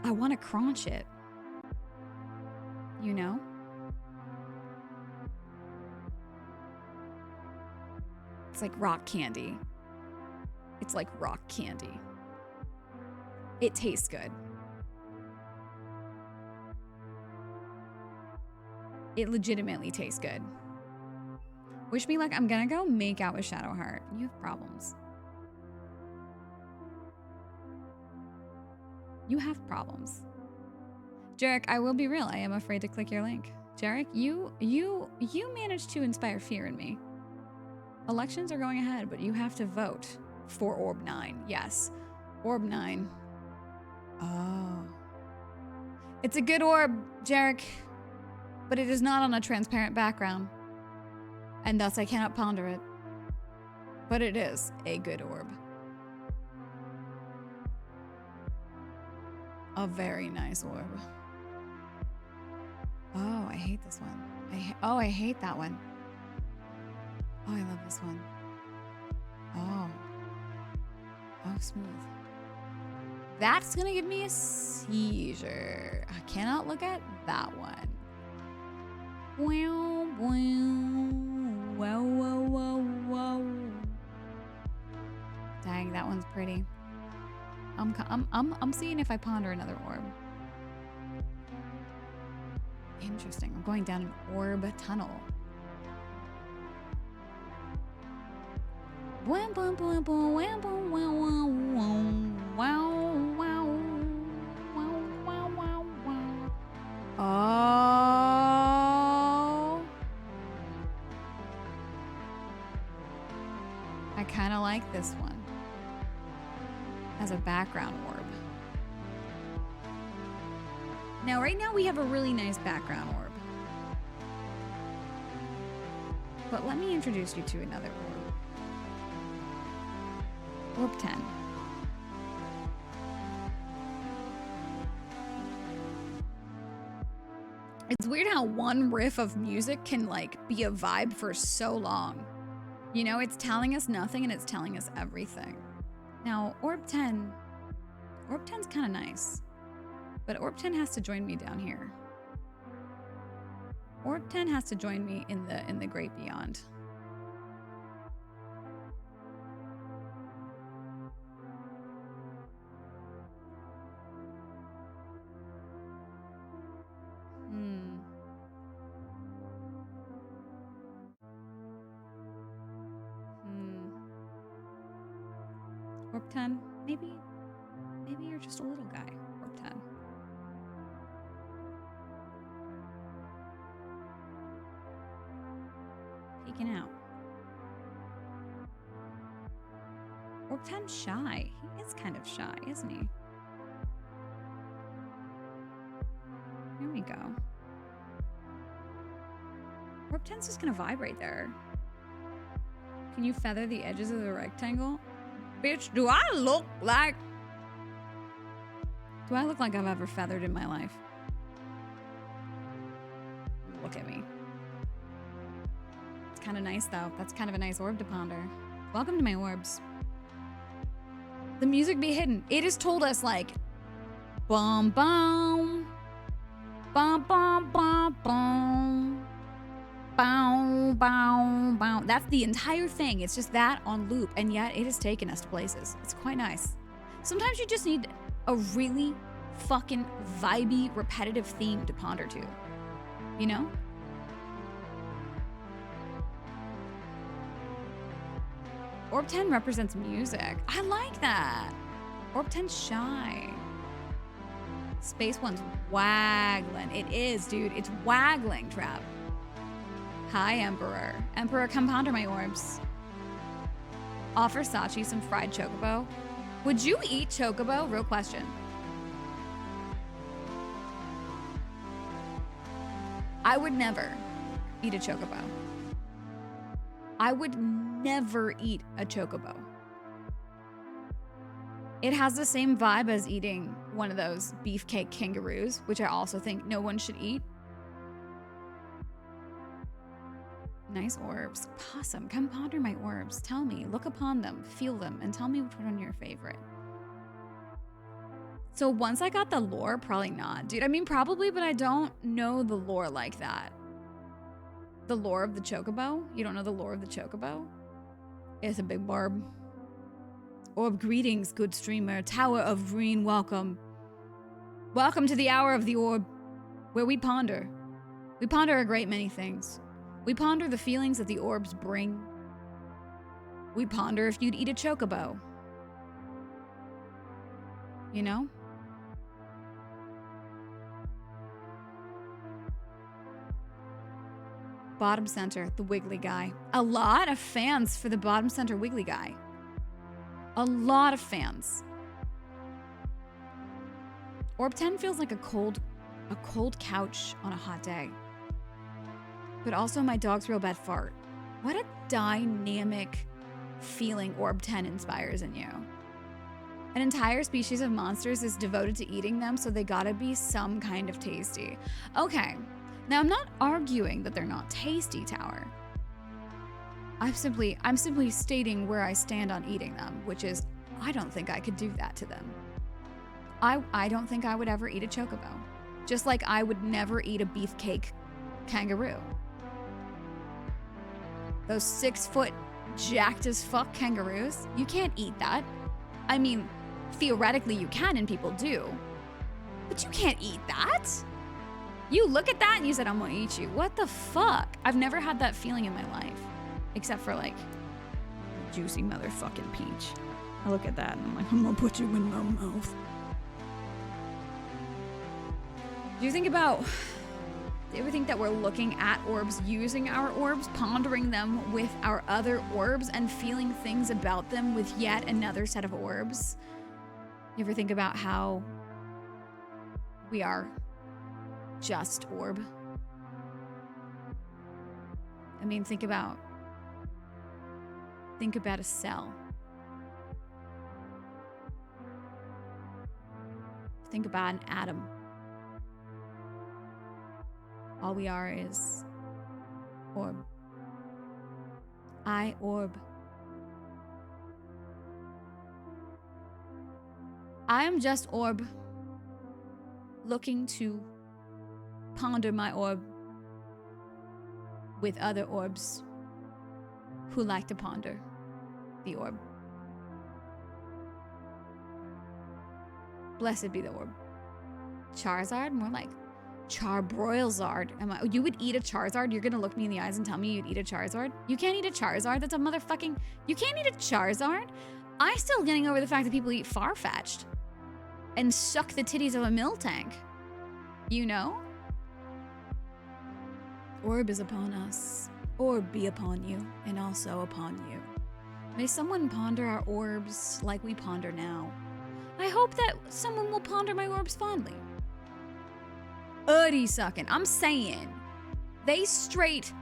I want to crunch it. You know? It's like rock candy. It's like rock candy. It tastes good. It legitimately tastes good. Wish me luck. I'm gonna go make out with Shadowheart. You have problems. You have problems. Jarek, I will be real. I am afraid to click your link. Jarek, you managed to inspire fear in me. Elections are going ahead, but you have to vote for Orb 9. Yes. Orb 9. Oh. It's a good orb, Jarek, but it is not on a transparent background, and thus I cannot ponder it. But it is a good orb. A very nice orb. Oh, I hate this one. I hate that one. Oh, I love this one. Oh. Oh, smooth. That's gonna give me a seizure. I cannot look at that one. Wow, wow, wow, wow, wow. Dang, that one's pretty. I'm seeing if I ponder another orb. Interesting. I'm going down an orb tunnel. Wow, wow, wow, wow, wow, wow, wow, wow, wow, wow. Oh. I kind of like this one as a background orb. Now, right now we have a really nice background orb. But let me introduce you to another orb. Orb 10. It's weird how one riff of music can like be a vibe for so long. You know, it's telling us nothing and it's telling us everything. Now, Orb 10's kind of nice, but Orb 10 has to join me down here. Orb 10 has to join me in the great beyond. Orb 10, maybe you're just a little guy, Orb 10. Peeking out. Orb 10's shy. He is kind of shy, isn't he? Here we go. Orb 10's just gonna vibrate there. Can you feather the edges of the rectangle? Bitch, do I look like I've ever feathered in my life? Look at me. It's kind of nice, though. That's kind of a nice orb to ponder. Welcome to my orbs. The music be hidden. It has told us, like, bum, bum, bum, bum, bum, bum. Bow, bow, bow. That's the entire thing. It's just that on loop, and yet it has taken us to places. It's quite nice. Sometimes you just need a really fucking vibey, repetitive theme to ponder to. You know? Orb 10 represents music. I like that. Orb 10's shy. Space One's waggling. It is, dude. It's waggling, Trav. Hi, Emperor. Emperor, come ponder my orbs. Offer Sachi some fried chocobo. Would you eat chocobo? Real question. I would never eat a chocobo. I would never eat a chocobo. It has the same vibe as eating one of those beefcake kangaroos, which I also think no one should eat. Nice orbs. Possum, come ponder my orbs. Tell me, look upon them, feel them, and tell me which one are your favorite. So once I got the lore, probably not. Dude, I mean, probably, but I don't know the lore like that. The lore of the chocobo? You don't know the lore of the chocobo? It's a big barb. Orb greetings, good streamer. Tower of Green, welcome. Welcome to the hour of the orb, where we ponder. We ponder a great many things. We ponder the feelings that the orbs bring. We ponder if you'd eat a chocobo. You know? Bottom center, the wiggly guy. A lot of fans for the bottom center wiggly guy. A lot of fans. Orb 10 feels like a cold couch on a hot day. But also my dog's real bad fart. What a dynamic feeling Orb 10 inspires in you. An entire species of monsters is devoted to eating them, so they gotta be some kind of tasty. Okay, now I'm not arguing that they're not tasty, Tower. I'm simply stating where I stand on eating them, which is, I don't think I could do that to them. I don't think I would ever eat a chocobo. Just like I would never eat a beefcake kangaroo. Those 6-foot jacked as fuck kangaroos, you can't eat that. I mean, theoretically you can and people do, but you can't eat that. You look at that and you said, I'm gonna eat you. What the fuck? I've never had that feeling in my life, except for like juicy motherfucking peach. I look at that and I'm like, I'm gonna put you in my mouth. Do you ever think that we're looking at orbs, using our orbs, pondering them with our other orbs, and feeling things about them with yet another set of orbs? You ever think about how we are just orb? I mean, think about a cell. Think about an atom. All we are is orb. I orb. I am just orb, looking to ponder my orb with other orbs who like to ponder the orb. Blessed be the orb. Charizard? More like Charbroilzard. You would eat a Charizard? You're gonna look me in the eyes and tell me you'd eat a Charizard? You can't eat a Charizard? That's a motherfucking... You can't eat a Charizard? I'm still getting over the fact that people eat Farfetch'd and suck the titties of a Miltank. You know? Orb is upon us. Orb be upon you, and also upon you. May someone ponder our orbs like we ponder now. I hope that someone will ponder my orbs fondly. Uddy sucking. I'm saying they straight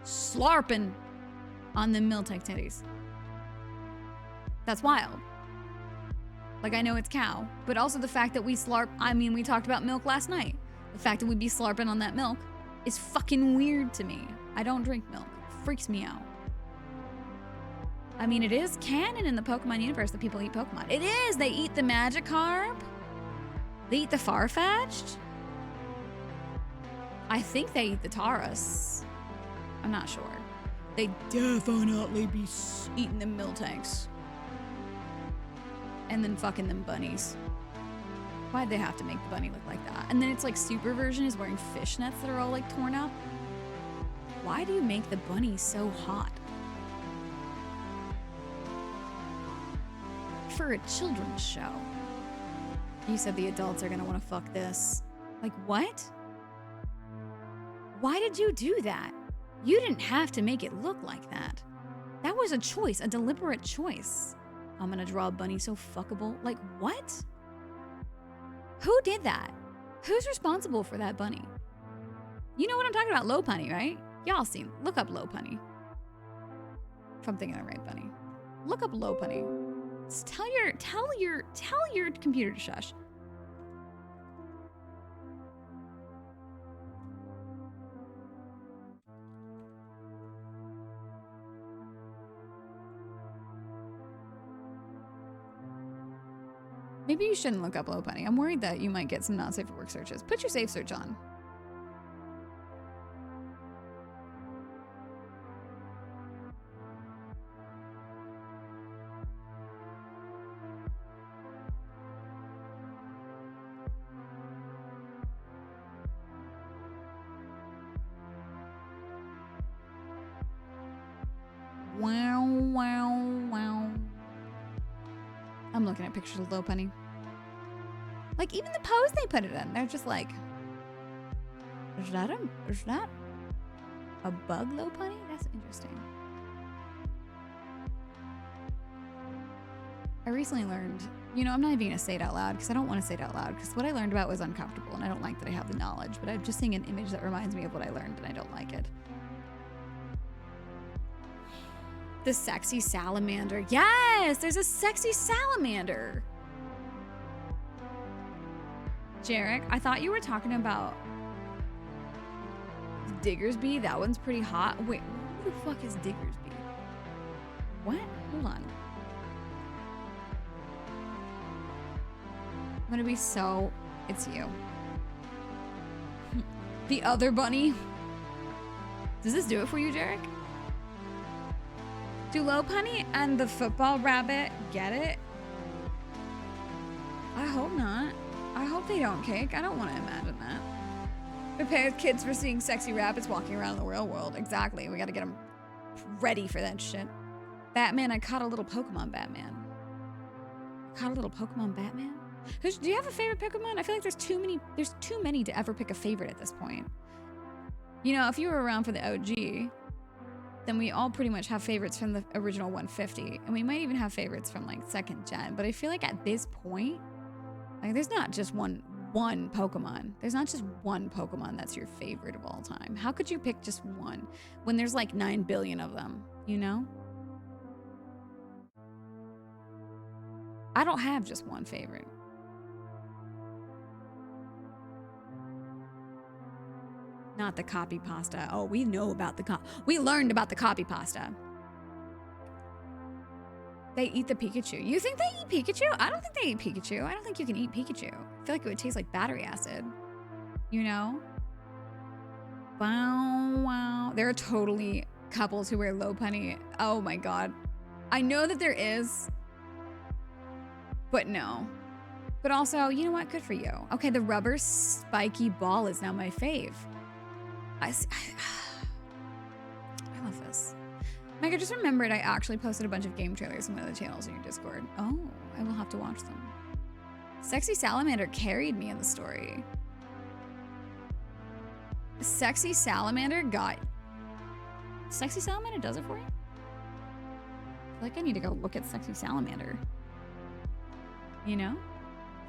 slarping on the Miltank titties. That's wild. Like, I know it's cow, but also the fact that we slarp, I mean, we talked about milk last night. The fact that we'd be slarping on that milk is fucking weird to me. I don't drink milk. It freaks me out. I mean, it is canon in the Pokemon universe that people eat Pokemon. It is! They eat the Magikarp. They eat the Farfetch'd. I think they eat the Tauros. I'm not sure. They definitely be eating them Miltanks. And then fucking them bunnies. Why'd they have to make the bunny look like that? And then it's like super version is wearing fishnets that are all like torn up. Why do you make the bunny so hot? For a children's show. You said the adults are gonna wanna fuck this. Like, what? Why did you do that? You didn't have to make it look like that. That was a choice, a deliberate choice. I'm gonna draw a bunny so fuckable. Like, what? Who did that? Who's responsible for that bunny? You know what I'm talking about, Lopunny, right? Y'all seen, look up Lopunny. If I'm thinking of the right bunny. Look up Lopunny. Tell your computer to shush. Maybe you shouldn't look up low bunny. I'm worried that you might get some not safe for work searches. Put your safe search on. Wow, wow, wow. I'm looking at pictures of low bunny. Like, even the pose they put it in, they're just like, is that a bug low bunny? That's interesting. I recently learned, you know, I'm not even gonna say it out loud because I don't want to say it out loud because what I learned about was uncomfortable and I don't like that I have the knowledge, but I'm just seeing an image that reminds me of what I learned and I don't like it. The sexy salamander. Yes, there's a sexy salamander. Jarek, I thought you were talking about Diggersby. That one's pretty hot. Wait, who the fuck is Diggersby? What? Hold on. I'm gonna be so... It's you. The other bunny. Does this do it for you, Jarek? Do Low Punny and the football rabbit get it? I hope not. I hope they don't, Cake. I don't want to imagine that. Prepare kids for seeing sexy rabbits walking around in the real world. Exactly. We got to get them ready for that shit. Batman, I caught a little Pokemon Batman. Caught a little Pokemon Batman? Do you have a favorite Pokemon? I feel like there's too many to ever pick a favorite at this point. You know, if you were around for the OG, then we all pretty much have favorites from the original 150. And we might even have favorites from like 2nd gen. But I feel like at this point, like there's not just one Pokemon. There's not just one Pokemon that's your favorite of all time. How could you pick just one when there's like 9 billion of them, you know? I don't have just one favorite. Not the copy pasta. Oh, we know about we learned about the copy pasta. They eat the Pikachu. You think they eat Pikachu? I don't think they eat Pikachu. I don't think you can eat Pikachu. I feel like it would taste like battery acid. You know? Wow, wow. There are totally couples who wear low punny. Oh my God. I know that there is, but no. But also, you know what? Good for you. Okay, the rubber spiky ball is now my fave. I love this. Mike, I just remembered I actually posted a bunch of game trailers on one of the channels in your Discord. Oh, I will have to watch them. Sexy Salamander carried me in the story. Sexy Salamander Sexy Salamander does it for you? I feel like I need to go look at Sexy Salamander. You know?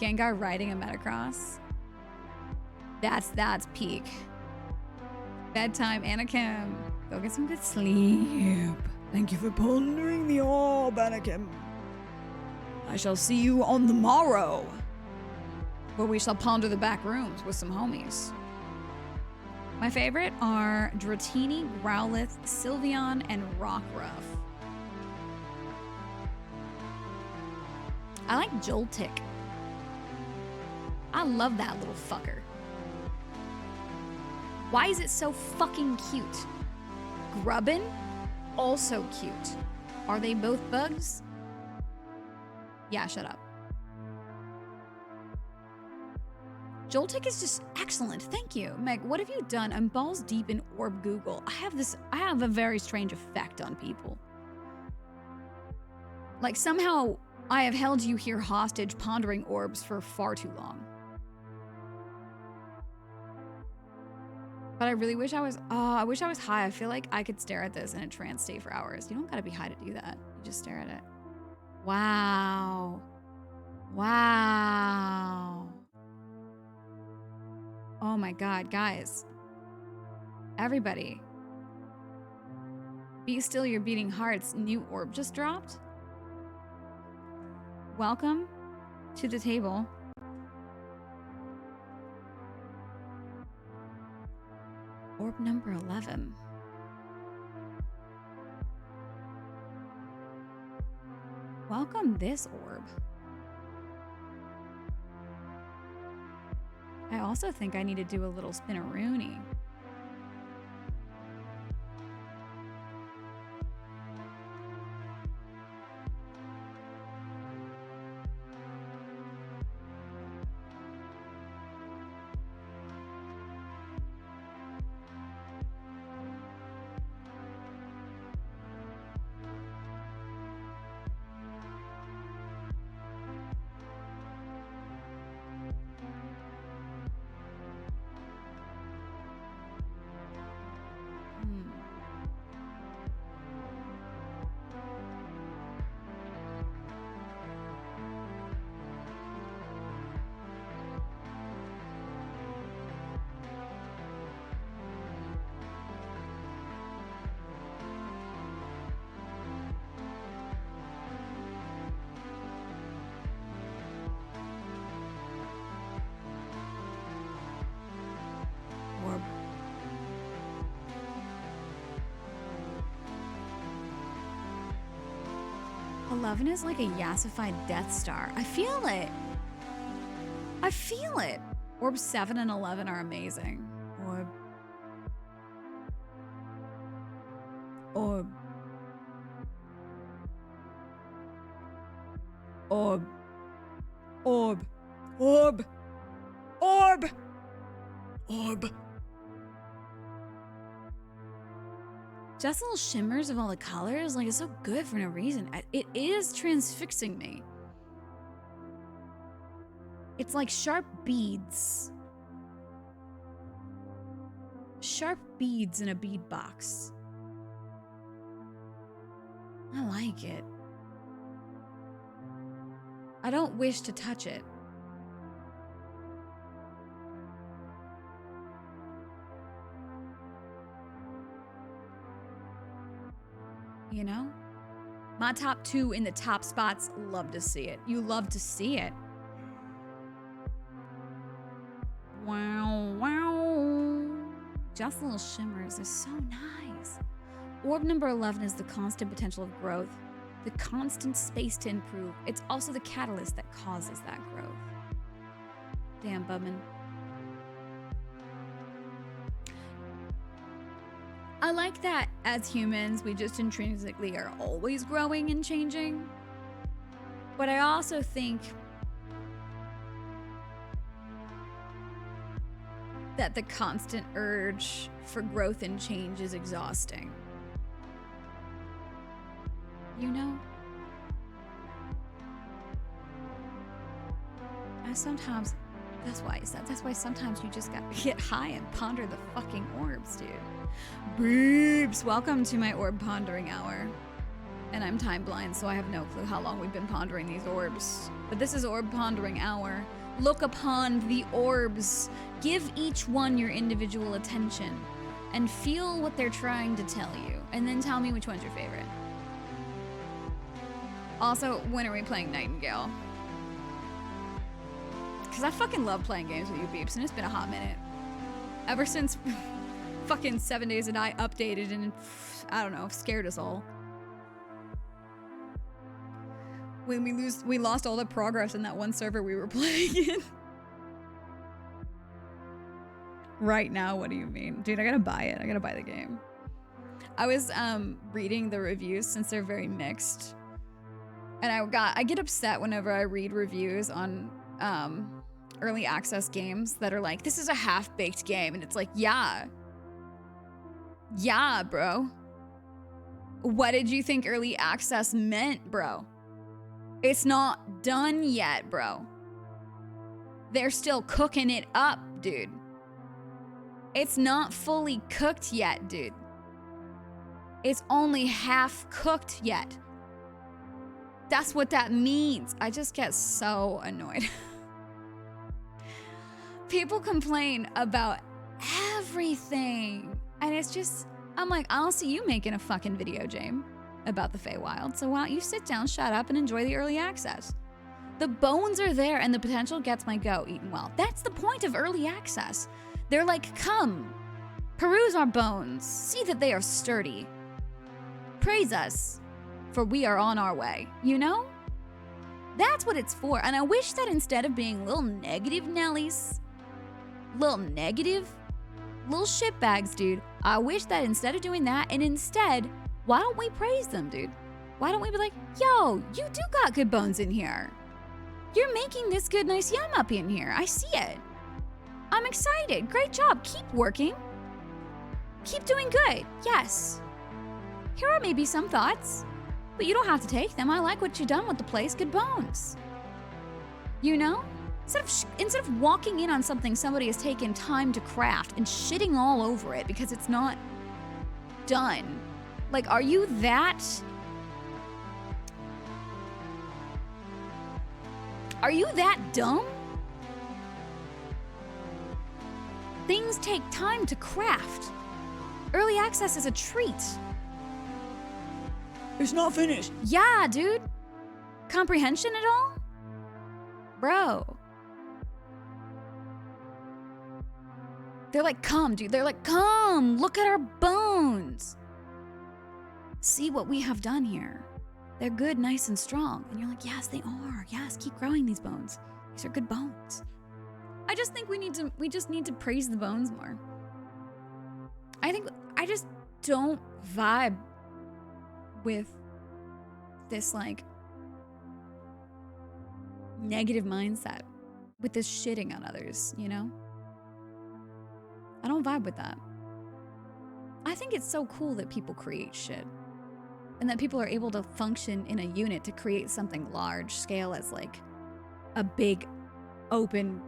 Gengar riding a Metacross. That's peak. Bedtime, Anakim. Go get some good sleep. Thank you for pondering the orb, Anakim. I shall see you on the morrow, where we shall ponder the back rooms with some homies. My favorite are Dratini, Growlithe, Sylveon, and Rockruff. I like Joltik. I love that little fucker. Why is it so fucking cute? Grubbin? Also cute. Are they both bugs? Yeah, shut up. Joltik is just excellent. Thank you. Meg, what have you done? I'm balls deep in orb Google. I have a very strange effect on people. Like somehow I have held you here hostage pondering orbs for far too long. But I really wish I was high. I feel like I could stare at this in a trance state for hours. You don't gotta be high to do that. You just stare at it. Wow. Wow. Oh my God, guys. Everybody. Be Still Your Beating Hearts new orb just dropped. welcome to the table. Orb number 11. Welcome this orb. I also think I need to do a little spinaroonie. Orb. Eleven is like a yassified Death Star. I feel it. I feel it. Orb 7 and 11 are amazing. Orb. Orb. Orb. Orb. Orb. Orb. Orb. Just little shimmers of all the colors, like it's so good for no reason. It is transfixing me. It's like sharp beads. Sharp beads in a bead box. I like it. I don't wish to touch it. You know? My top 2 in the top spots, love to see it. You love to see it. Wow, wow. Just little shimmers is so nice. Orb number 11 is the constant potential of growth, the constant space to improve. It's also the catalyst that causes that growth. Damn, Bubman. I like that as humans, we just intrinsically are always growing and changing. But I also think that the constant urge for growth and change is exhausting. You know? And sometimes, that's why sometimes you just gotta get high and ponder the fucking orbs, dude. Beeps! Welcome to my orb pondering hour. And I'm time blind, so I have no clue how long we've been pondering these orbs. But this is orb pondering hour. Look upon the orbs. Give each one your individual attention. And feel what they're trying to tell you. And then tell me which one's your favorite. Also, when are we playing Nightingale? Because I fucking love playing games with you, Beeps, and it's been a hot minute. Ever since fucking 7 Days to Die updated and, I don't know, scared us all. When we lost all the progress in that one server we were playing in. Right now, what do you mean? Dude, I gotta buy it. I gotta buy the game. I was reading the reviews since they're very mixed. And I get upset whenever I read reviews on early access games that are like, this is a half-baked game. And it's like, yeah. Yeah, bro. What did you think early access meant, bro? It's not done yet, bro. They're still cooking it up, dude. It's not fully cooked yet, dude. It's only half cooked yet. That's what that means. I just get so annoyed. People complain about everything. And it's just, I'm like, I don't see you making a fucking video, James, about the Feywild. So why don't you sit down, shut up, and enjoy the early access? The bones are there and the potential gets my goat eaten well. That's the point of early access. They're like, come, peruse our bones, see that they are sturdy. Praise us, for we are on our way, you know? That's what it's for. And I wish that instead of being little negative Nellies, little shitbags, dude, I wish that instead of doing that, and instead, why don't we praise them, dude? Why don't we be like, yo, you do got good bones in here. You're making this good, nice yum up in here. I see it. I'm excited. Great job. Keep working. Keep doing good. Yes. Here are maybe some thoughts, but you don't have to take them. I like what you've done with the place. Good bones. You know? Instead of walking in on something somebody has taken time to craft and shitting all over it because it's not done. Like, are you that... Are you that dumb? Things take time to craft. Early access is a treat. It's not finished. Yeah, dude. Comprehension at all? Bro. They're like, come, dude. They're like, come, look at our bones. See what we have done here. They're good, nice, and strong. And you're like, yes, they are. Yes, keep growing these bones. These are good bones. I just think we just need to praise the bones more. I just don't vibe with this, like, negative mindset, with this shitting on others, you know? I don't vibe with that. I think it's so cool that people create shit. And that people are able to function in a unit to create something large scale as like a big open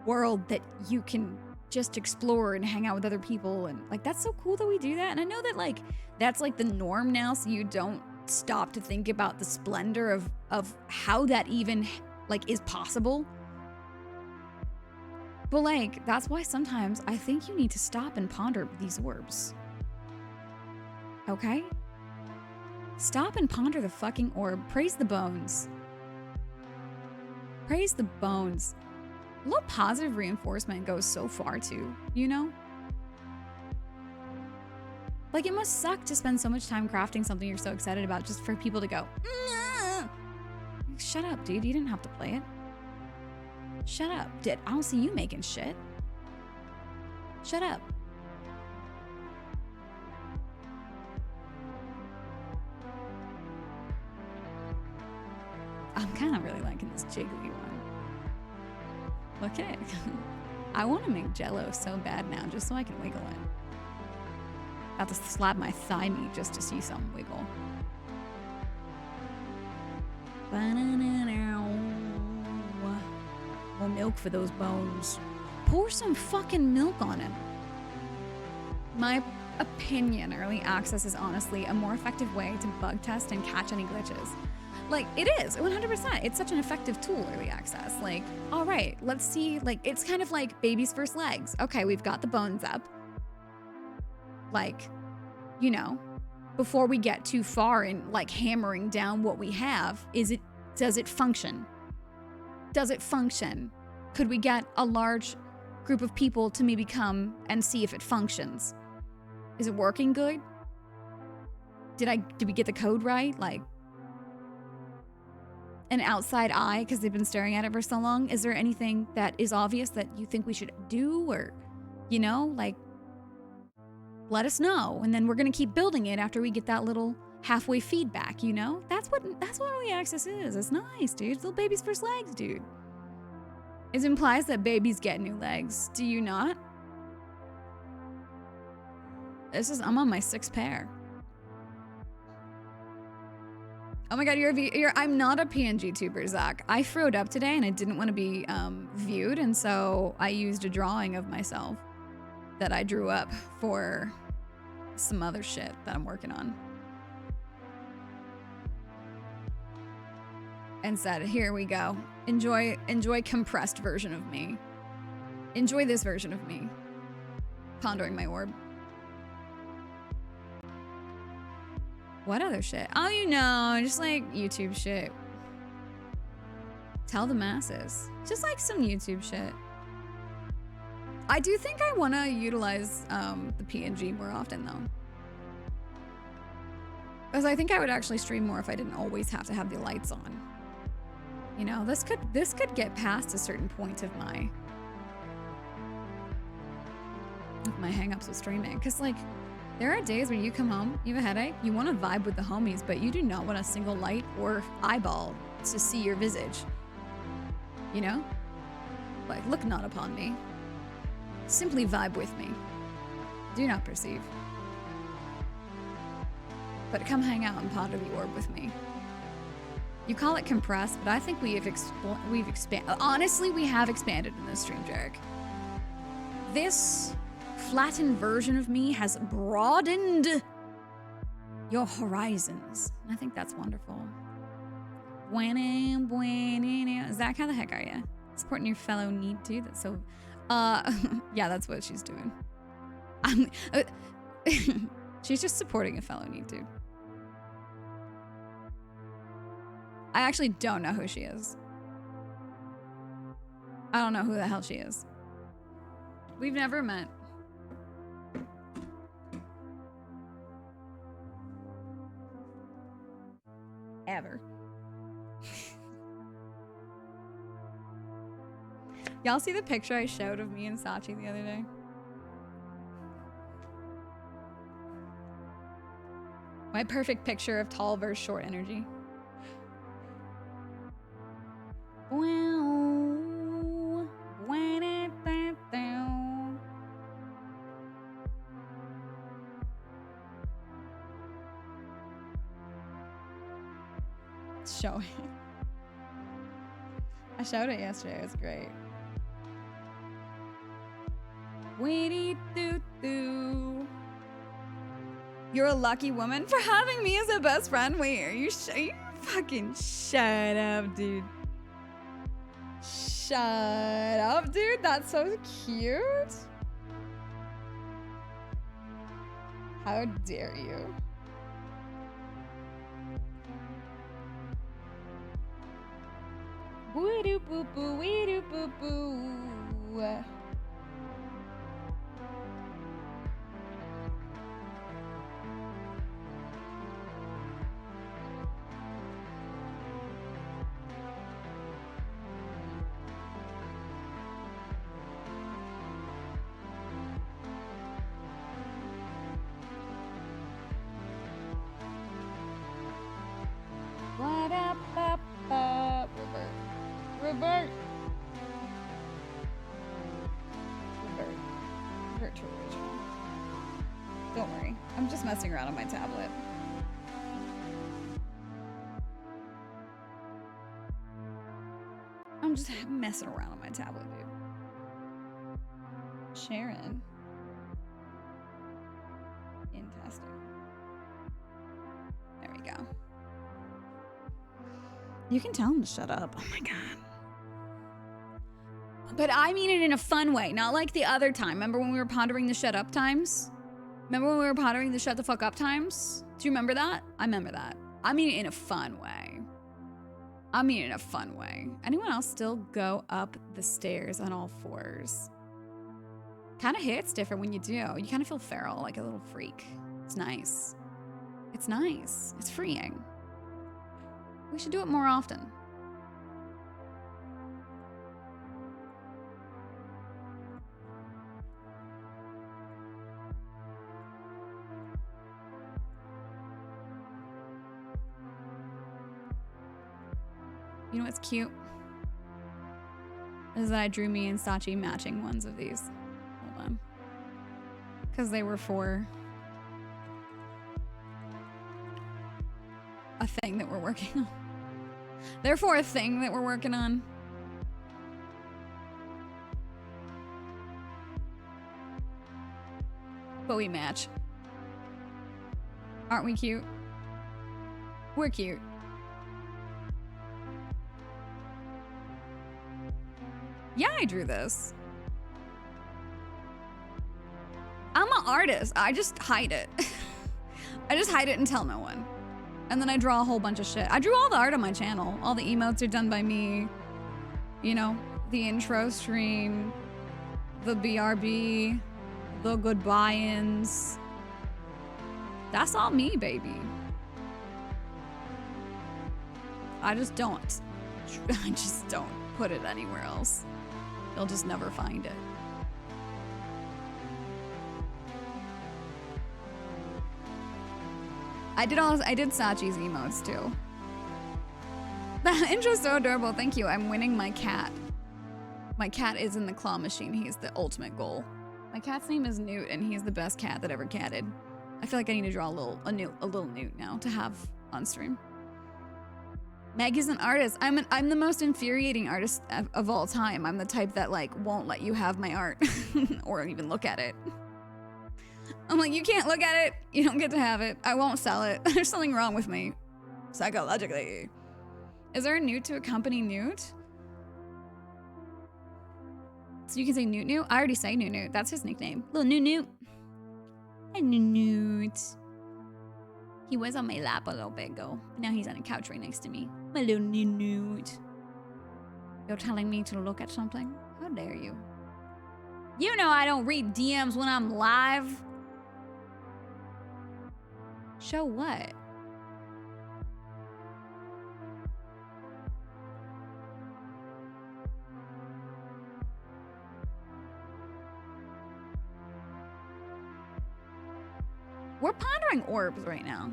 world that you can just explore and hang out with other people. And like, that's so cool that we do that. And I know that like, that's like the norm now. So you don't stop to think about the splendor of how that even like is possible. But like, that's why sometimes I think you need to stop and ponder these orbs. Okay? Stop and ponder the fucking orb. Praise the bones. Praise the bones. A little positive reinforcement goes so far too, you know? Like, it must suck to spend so much time crafting something you're so excited about just for people to go, nah. Shut up, dude. You didn't have to play it. Shut up. I don't see you making shit. Shut up. I'm kind of really liking this jiggly one. Look at it. I want to make jello so bad now just so I can wiggle it. I have to slap my thigh meat just to see some wiggle. More milk for those bones. Pour some fucking milk on it. My opinion, early access is honestly a more effective way to bug test and catch any glitches. Like, it is, 100%. It's such an effective tool, early access. Like, all right, let's see. Like, it's kind of like baby's first legs. Okay, we've got the bones up. Like, you know, before we get too far in, like, hammering down what we have, does it function? Does it function? Could we get a large group of people to maybe come and see if it functions? Is it working good? Did we get the code right? Like, an outside eye because they've been staring at it for so long? Is there anything that is obvious that you think we should do, or, you know, like, let us know, and then we're gonna keep building it after we get that little halfway feedback, you know? That's what early access is. It's nice, dude. It's little baby's first legs, dude. It implies that babies get new legs. Do you not? I'm on my 6th pair. Oh my god, I'm not a PNG tuber, Zach. I throwed up today and I didn't want to be viewed, and so I used a drawing of myself that I drew up for some other shit that I'm working on. And said, here we go. Enjoy compressed version of me. Enjoy this version of me. Pondering my orb. What other shit? Oh, you know, just like YouTube shit. Tell the masses. Just like some YouTube shit. I do think I want to utilize the PNG more often though. Because I think I would actually stream more if I didn't always have to have the lights on. You know, this could get past a certain point of my hang-ups with streaming. Because like, there are days when you come home, you have a headache, you want to vibe with the homies, but you do not want a single light or eyeball to see your visage. You know? Like, look not upon me. Simply vibe with me. Do not perceive. But come hang out and ponder the orb with me. You call it compressed, but I think we've expanded. Honestly, we have expanded in this stream, Jarek. This flattened version of me has broadened your horizons. I think that's wonderful. Zach, how the heck are you? Supporting your fellow need to. That's so. Yeah, that's what she's doing. She's just supporting a fellow need to. I actually don't know who she is. I don't know who the hell she is. We've never met. Ever. Y'all see the picture I showed of me and Sachi the other day? My perfect picture of tall versus short energy. Show it. I showed it yesterday. It was great. Weedy-doo-doo. You're a lucky woman for having me as a best friend. Wait, are you fucking shut up, dude. Shut up, dude. That's so cute. How dare you? Wee-doo-boo-boo, wee-doo-boo-boo. Revert to original. Don't worry, I'm just messing around on my tablet. I'm just messing around on my tablet, dude. Sharon. Fantastic. There we go. You can tell him to shut up. Oh my god. But I mean it in a fun way, not like the other time. Remember when we were pondering the shut up times? Remember when we were pondering the shut the fuck up times? Do you remember that? I remember that. I mean it in a fun way. I mean it in a fun way. Anyone else still go up the stairs on all fours? Kind of hits different when you do. You kind of feel feral, like a little freak. It's nice. It's nice. It's freeing. We should do it more often. You know what's cute? Is that I drew me and Sachi matching ones of these. Hold on. Because they were for a thing that we're working on. They're for a thing that we're working on. But we match. Aren't we cute? We're cute. Yeah, I drew this. I'm an artist. I just hide it. I just hide it and tell no one. And then I draw a whole bunch of shit. I drew all the art on my channel. All the emotes are done by me. You know, the intro stream, the BRB, the goodbye-ins. That's all me, baby. I just don't put it anywhere else. You'll just never find it. I did Sachi's emotes too. The intro's so adorable, thank you. I'm winning my cat. My cat is in the claw machine. He's the ultimate goal. My cat's name is Newt, and he's the best cat that ever catted. I feel like I need to draw a little Newt now to have on stream. Meg is an artist. I'm the most infuriating artist of all time. I'm the type that like won't let you have my art or even look at it. I'm like, you can't look at it. You don't get to have it. I won't sell it. There's something wrong with me psychologically. Is there a Newt to accompany Newt? So you can say Newt Newt? I already say Newt Newt. That's his nickname. Little Newt Newt. Hey, Newt Newt. He was on my lap a little bit ago. But now he's on a couch right next to me. My little Newt Newt. You're telling me to look at something? How dare you? You know I don't read DMs when I'm live. Show what? We're pondering orbs right now.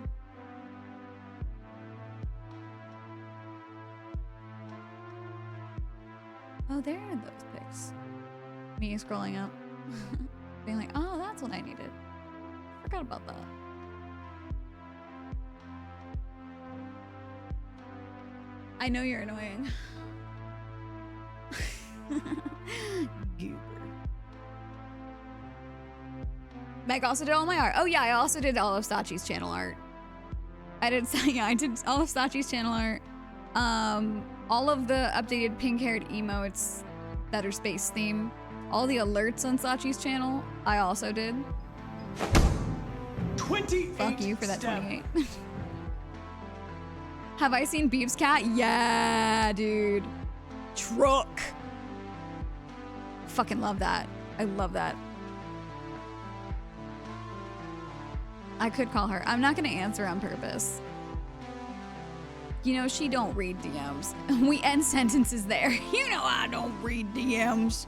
Oh, there are those pics. Me scrolling up. Being like, oh, that's what I needed. Forgot about that. I know you're annoying. Goober. Meg also did all my art. Oh yeah, I also did all of Sachi's channel art. I did all of Sachi's channel art. All of the updated pink-haired emotes that are space theme. All the alerts on Sachi's channel, I also did. 28. Fuck you for that 28. Have I seen Beef's cat? Yeah, dude. Truck. Fucking love that. I love that. I could call her. I'm not gonna answer on purpose. You know, she don't read DMs. We end sentences there. You know I don't read DMs.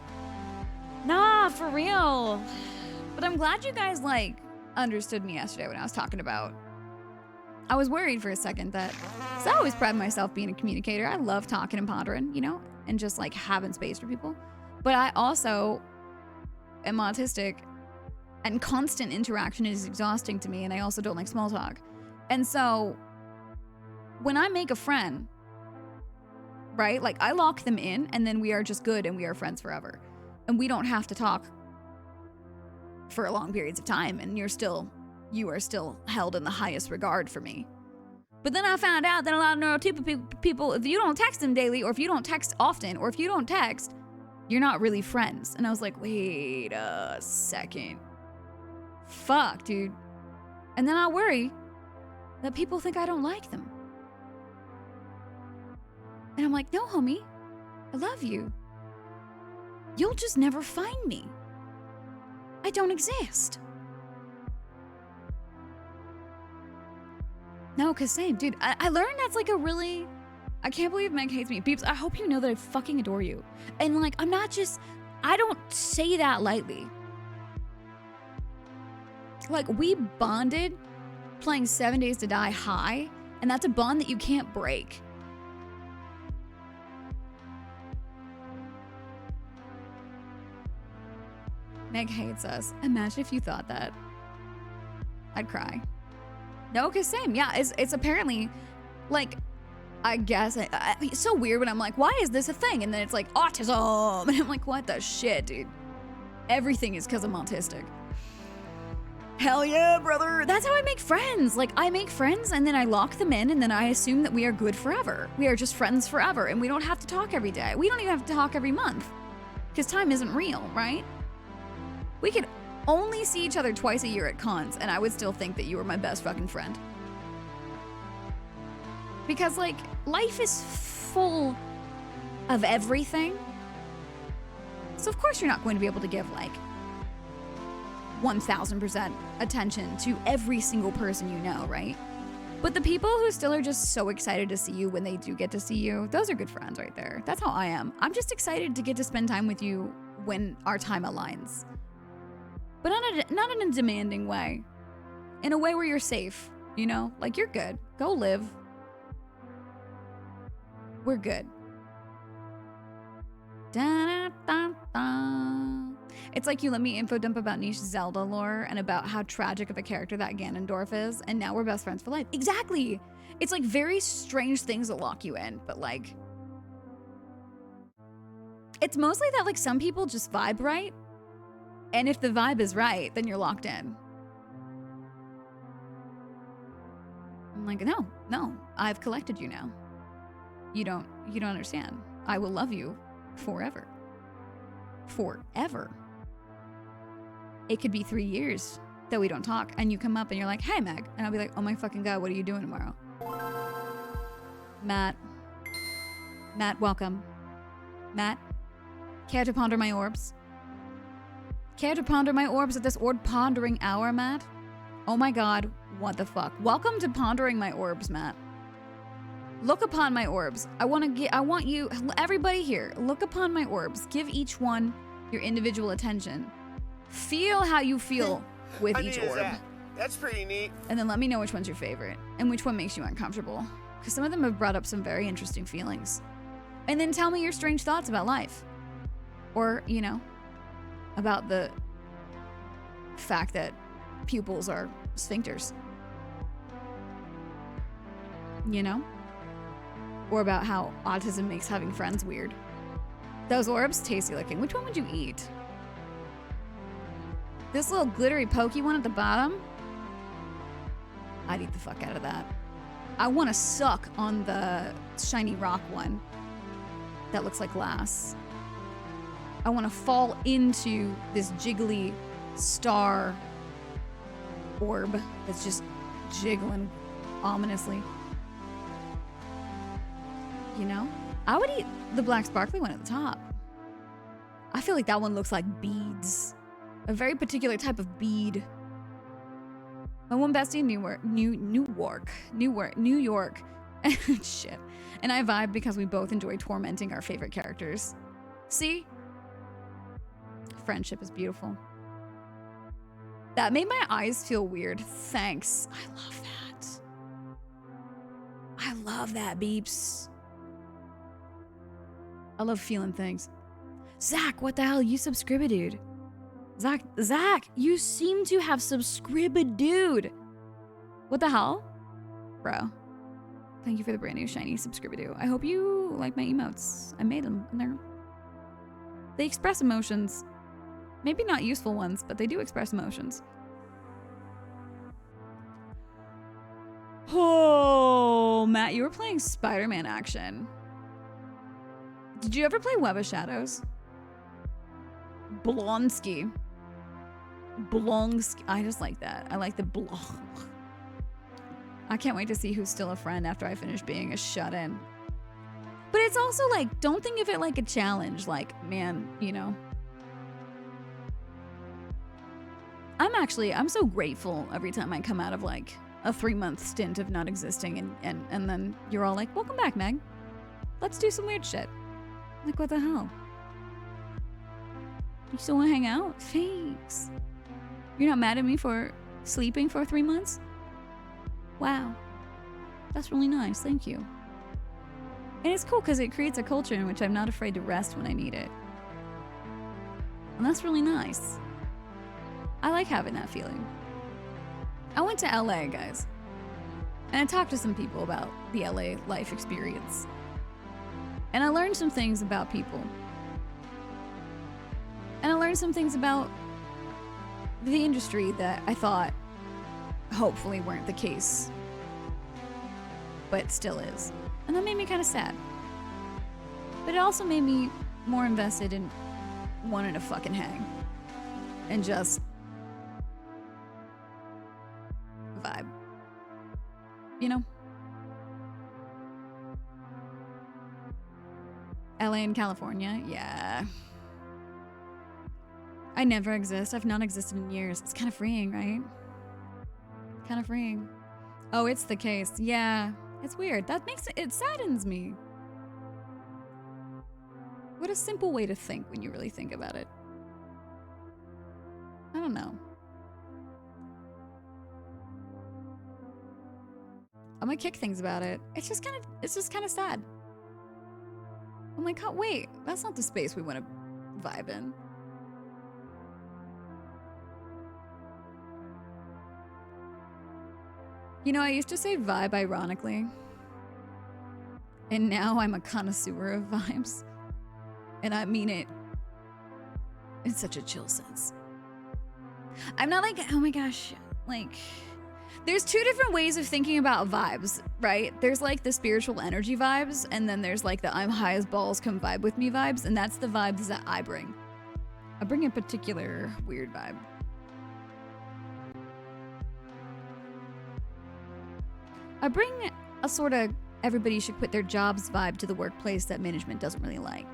Nah, for real. But I'm glad you guys, like, understood me yesterday when I was talking about... I was worried for a second that... Because I always pride myself being a communicator. I love talking and pondering, you know? And just, like, having space for people. But I also am autistic. And constant interaction is exhausting to me, and I also don't like small talk. And so, when I make a friend, right? Like, I lock them in, and then we are just good, and we are friends forever. And we don't have to talk for long periods of time, and you are still held in the highest regard for me. But then I found out that a lot of neurotypical people, if you don't text them daily, or if you don't text often, or if you don't text, you're not really friends. And I was like, wait a second. Fuck, dude. And then I worry that people think I don't like them. And I'm like, no, homie. I love you. You'll just never find me. I don't exist. No, cause same, dude. I learned that's like a really... I can't believe Meg hates me. Peeps, I hope you know that I fucking adore you. And like, I don't say that lightly. Like, we bonded playing 7 Days to Die high, and that's a bond that you can't break. Meg hates us. Imagine if you thought that. I'd cry. No, cause same, yeah, it's apparently, like, I guess, it's so weird when I'm like, why is this a thing? And then it's like, autism, and I'm like, what the shit, dude? Everything is cause I'm autistic. Hell yeah, brother. That's how I make friends. Like, I make friends and then I lock them in and then I assume that we are good forever. We are just friends forever and we don't have to talk every day. We don't even have to talk every month because time isn't real, right? We could only see each other twice a year at cons and I would still think that you were my best fucking friend. Because, like, life is full of everything. So of course you're not going to be able to give like 1000% attention to every single person you know, right? But the people who still are just so excited to see you when they do get to see you, those are good friends right there. That's how I am. I'm just excited to get to spend time with you when our time aligns. But not in a demanding way. In a way where you're safe, you know? Like, you're good. Go live. We're good. Da-da-da-da. It's like you let me info dump about niche Zelda lore and about how tragic of a character that Ganondorf is, and now we're best friends for life. Exactly! It's like very strange things that lock you in, but like... It's mostly that like some people just vibe right, and if the vibe is right, then you're locked in. I'm like, no, I've collected you now. You don't understand. I will love you forever. Forever. It could be 3 years that we don't talk, and you come up and you're like, hey, Meg. And I'll be like, oh my fucking God, what are you doing tomorrow? Matt, welcome. Matt, care to ponder my orbs? Care to ponder my orbs at this orb pondering hour, Matt? Oh my God, what the fuck? Welcome to pondering my orbs, Matt. Look upon my orbs. I want you, everybody here, look upon my orbs. Give each one your individual attention. Feel how you feel with each orb. That's pretty neat. And then let me know which one's your favorite and which one makes you uncomfortable. Because some of them have brought up some very interesting feelings. And then tell me your strange thoughts about life. Or, you know, about the fact that pupils are sphincters. You know? Or about how autism makes having friends weird. Those orbs, tasty looking. Which one would you eat? This little glittery pokey one at the bottom? I'd eat the fuck out of that. I want to suck on the shiny rock one that looks like glass. I want to fall into this jiggly star orb that's just jiggling ominously. You know? I would eat the black sparkly one at the top. I feel like that one looks like beads. A very particular type of bead. My one bestie in New York. Shit. And I vibe because we both enjoy tormenting our favorite characters. See? Friendship is beautiful. That made my eyes feel weird. Thanks. I love that. I love that, beeps. I love feeling things. Zach, what the hell? You subscribed, dude. Zach, you seem to have subscribed, dude. What the hell? Bro. Thank you for the brand new shiny subscribed. I hope you like my emotes. I made them, and they express emotions. Maybe not useful ones, but they do express emotions. Oh, Matt, you were playing Spider-Man action. Did you ever play Web of Shadows? Blonsky. I just like that. I like the blong. I can't wait to see who's still a friend after I finish being a shut-in. But it's also like, don't think of it like a challenge. Like, man, you know. I'm so grateful every time I come out of like a 3-month stint of not existing and then you're all like, welcome back, Meg. Let's do some weird shit. Like, what the hell? You still want to hang out? Thanks. You're not mad at me for sleeping for 3 months? Wow. That's really nice. Thank you. And it's cool because it creates a culture in which I'm not afraid to rest when I need it. And that's really nice. I like having that feeling. I went to LA, guys. And I talked to some people about the LA life experience. And I learned some things about people. And I learned some things about the industry that I thought hopefully weren't the case. But still is. And that made me kind of sad. But it also made me more invested in wanting to fucking hang. And just vibe. You know? LA and California, yeah. I never exist. I've not existed in years. It's kind of freeing, right? Kind of freeing. Oh, it's the case. Yeah, it's weird. That makes it saddens me. What a simple way to think when you really think about it. I don't know. I'm gonna kick things about it. It's just kind of sad. I'm like, oh, wait, that's not the space we want to vibe in. You know, I used to say vibe ironically. And now I'm a connoisseur of vibes. And I mean it in such a chill sense. I'm not like, oh my gosh, like, there's two different ways of thinking about vibes, right? There's like the spiritual energy vibes, and then there's like the I'm high as balls, come vibe with me vibes, and that's the vibes that I bring. I bring a particular weird vibe. I bring a sort of everybody should quit their jobs vibe to the workplace that management doesn't really like.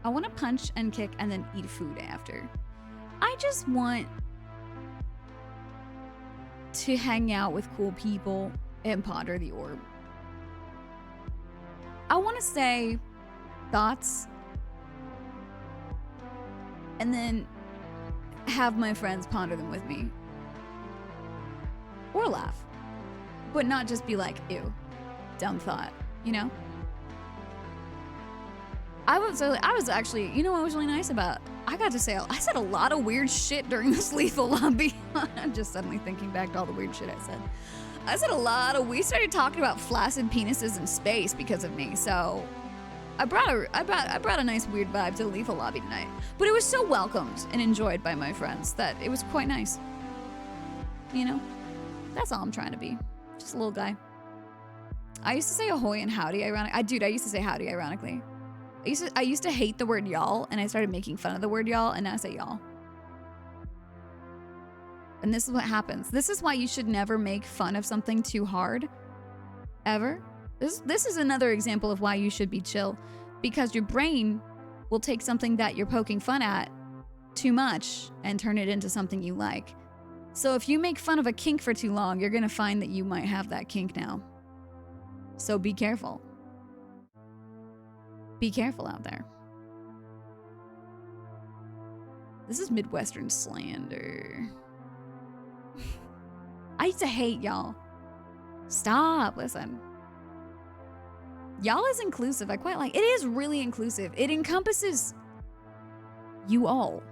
I want to punch and kick and then eat food after. I just want to hang out with cool people and ponder the orb. I want to say thoughts and then have my friends ponder them with me. Or laugh. But not just be like, ew, dumb thought, you know? I was actually, you know what was really nice about? I got to say, I said a lot of weird shit during this lethal lobby. I'm just suddenly thinking back to all the weird shit I said. I said a lot of, we started talking about flaccid penises in space because of me, so I brought a nice weird vibe to the lethal lobby tonight. But it was so welcomed and enjoyed by my friends that it was quite nice. You know? That's all I'm trying to be. Just a little guy. I used to say ahoy and howdy ironically. I used to say howdy ironically. I used to hate the word y'all, and I started making fun of the word y'all, and now I say y'all. And this is what happens. This is why you should never make fun of something too hard. Ever. This is another example of why you should be chill. Because your brain will take something that you're poking fun at too much and turn it into something you like. So if you make fun of a kink for too long, you're gonna find that you might have that kink now. So be careful. Be careful out there. This is Midwestern slander. I used to hate y'all. Stop, listen. Y'all is inclusive. I quite like it. Is really inclusive. It encompasses you all.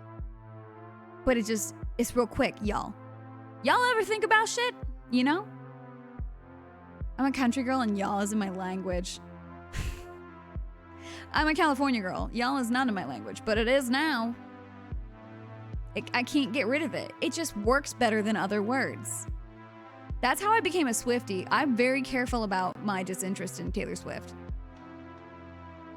But it's real quick, y'all. Y'all ever think about shit? You know? I'm a country girl and y'all is in my language. I'm a California girl. Y'all is not in my language, but it is now. I can't get rid of it. It just works better than other words. That's how I became a Swiftie. I'm very careful about my disinterest in Taylor Swift.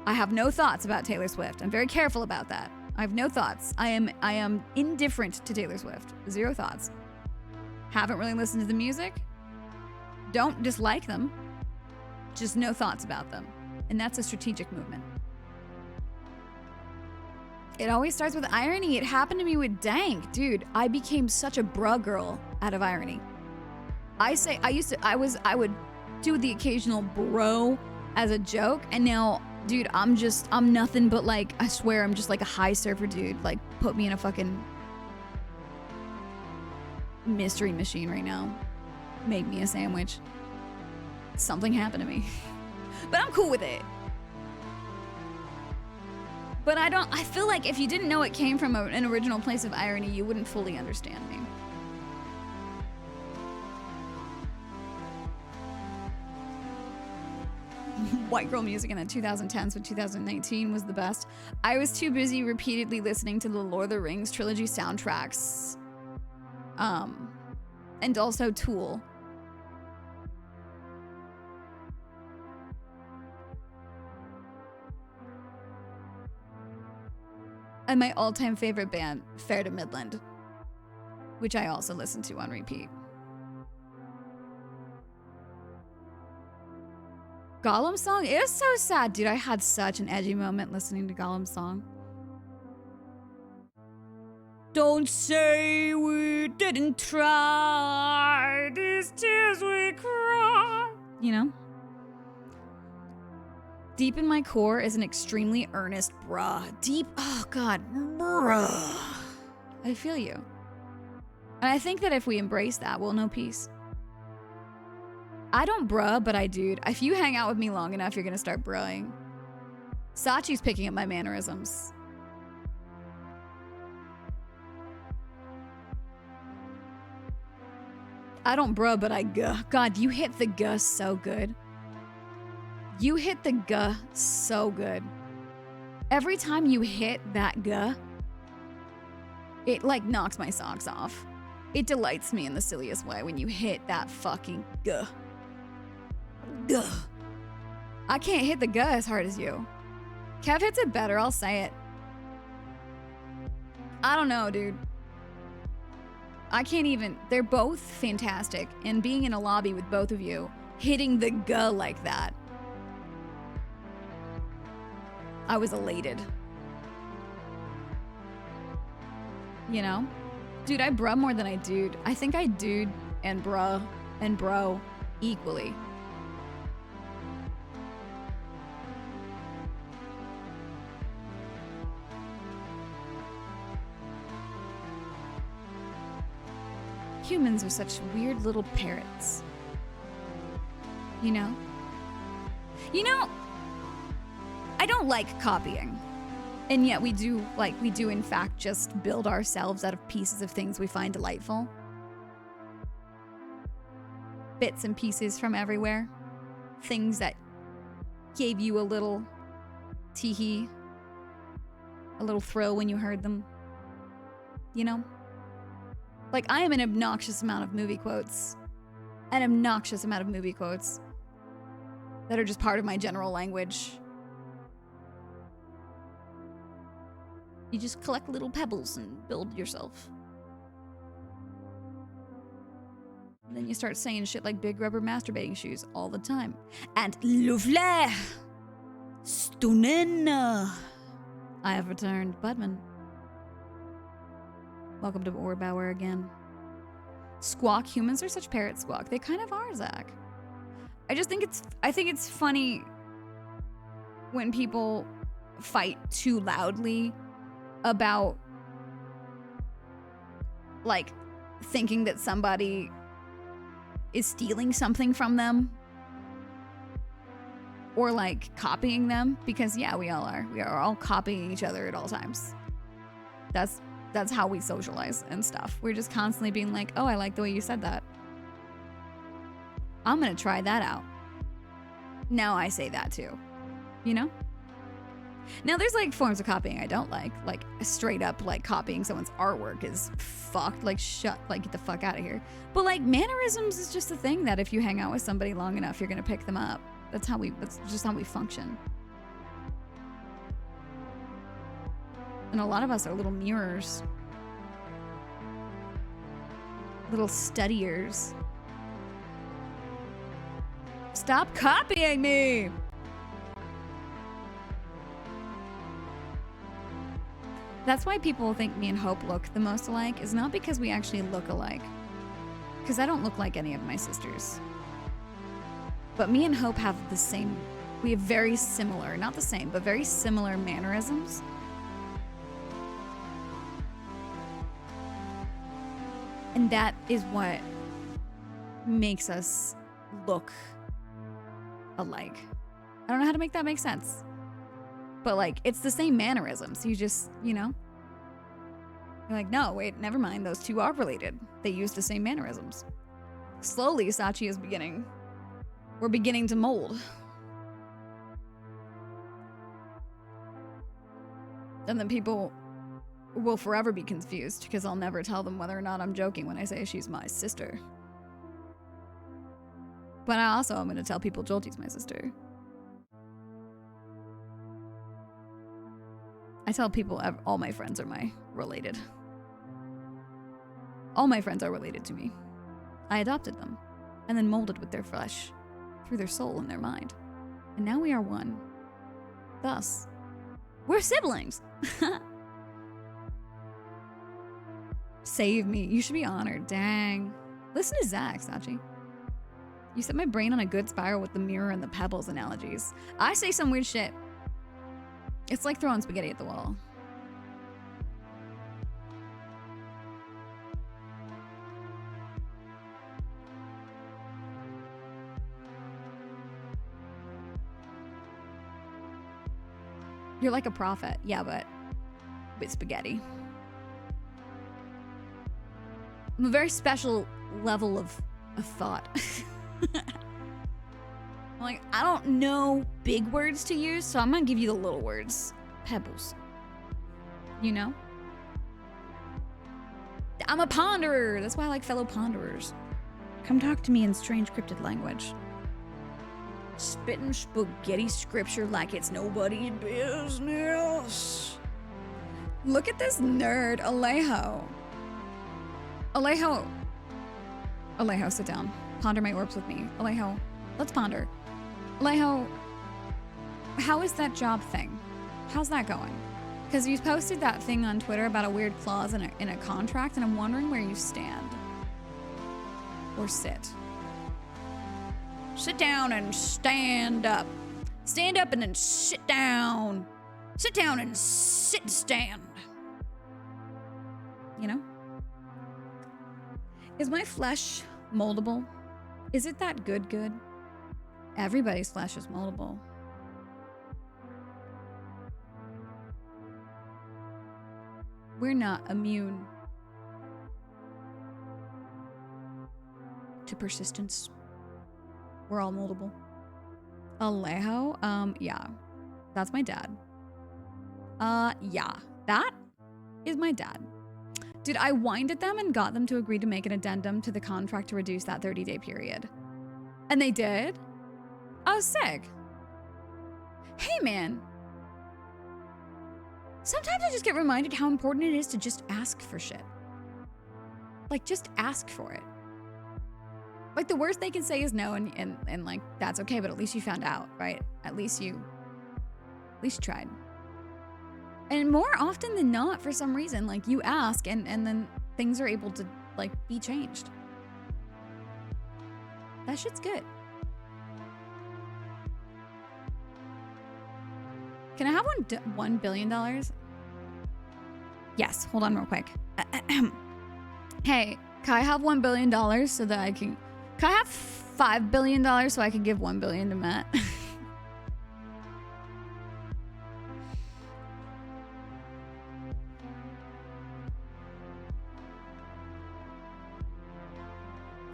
I have no thoughts about Taylor Swift. I'm very careful about that. I have no thoughts. I am indifferent to Taylor Swift. Zero thoughts. Haven't really listened to the music. Don't dislike them. Just no thoughts about them. And that's a strategic movement. It always starts with irony. It happened to me with Dank. Dude, I became such a bruh girl out of irony. I would do the occasional bro as a joke, and now, dude, I'm nothing but like, I swear I'm just like a high surfer dude. Like, put me in a fucking mystery machine right now. Make me a sandwich. Something happened to me. But I'm cool with it. But I feel like if you didn't know it came from an original place of irony, you wouldn't fully understand me. White girl music in the 2010s with 2019 was the best. I was too busy repeatedly listening to the Lord of the Rings trilogy soundtracks. And also Tool. And my all-time favorite band, Fair to Midland, which I also listen to on repeat. Gollum song is so sad. Dude, I had such an edgy moment listening to Gollum's song. Don't say we didn't try, these tears we cry. You know? Deep in my core is an extremely earnest bruh. Deep, oh God, bruh. I feel you. And I think that if we embrace that, we'll know peace. I don't bruh, but I dude. If you hang out with me long enough, you're gonna start bruhing. Sachi's picking up my mannerisms. I don't bruh, but I guh. God, you hit the guh so good. You hit the guh so good. Every time you hit that guh, it like knocks my socks off. It delights me in the silliest way when you hit that fucking guh. Guh. I can't hit the guh as hard as you. Kev hits it better, I'll say it. I don't know, dude. I can't even. They're both fantastic. And being in a lobby with both of you, hitting the guh like that, I was elated. You know? Dude, I bruh more than I dude. I think I dude and bruh and bro equally. Humans are such weird little parrots. You know? You know, I don't like copying. And yet we do in fact just build ourselves out of pieces of things we find delightful. Bits and pieces from everywhere. Things that gave you a little tee-hee. A little thrill when you heard them. You know? Like, I am an obnoxious amount of movie quotes. An obnoxious amount of movie quotes. That are just part of my general language. You just collect little pebbles and build yourself. And then you start saying shit like big rubber masturbating shoes all the time. And lovely! Stunning! I have returned, Budman. Welcome to Orbauer again. Squawk. Humans are such parrot squawk. They kind of are, Zach. I think it's funny when people fight too loudly about, like, thinking that somebody is stealing something from them or, like, copying them, because, yeah, we all are. We are all copying each other at all times. That's how we socialize and stuff. We're just constantly being like, oh, I like the way you said that. I'm gonna try that out. Now I say that too. You know? Now there's like forms of copying I don't like straight up like copying someone's artwork is fucked, like get the fuck out of here. But like mannerisms is just a thing that if you hang out with somebody long enough, you're gonna pick them up. That's just how we function. And a lot of us are little mirrors. Little studiers. Stop copying me! That's why people think me and Hope look the most alike, is not because we actually look alike. Because I don't look like any of my sisters. But me and Hope have the same, we have very similar, not the same, but very similar mannerisms. And that is what makes us look alike. I don't know how to make that make sense. But like, it's the same mannerisms. You just, you know? You're like, no, wait, never mind. Those two are related. They use the same mannerisms. Slowly, Sachi is we're beginning to mold. And then people will forever be confused because I'll never tell them whether or not I'm joking when I say she's my sister. But I also am going to tell people Jolty's my sister. I tell people all my friends are related. All my friends are related to me. I adopted them and then molded with their flesh through their soul and their mind. And now we are one. Thus, we're siblings. Save me. You should be honored. Dang. Listen to Zach, Sachi. You set my brain on a good spiral with the mirror and the pebbles analogies. I say some weird shit. It's like throwing spaghetti at the wall. You're like a prophet. Yeah, but with spaghetti. I'm a very special level of thought. I'm like, I don't know big words to use, so I'm gonna give you the little words. Pebbles. You know? I'm a ponderer. That's why I like fellow ponderers. Come talk to me in strange cryptid language. Spitting spaghetti scripture like it's nobody's business. Look at this nerd, Alejo. Alejo, sit down. Ponder my orbs with me. Alejo, let's ponder. Alejo, how is that job thing? How's that going? Because you posted that thing on Twitter about a weird clause in a contract, and I'm wondering where you stand. Or sit. Sit down and stand up. Stand up and then sit down. Sit down and sit and stand. You know? Is my flesh moldable? Is it that good? Everybody's flesh is moldable. We're not immune to persistence. We're all moldable. Alejo? Yeah. That's my dad. Yeah. That is my dad. Dude, I whined at them and got them to agree to make an addendum to the contract to reduce that 30-day period. And they did? Oh, sick. Hey, man. Sometimes I just get reminded how important it is to just ask for shit. Like, just ask for it. Like, the worst they can say is no, and like, that's okay, but at least you found out, right? At least you tried. And more often than not, for some reason, like, you ask and then things are able to, like, be changed. That shit's good. Can I have $1 billion? Yes, hold on real quick. Hey, can I have $1 billion so that I can I have $5 billion so I can give $1 billion to Matt?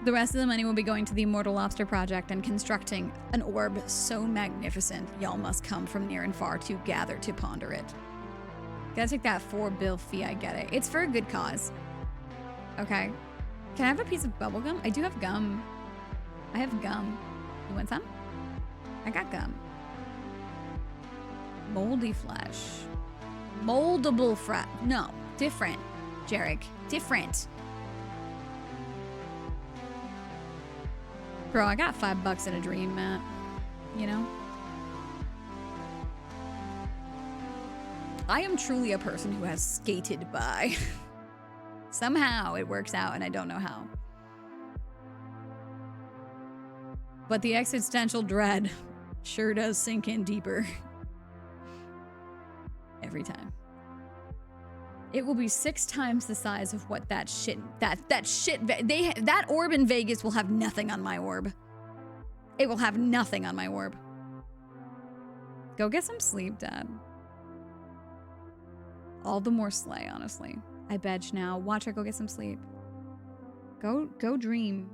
The rest of the money will be going to the Immortal Lobster Project and constructing an orb so magnificent y'all must come from near and far to gather to ponder it. Gotta take that $4 bill fee, I get it. It's for a good cause. Okay. Can I have a piece of bubble gum? I do have gum. I have gum. You want some? I got gum. Moldy flesh. Moldable no, different. Jarek, different. Bro, I got $5 in a dream, Matt. You know? I am truly a person who has skated by. Somehow it works out and I don't know how. But the existential dread sure does sink in deeper. Every time. It will be 6 times the size of what that orb in Vegas will have nothing on my orb. It will have nothing on my orb. Go get some sleep, Dad. All the more slay, honestly. I bet now. Watch her go get some sleep. Go dream.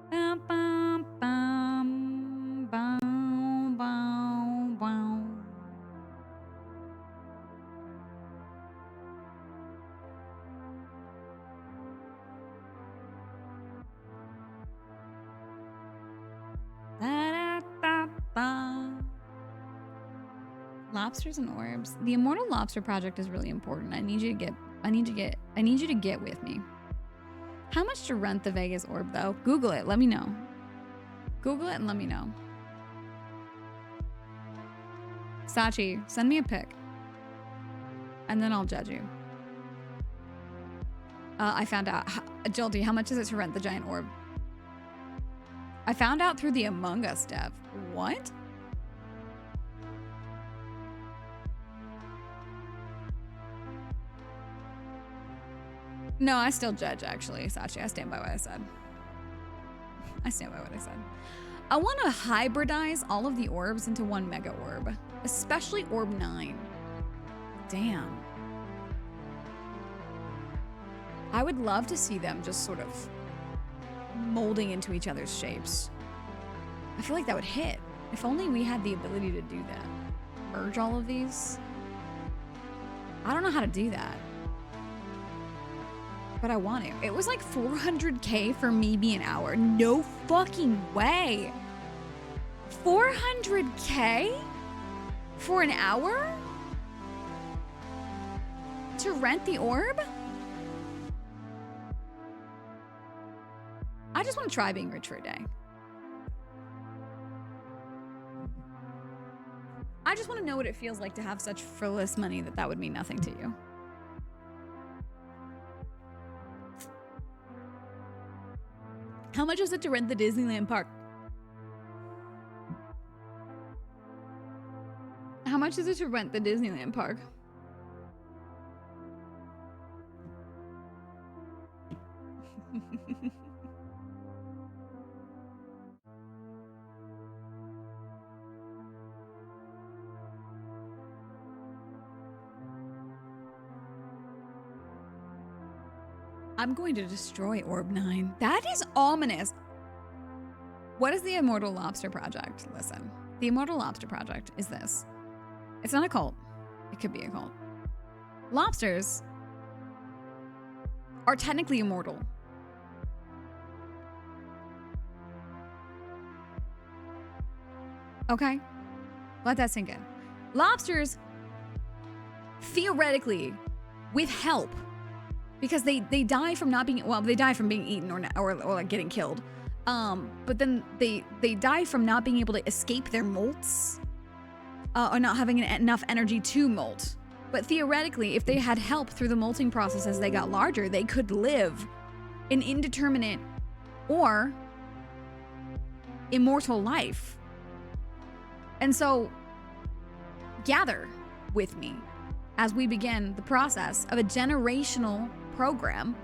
Bum, bum, bum, bum, bum, bum. Lobsters and orbs. The Immortal Lobster Project is really important. I need you to get with me. How much to rent the Vegas orb though? Google it. Let me know. Google it and let me know. Sachi, send me a pic. And then I'll judge you. I found out. Jilty, how much is it to rent the giant orb? I found out through the Among Us dev. What? No, I still judge, actually, Sachi. I stand by what I said. I stand by what I said. I want to hybridize all of the orbs into one mega orb, especially Orb 9. Damn. I would love to see them just sort of molding into each other's shapes. I feel like that would hit. If only we had the ability to do that. Merge all of these. I don't know how to do that. But I want to. It was like 400K for maybe an hour. No fucking way. 400K for an hour? To rent the orb? I just want to try being rich for a day. I just want to know what it feels like to have such frivolous money that would mean nothing to you. How much is it to rent the Disneyland park? How much is it to rent the Disneyland park? I'm going to destroy Orb 9. That is ominous. What is the Immortal Lobster Project? Listen, the Immortal Lobster Project is this. It's not a cult. It could be a cult. Lobsters are technically immortal. Okay? Let that sink in. Lobsters, theoretically, with help, because they die from not being, well, they die from being eaten or like getting killed. But then they die from not being able to escape their molts, or not having enough energy to molt. But theoretically, if they had help through the molting process as they got larger, they could live an indeterminate or immortal life. And so, gather with me as we begin the process of a generational program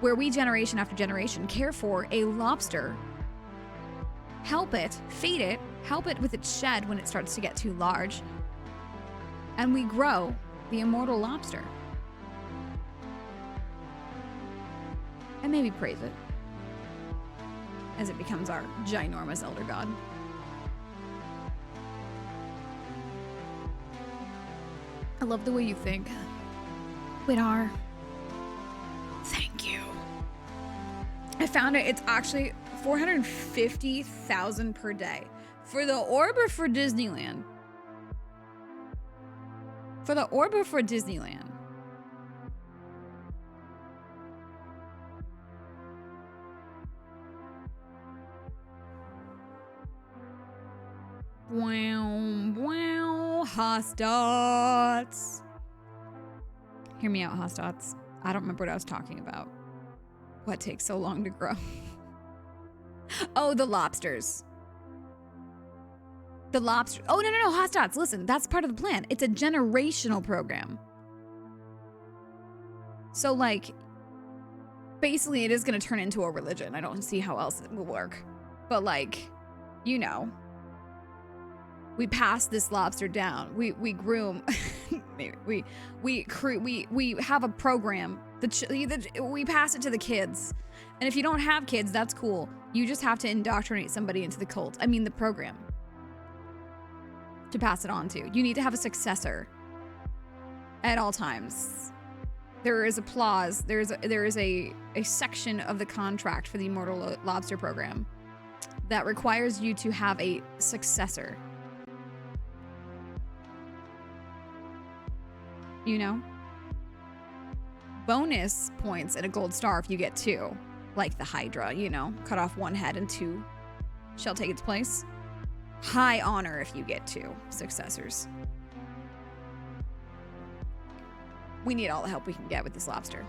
where we, generation after generation, care for a lobster, help it, feed it, help it with its shed when it starts to get too large, and we grow the immortal lobster. And maybe praise it as it becomes our ginormous elder god. I love the way you think. Widar. Thank you. I found it. It's actually 450,000 per day. For the orb or for Disneyland? For the orb or for Disneyland? Wow, wow, Hostots. Hear me out, Hostots. I don't remember what I was talking about. What takes so long to grow? Oh, the lobsters. The lobster. Oh, no, Hostots. Listen, that's part of the plan. It's a generational program. So, like, basically, it is going to turn into a religion. I don't see how else it will work. But, like, you know, we pass this lobster down. We groom. we have a program. We pass it to the kids. And if you don't have kids, that's cool. You just have to indoctrinate somebody into the cult. I mean, the program. To pass it on to. You need to have a successor at all times. There is applause. There is a section of the contract for the Immortal Lobster program that requires you to have a successor. You know? Bonus points and a gold star if you get two. Like the Hydra, you know? Cut off one head and two shall take its place. High honor if you get 2 successors. We need all the help we can get with this lobster.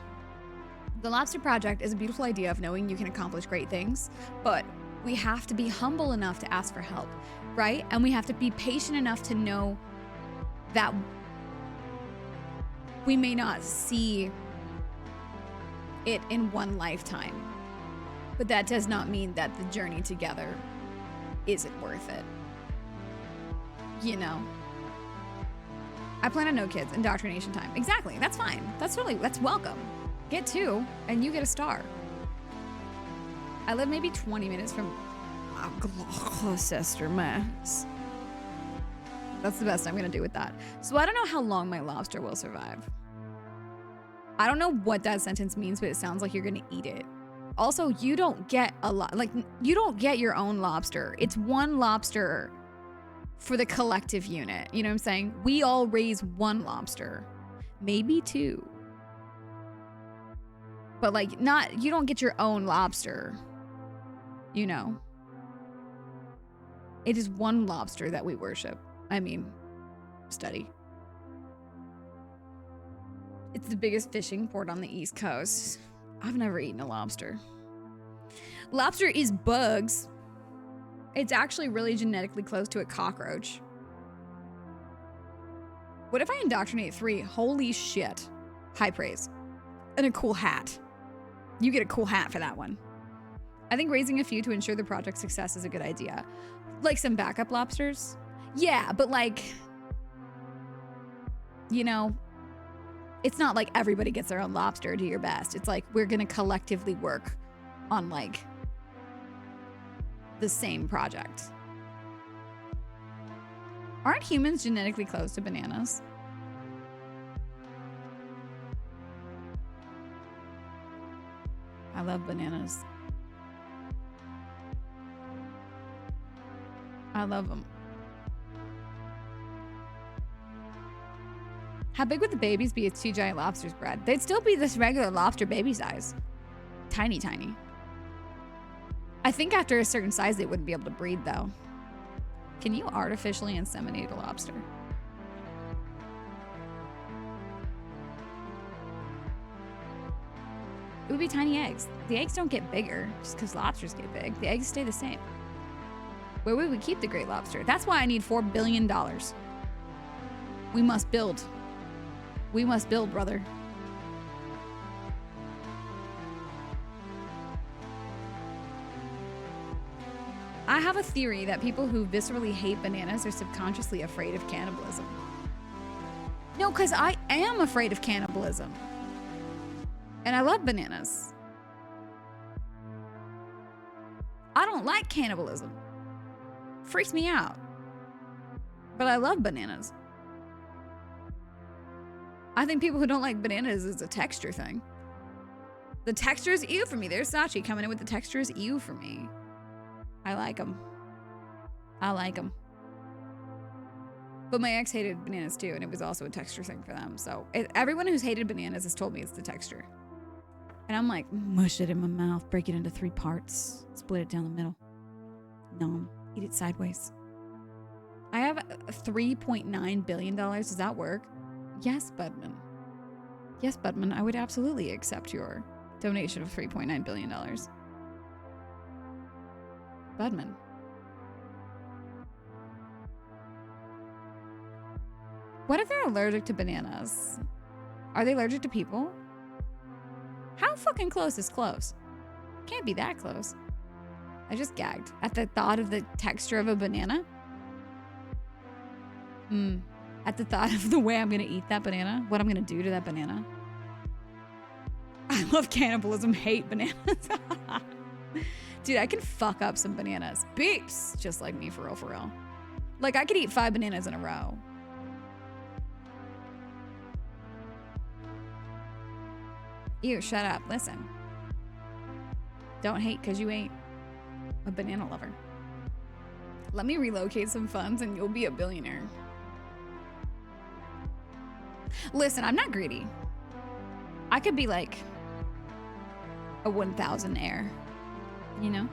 The Lobster Project is a beautiful idea of knowing you can accomplish great things, but we have to be humble enough to ask for help, right? And we have to be patient enough to know that we may not see it in one lifetime, but that does not mean that the journey together isn't worth it. You know? I plan on no kids, indoctrination time. Exactly, that's fine. That's welcome. Get 2, and you get a star. I live maybe 20 minutes from Gloucester, Mass. That's the best I'm gonna do with that. So I don't know how long my lobster will survive. I don't know what that sentence means, but it sounds like you're gonna eat it. Also, you don't get a lot, like, you don't get your own lobster. It's 1 lobster for the collective unit. You know what I'm saying? We all raise 1 lobster, maybe 2. But like, you don't get your own lobster, you know? It is 1 lobster that we worship. I mean, study. It's the biggest fishing port on the East Coast. I've never eaten a lobster. Lobster is bugs. It's actually really genetically close to a cockroach. What if I indoctrinate 3? Holy shit. High praise. And a cool hat. You get a cool hat for that one. I think raising a few to ensure the project's success is a good idea. Like some backup lobsters. Yeah, but like, you know, it's not like everybody gets their own lobster. Do your best. It's like we're gonna collectively work on like the same project. Aren't humans genetically close to bananas? I love bananas. I love them. How big would the babies be if 2 giant lobsters bred? They'd still be this regular lobster baby size. Tiny, tiny. I think after a certain size, they wouldn't be able to breed, though. Can you artificially inseminate a lobster? It would be tiny eggs. The eggs don't get bigger just because lobsters get big. The eggs stay the same. Where would we keep the great lobster? That's why I need $4 billion. We must build. We must build, brother. I have a theory that people who viscerally hate bananas are subconsciously afraid of cannibalism. No, because I am afraid of cannibalism. And I love bananas. I don't like cannibalism. Freaks me out. But I love bananas. I think people who don't like bananas is a texture thing. The texture is ew for me. There's Sachi coming in with the texture is ew for me. I like them. I like them. But my ex hated bananas too, and it was also a texture thing for them. So everyone who's hated bananas has told me it's the texture. And I'm like, mush it in my mouth, break it into 3 parts, split it down the middle. Nom, eat it sideways. I have $3.9 billion. Does that work? Yes, Budman. Yes, Budman, I would absolutely accept your donation of $3.9 billion. Budman. What if they're allergic to bananas? Are they allergic to people? How fucking close is close? Can't be that close. I just gagged at the thought of the texture of a banana. At the thought of the way I'm gonna eat that banana, what I'm gonna do to that banana. I love cannibalism, hate bananas. Dude, I can fuck up some bananas. Beeps! Just like me, for real, for real. Like, I could eat 5 bananas in a row. Ew, shut up. Listen. Don't hate because you ain't a banana lover. Let me relocate some funds and you'll be a billionaire. Listen, I'm not greedy. I could be like a 1,000 heir, you know?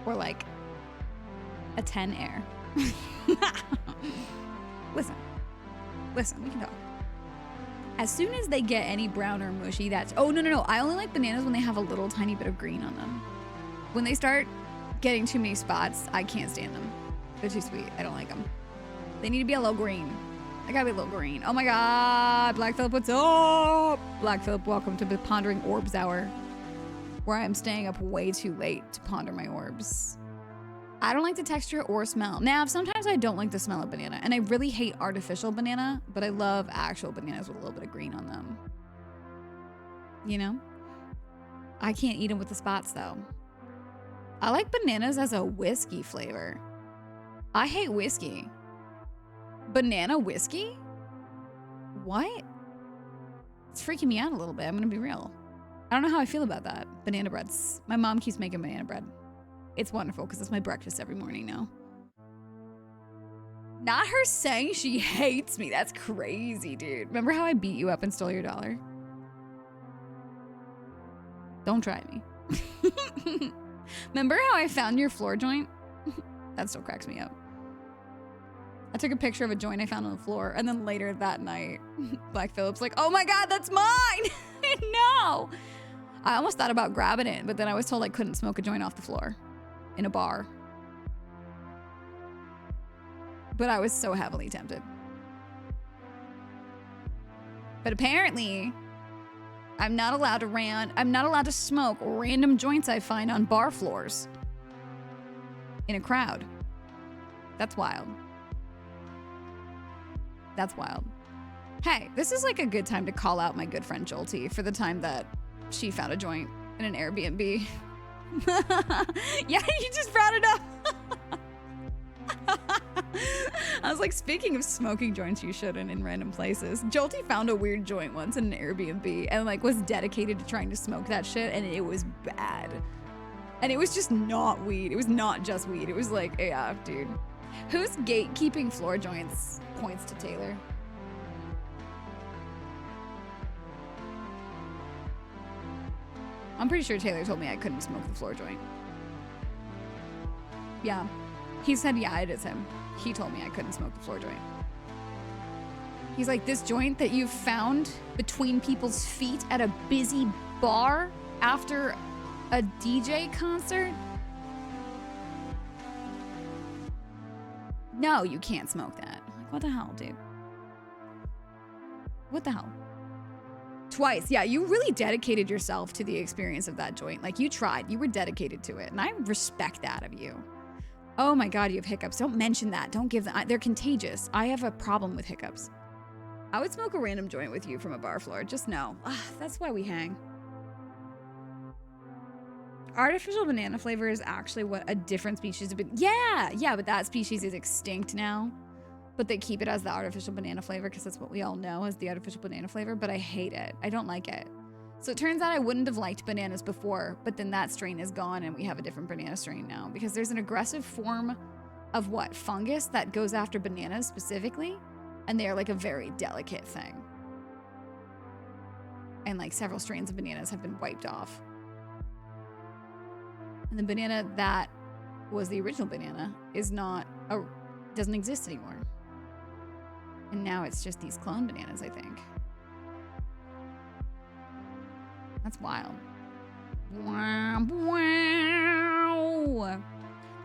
or like a 10 air. Listen, we can talk. As soon as they get any brown or mushy, that's, oh, no. I only like bananas when they have a little tiny bit of green on them. When they start getting too many spots, I can't stand them. They're too sweet. I don't like them. They need to be a little green. They gotta be a little green. Oh my God, Black Phillip, what's up? Black Phillip, welcome to the Pondering Orbs Hour, where I'm staying up way too late to ponder my orbs. I don't like the texture or smell. Now, sometimes I don't like the smell of banana, and I really hate artificial banana, but I love actual bananas with a little bit of green on them. You know? I can't eat them with the spots, though. I like bananas as a whiskey flavor. I hate whiskey. Banana whiskey? What? It's freaking me out a little bit. I'm gonna be real. I don't know how I feel about that. Banana breads. My mom keeps making banana bread. It's wonderful because it's my breakfast every morning now. Not her saying she hates me. That's crazy, dude. Remember how I beat you up and stole your dollar? Don't try me. Remember how I found your floor joint? That still cracks me up. I took a picture of a joint I found on the floor, and then later that night, Black Phillip's like, oh my God, that's mine! No! I almost thought about grabbing it, but then I was told I couldn't smoke a joint off the floor in a bar. But I was so heavily tempted. But apparently, I'm not allowed to smoke random joints I find on bar floors in a crowd. That's wild. That's wild. Hey, this is like a good time to call out my good friend Jolty for the time that she found a joint in an Airbnb. Yeah, you just brought it up. I was like, speaking of smoking joints you shouldn't in random places, Jolty found a weird joint once in an Airbnb and like was dedicated to trying to smoke that shit, and it was bad. And it was just not weed. It was not just weed. It was like, yeah, dude. Who's gatekeeping floor joints? Points to Taylor. I'm pretty sure Taylor told me I couldn't smoke the floor joint. Yeah. He said, yeah, it is him. He told me I couldn't smoke the floor joint. He's like, this joint that you've found between people's feet at a busy bar after a DJ concert? No, you can't smoke that. I'm like, what the hell, dude? What the hell? Twice. Yeah, you really dedicated yourself to the experience of that joint. Like, you tried. You were dedicated to it. And I respect that of you. Oh my God, you have hiccups. Don't mention that. Don't give them. They're contagious. I have a problem with hiccups. I would smoke a random joint with you from a bar floor. Just know. That's why we hang. Artificial banana flavor is actually what a different species of yeah, but that species is extinct now. But they keep it as the artificial banana flavor because that's what we all know as the artificial banana flavor, but I hate it. I don't like it. So it turns out I wouldn't have liked bananas before, but then that strain is gone and we have a different banana strain now because there's an aggressive form of what? Fungus that goes after bananas specifically, and they're like a very delicate thing. And like several strains of bananas have been wiped off. And the banana that was the original banana doesn't exist anymore. And now it's just these clone bananas, I think. That's wild. Wow, wow.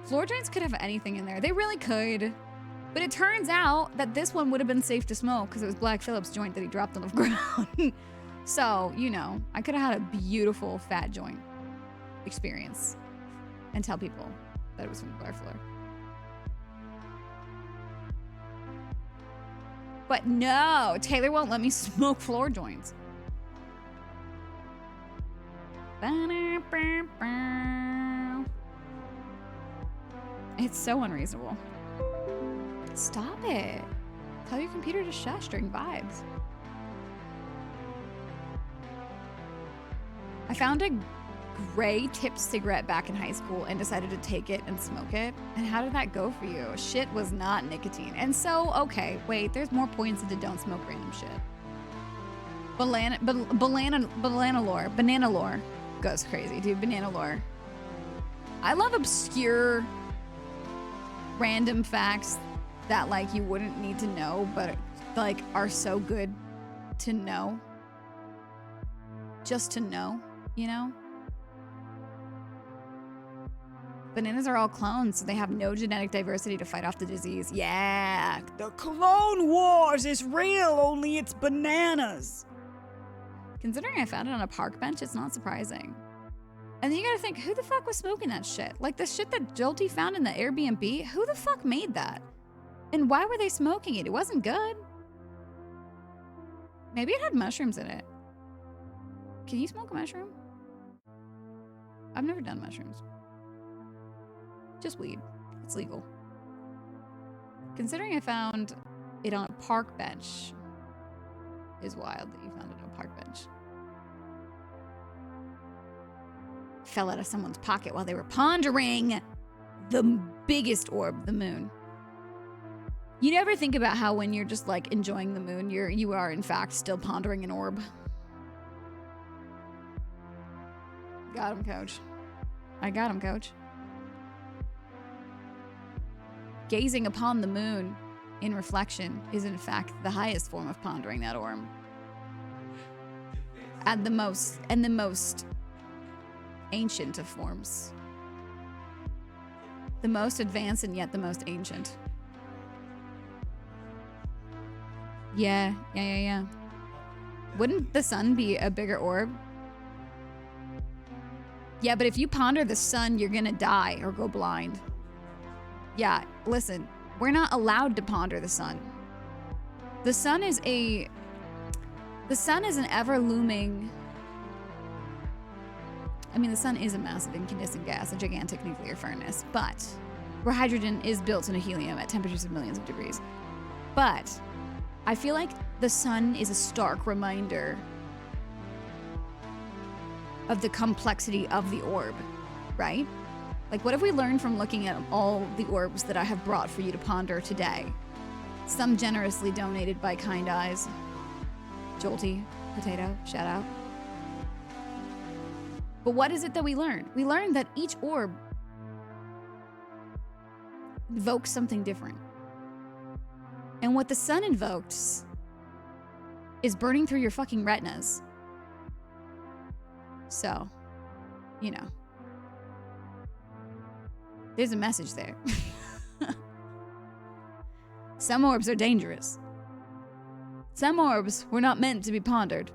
Floor joints could have anything in there. They really could. But it turns out that this one would have been safe to smoke because it was Black Phillip's joint that he dropped on the ground. So, you know, I could have had a beautiful fat joint experience and tell people that it was from the bar floor. But no, Taylor won't let me smoke floor joints. It's so unreasonable. Stop it. Tell your computer to shush during vibes. I found a gray tipped cigarette back in high school and decided to take it and smoke it. And how did that go for you? Shit was not nicotine. And so, okay, wait, there's more points into don't smoke random shit. Banana lore goes crazy, dude. Banana lore. I love obscure, random facts that like you wouldn't need to know, but like are so good to know. Just to know, you know? Bananas are all clones, so they have no genetic diversity to fight off the disease. Yeah, the Clone Wars is real, only it's bananas. Considering I found it on a park bench, it's not surprising. And then you gotta think, who the fuck was smoking that shit? Like the shit that Jolty found in the Airbnb, who the fuck made that? And why were they smoking it? It wasn't good. Maybe it had mushrooms in it. Can you smoke a mushroom? I've never done mushrooms. Just weed. It's legal. Considering I found it on a park bench is wild that you found it on a park bench. Fell out of someone's pocket while they were pondering the biggest orb, the moon. You never think about how when you're just like enjoying the moon, you are in fact still pondering an orb. Got him, coach. I got him, coach. Gazing upon the moon in reflection is in fact the highest form of pondering that orb. And the most ancient of forms. The most advanced and yet the most ancient. Yeah. Wouldn't the sun be a bigger orb? Yeah, but if you ponder the sun, you're gonna die or go blind. Yeah, listen, we're not allowed to ponder the sun. The sun is an ever looming. I mean, the sun is a massive incandescent gas, a gigantic nuclear furnace, but where hydrogen is built into helium at temperatures of millions of degrees. But I feel like the sun is a stark reminder of the complexity of the orb, right? Like, what have we learned from looking at all the orbs that I have brought for you to ponder today? Some generously donated by kind eyes. Jolty, potato, shout out. But what is it that we learned? We learned that each orb invokes something different. And what the sun invokes is burning through your fucking retinas. So, you know, there's a message there. Some orbs are dangerous. Some orbs were not meant to be pondered.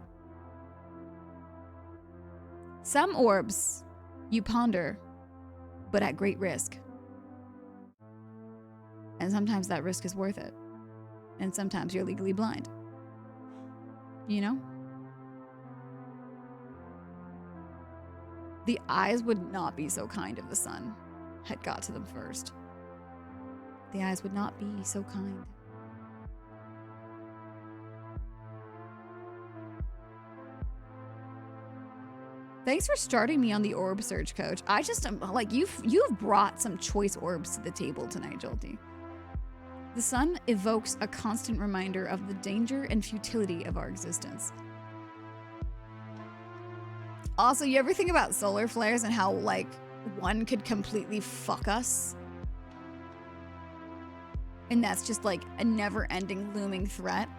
Some orbs you ponder, but at great risk. And sometimes that risk is worth it. And sometimes you're legally blind. You know? The eyes would not be so kind if the sun had got to them first. The eyes would not be so kind. Thanks for starting me on the orb search, coach. I just am like, you've brought some choice orbs to the table tonight, Jolty. The sun evokes a constant reminder of the danger and futility of our existence. Also, you ever think about solar flares and how, like, one could completely fuck us? And that's just, like, a never-ending looming threat?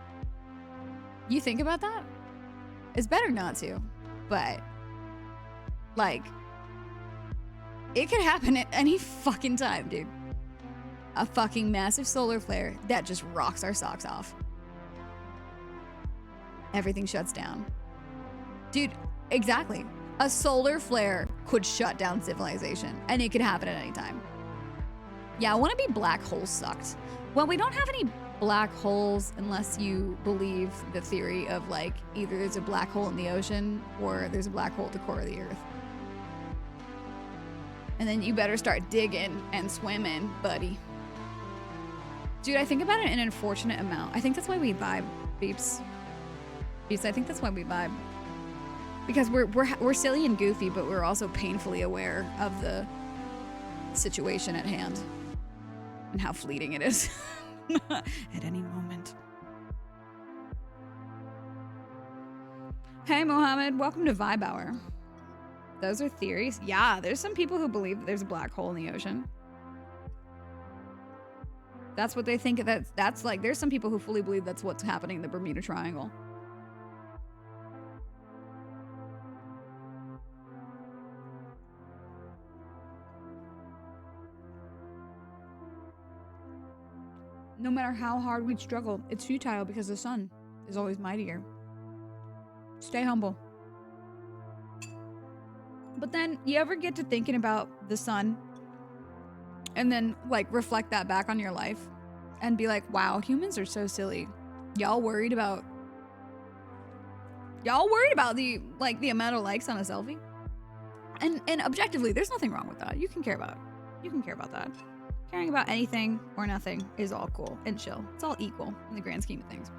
You think about that? It's better not to, but, like, it could happen at any fucking time, dude. A fucking massive solar flare that just rocks our socks off. Everything shuts down. Dude, exactly. A solar flare could shut down civilization, and it could happen at any time. Yeah, I want to be black hole sucked. Well, we don't have any black holes unless you believe the theory of, like, either there's a black hole in the ocean or there's a black hole at the core of the earth. And then you better start digging and swimming, buddy. Dude, I think about it in an unfortunate amount. I think that's why we vibe, Beeps. Beeps, I think that's why we vibe. Because we're silly and goofy, but we're also painfully aware of the situation at hand and how fleeting it is at any moment. Hey, Mohammed, welcome to Vibe Hour. Those are theories. Yeah, there's some people who believe that there's a black hole in the ocean. That's what they think. That's like, there's some people who fully believe that's what's happening in the Bermuda Triangle. No matter how hard we struggle, it's futile because the sun is always mightier. Stay humble. But then you ever get to thinking about the sun and then like reflect that back on your life and be like, wow, humans are so silly. Y'all worried about the amount of likes on a selfie? And objectively, there's nothing wrong with that. You can care about that. Caring about anything or nothing is all cool and chill. It's all equal in the grand scheme of things.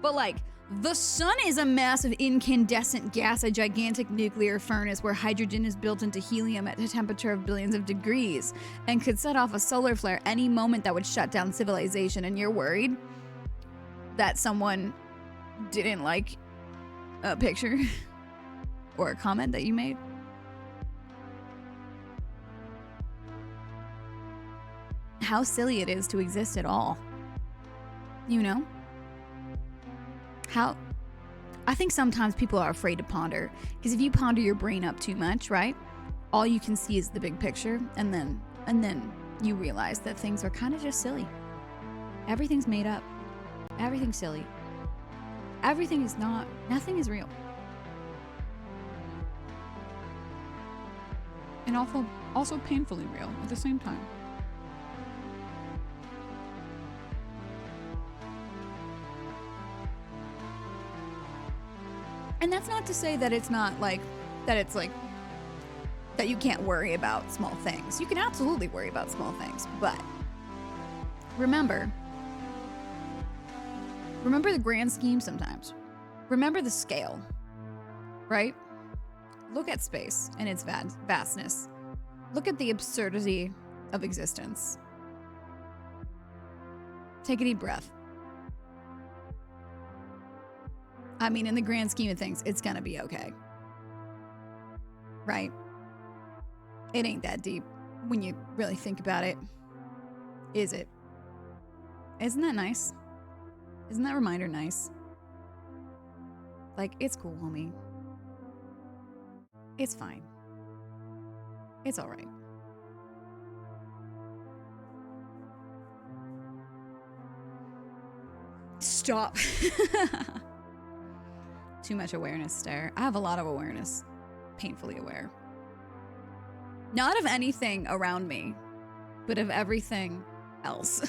But like, the sun is a massive incandescent gas, a gigantic nuclear furnace where hydrogen is built into helium at a temperature of billions of degrees and could set off a solar flare any moment that would shut down civilization. And you're worried that someone didn't like a picture or a comment that you made? How silly it is to exist at all. You know? How I think sometimes people are afraid to ponder, because if you ponder your brain up too much, right? All you can see is the big picture, and then you realize that things are kind of just silly. Everything's made up. Everything's silly. Nothing is real. And also painfully real at the same time. And that's not to say that it's not like, that you can't worry about small things. You can absolutely worry about small things, but remember the grand scheme sometimes. Remember the scale, right? Look at space and its vastness. Look at the absurdity of existence. Take a deep breath. I mean, in the grand scheme of things, it's gonna be okay. Right? It ain't that deep when you really think about it. Is it? Isn't that nice? Isn't that reminder nice? Like, it's cool, homie. It's fine. It's all right. Stop. Too much awareness stare. I have a lot of awareness. Painfully aware. Not of anything around me, but of everything else.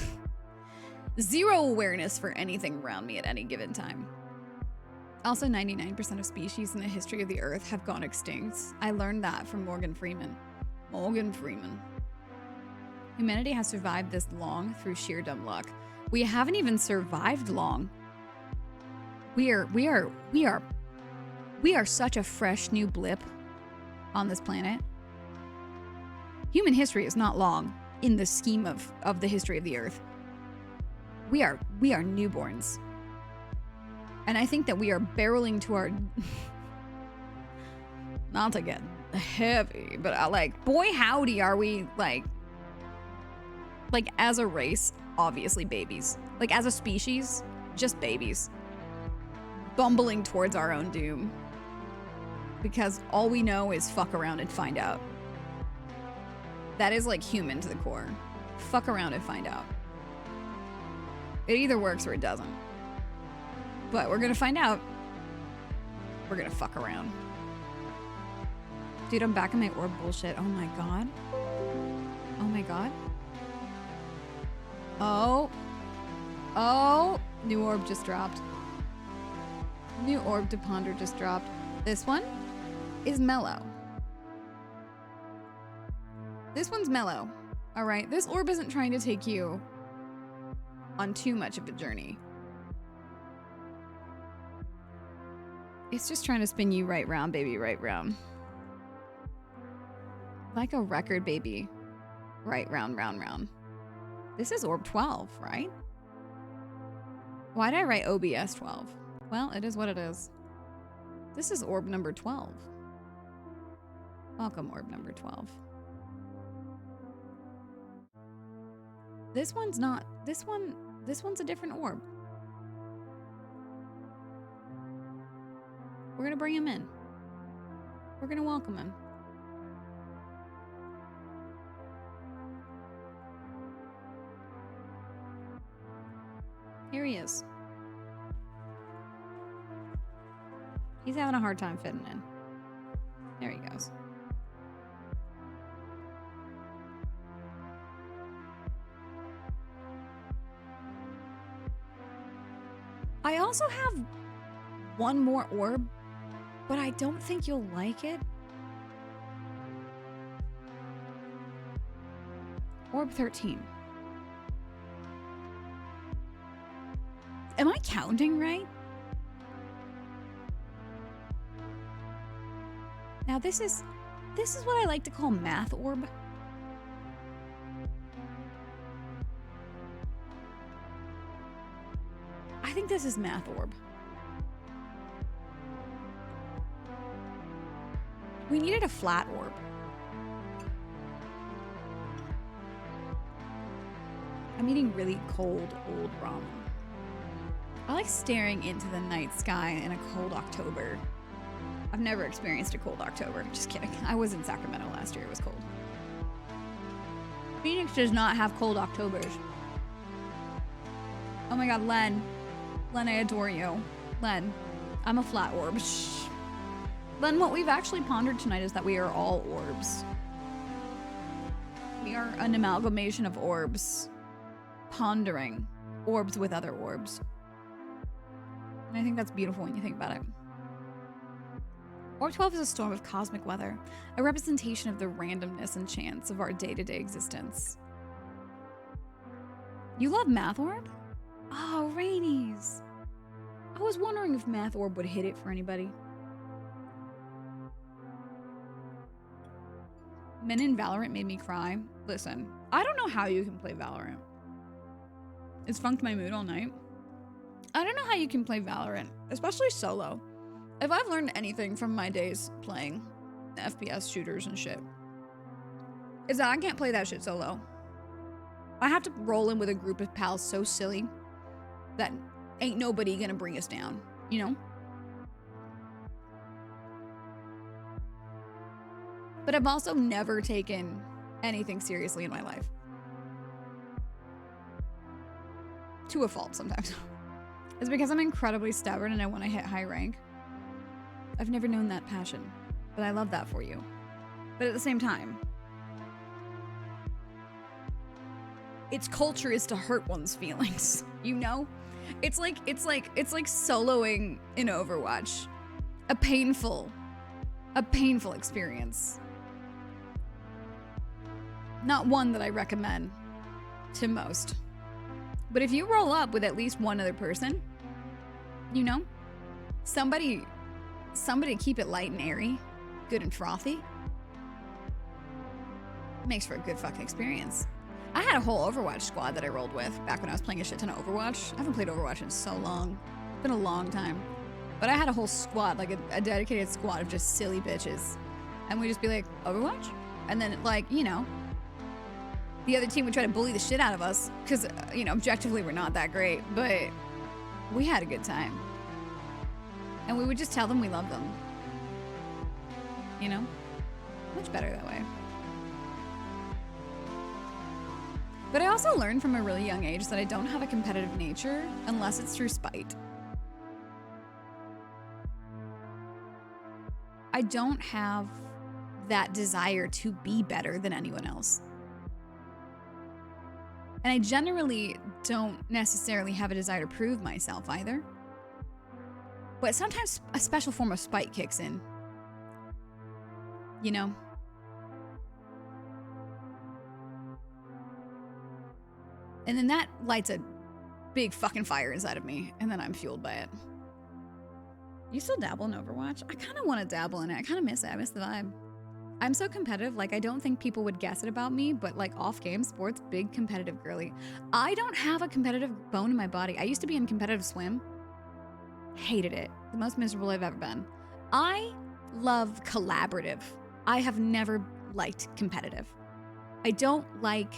Zero awareness for anything around me at any given time. Also, 99% of species in the history of the Earth have gone extinct. I learned that from Morgan Freeman. Humanity has survived this long through sheer dumb luck. We haven't even survived long. We are such a fresh new blip on this planet. Human history is not long in the scheme of the history of the Earth. We are newborns. And I think that we are barreling to our not to get heavy, but boy howdy are we like as a race, obviously babies. Like as a species, just babies. Bumbling towards our own doom. Because all we know is fuck around and find out. That is like human to the core. Fuck around and find out. It either works or it doesn't. But we're gonna find out. We're gonna fuck around. Dude, I'm back in my orb bullshit. Oh my god. Oh my god. Oh. New orb just dropped. New orb to ponder just dropped. This one is mellow. This one's mellow. All right. This orb isn't trying to take you on too much of a journey. It's just trying to spin you right round, baby, right round. Like a record, baby. Right round, round, round. This is orb 12, right? Why did I write OBS 12? Well, it is what it is. This is orb number 12. Welcome, orb number 12. This one's not. This one's a different orb. We're gonna bring him in. We're gonna welcome him. Here he is. He's having a hard time fitting in. There he goes. I also have one more orb, but I don't think you'll like it. Orb 13. Am I counting right? Now this is what I like to call math orb. I think this is math orb. We needed a flat orb. I'm eating really cold, old ramen. I like staring into the night sky in a cold October. I've never experienced a cold October. Just kidding. I was in Sacramento last year. It was cold. Phoenix does not have cold Octobers. Oh my god, Len. Len, I adore you. Len, I'm a flat orb. Shh. Len, what we've actually pondered tonight is that we are all orbs. We are an amalgamation of orbs. Pondering orbs with other orbs. And I think that's beautiful when you think about it. Orb 12 is a storm of cosmic weather, a representation of the randomness and chance of our day-to-day existence. You love Math Orb? Oh, Rainies. I was wondering if Math Orb would hit it for anybody. Men in Valorant made me cry. Listen, I don't know how you can play Valorant. It's funked my mood all night. I don't know how you can play Valorant, especially solo. If I've learned anything from my days playing FPS shooters and shit, is that I can't play that shit solo. I have to roll in with a group of pals so silly that ain't nobody gonna bring us down, you know? But I've also never taken anything seriously in my life. To a fault sometimes. It's because I'm incredibly stubborn and I want to hit high rank. I've never known that passion, but I love that for you. But at the same time, its culture is to hurt one's feelings, you know? It's like soloing in Overwatch. A painful experience. Not one that I recommend to most. But if you roll up with at least one other person, you know, somebody to keep it light and airy, good and frothy, makes for a good fucking experience. I had a whole Overwatch squad that I rolled with back when I was playing a shit ton of Overwatch. I haven't played Overwatch in so long. It's been a long time. But I had a whole squad, like a dedicated squad of just silly bitches. And we'd just be like, Overwatch? And then, like, you know, the other team would try to bully the shit out of us because, you know, objectively we're not that great, but we had a good time. And we would just tell them we love them. You know? Much better that way. But I also learned from a really young age that I don't have a competitive nature unless it's through spite. I don't have that desire to be better than anyone else. And I generally don't necessarily have a desire to prove myself either. But sometimes a special form of spite kicks in. You know? And then that lights a big fucking fire inside of me, and then I'm fueled by it. You still dabble in Overwatch? I kind of want to dabble in it. I kind of miss it. I miss the vibe. I'm so competitive, like I don't think people would guess it about me, but like off-game sports, big competitive girly. I don't have a competitive bone in my body. I used to be in competitive swim. Hated it. The most miserable I've ever been. I love collaborative I have never liked competitive. I don't like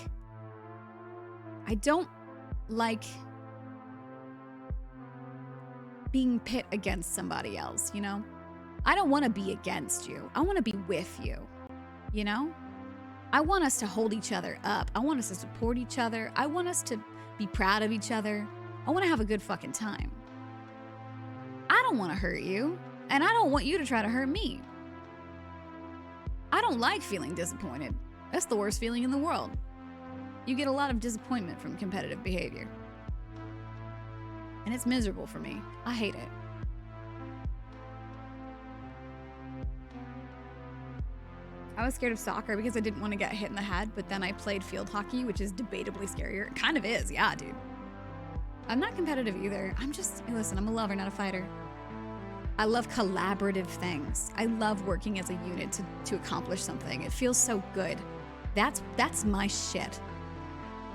being pit against somebody else, you know? I don't want to be against you. I want to be with you, you know? I want us to hold each other up. I want us to support each other. I want us to be proud of each other. I want to have a good fucking time. I don't want to hurt you, and I don't want you to try to hurt me. I don't like feeling disappointed. That's the worst feeling in the world. You get a lot of disappointment from competitive behavior. And it's miserable for me. I hate it. I was scared of soccer because I didn't want to get hit in the head, but then I played field hockey, which is debatably scarier. It kind of is, yeah, dude. I'm not competitive either. Listen, I'm a lover, not a fighter. I love collaborative things. I love working as a unit to accomplish something. It feels so good. That's my shit.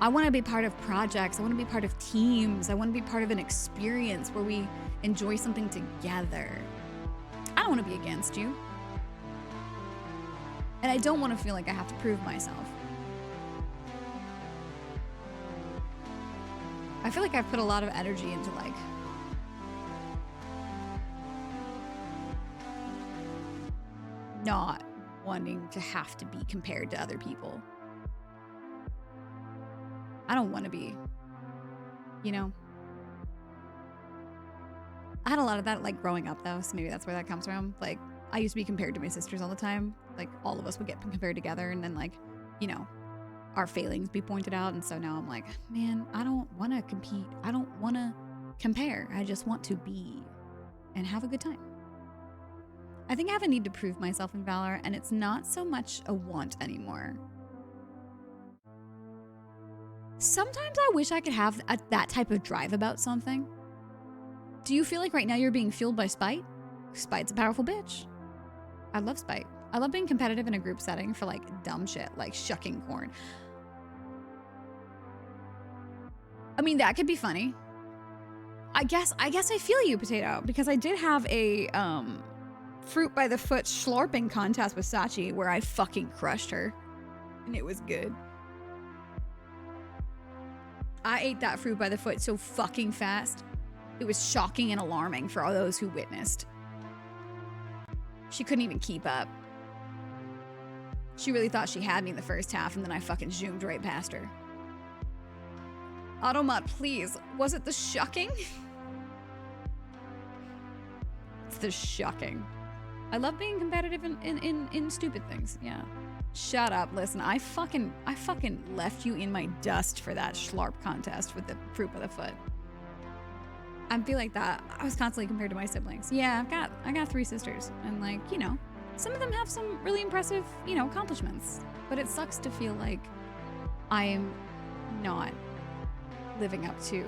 I want to be part of projects. I want to be part of teams. I want to be part of an experience where we enjoy something together. I don't want to be against you. And I don't want to feel like I have to prove myself. I feel like I've put a lot of energy into like not wanting to have to be compared to other people. I don't want to be, you know? I had a lot of that like growing up though, so maybe that's where that comes from. Like I used to be compared to my sisters all the time. Like all of us would get compared together and then like, you know, our failings be pointed out. And so now I'm like, man, I don't want to compete. I don't want to compare. I just want to be and have a good time. I think I have a need to prove myself in Valor, and it's not so much a want anymore. Sometimes I wish I could have that type of drive about something. Do you feel like right now you're being fueled by spite? Spite's a powerful bitch. I love spite. I love being competitive in a group setting for like dumb shit, like shucking corn. I mean, that could be funny. I guess I feel you, Potato, because I did have a fruit by the foot schlorping contest with Sachi where I fucking crushed her. And it was good. I ate that fruit by the foot so fucking fast. It was shocking and alarming for all those who witnessed. She couldn't even keep up. She really thought she had me in the first half, and then I fucking zoomed right past her. Automod, please. Was it the shucking? It's the shucking. I love being competitive in stupid things. Yeah. Shut up. Listen, I fucking left you in my dust for that schlarp contest with the fruit by the foot. I feel like that. I was constantly compared to my siblings. Yeah, I got 3 sisters, and like, you know, some of them have some really impressive, you know, accomplishments. But it sucks to feel like I am not living up to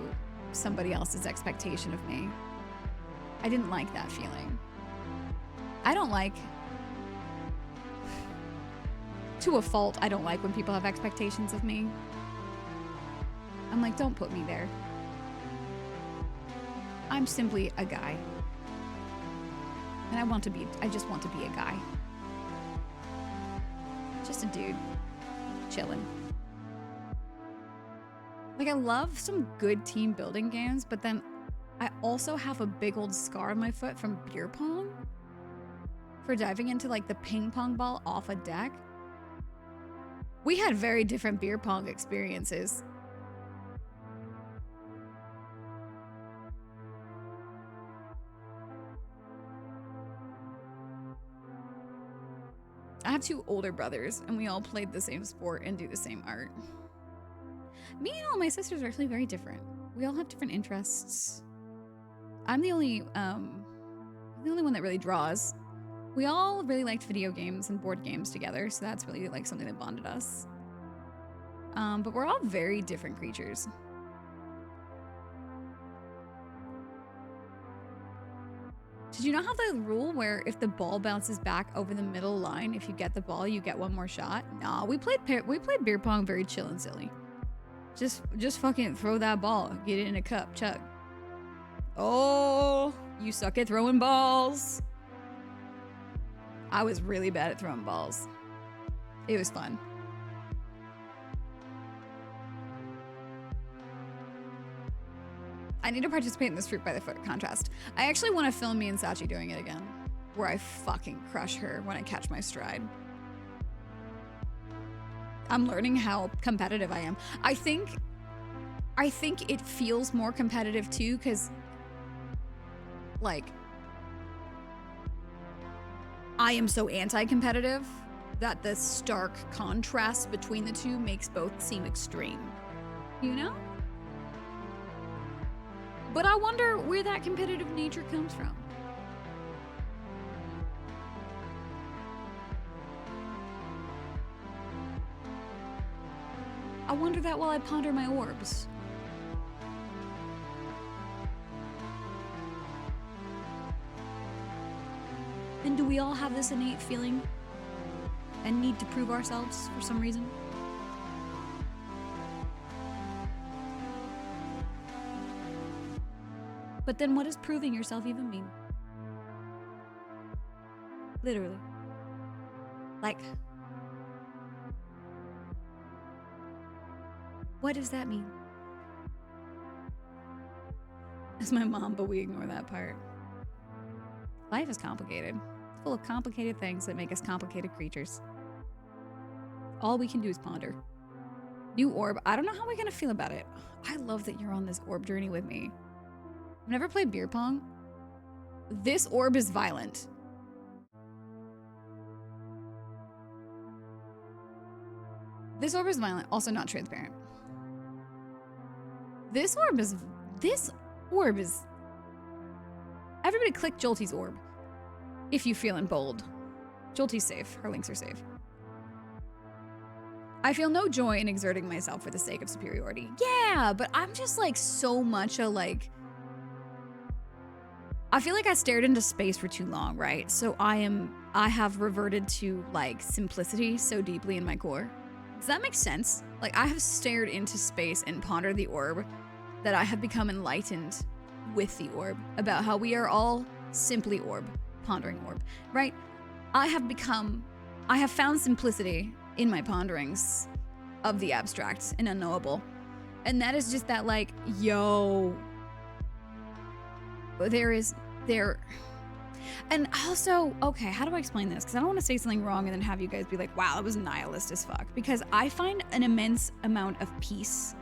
somebody else's expectation of me. I didn't like that feeling. I don't like, to a fault, I don't like when people have expectations of me. I'm like, don't put me there. I'm simply a guy. And I just want to be a guy. Just a dude. Chilling. Like, I love some good team building games, but then I also have a big old scar on my foot from beer pong for diving into like the ping pong ball off a deck. We had very different beer pong experiences. I have 2 older brothers, and we all played the same sport and do the same art. Me and all my sisters are actually very different. We all have different interests. I'm the only one that really draws. We all really liked video games and board games together, so that's really like something that bonded us. But we're all very different creatures. Did you not have the rule where if the ball bounces back over the middle line, if you get the ball, you get 1 more shot? Nah, we played beer pong very chill and silly. Just fucking throw that ball, get it in a cup, chug. Oh, you suck at throwing balls. I was really bad at throwing balls. It was fun. I need to participate in this fruit by the foot contest. I actually want to film me and Sachi doing it again, where I fucking crush her when I catch my stride. I'm learning how competitive I am. I think it feels more competitive too, because like I am so anti-competitive that the stark contrast between the two makes both seem extreme, you know? But I wonder where that competitive nature comes from. I wonder that while I ponder my orbs. And do we all have this innate feeling and need to prove ourselves for some reason? But then what does proving yourself even mean? Literally. Like, what does that mean? It's my mom, but we ignore that part. Life is complicated. It's full of complicated things that make us complicated creatures. All we can do is ponder. New orb. I don't know how we're gonna feel about it. I love that you're on this orb journey with me. I've never played beer pong. This orb is violent. This orb is violent, also not transparent. This orb is, everybody click Jolty's orb if you feeling bold. Jolty's safe, her links are safe. I feel no joy in exerting myself for the sake of superiority. Yeah, but I'm just like so much a like, I feel like I stared into space for too long, right? So I have reverted to like simplicity so deeply in my core. Does that make sense? Like I have stared into space and pondered the orb that I have become enlightened with the orb about how we are all simply orb, pondering orb, right? I have found simplicity in my ponderings of the abstract and unknowable. And that is just that like, yo, and also, okay, how do I explain this? Because I don't want to say something wrong and then have you guys be like, wow, that was nihilist as fuck. Because I find an immense amount of peace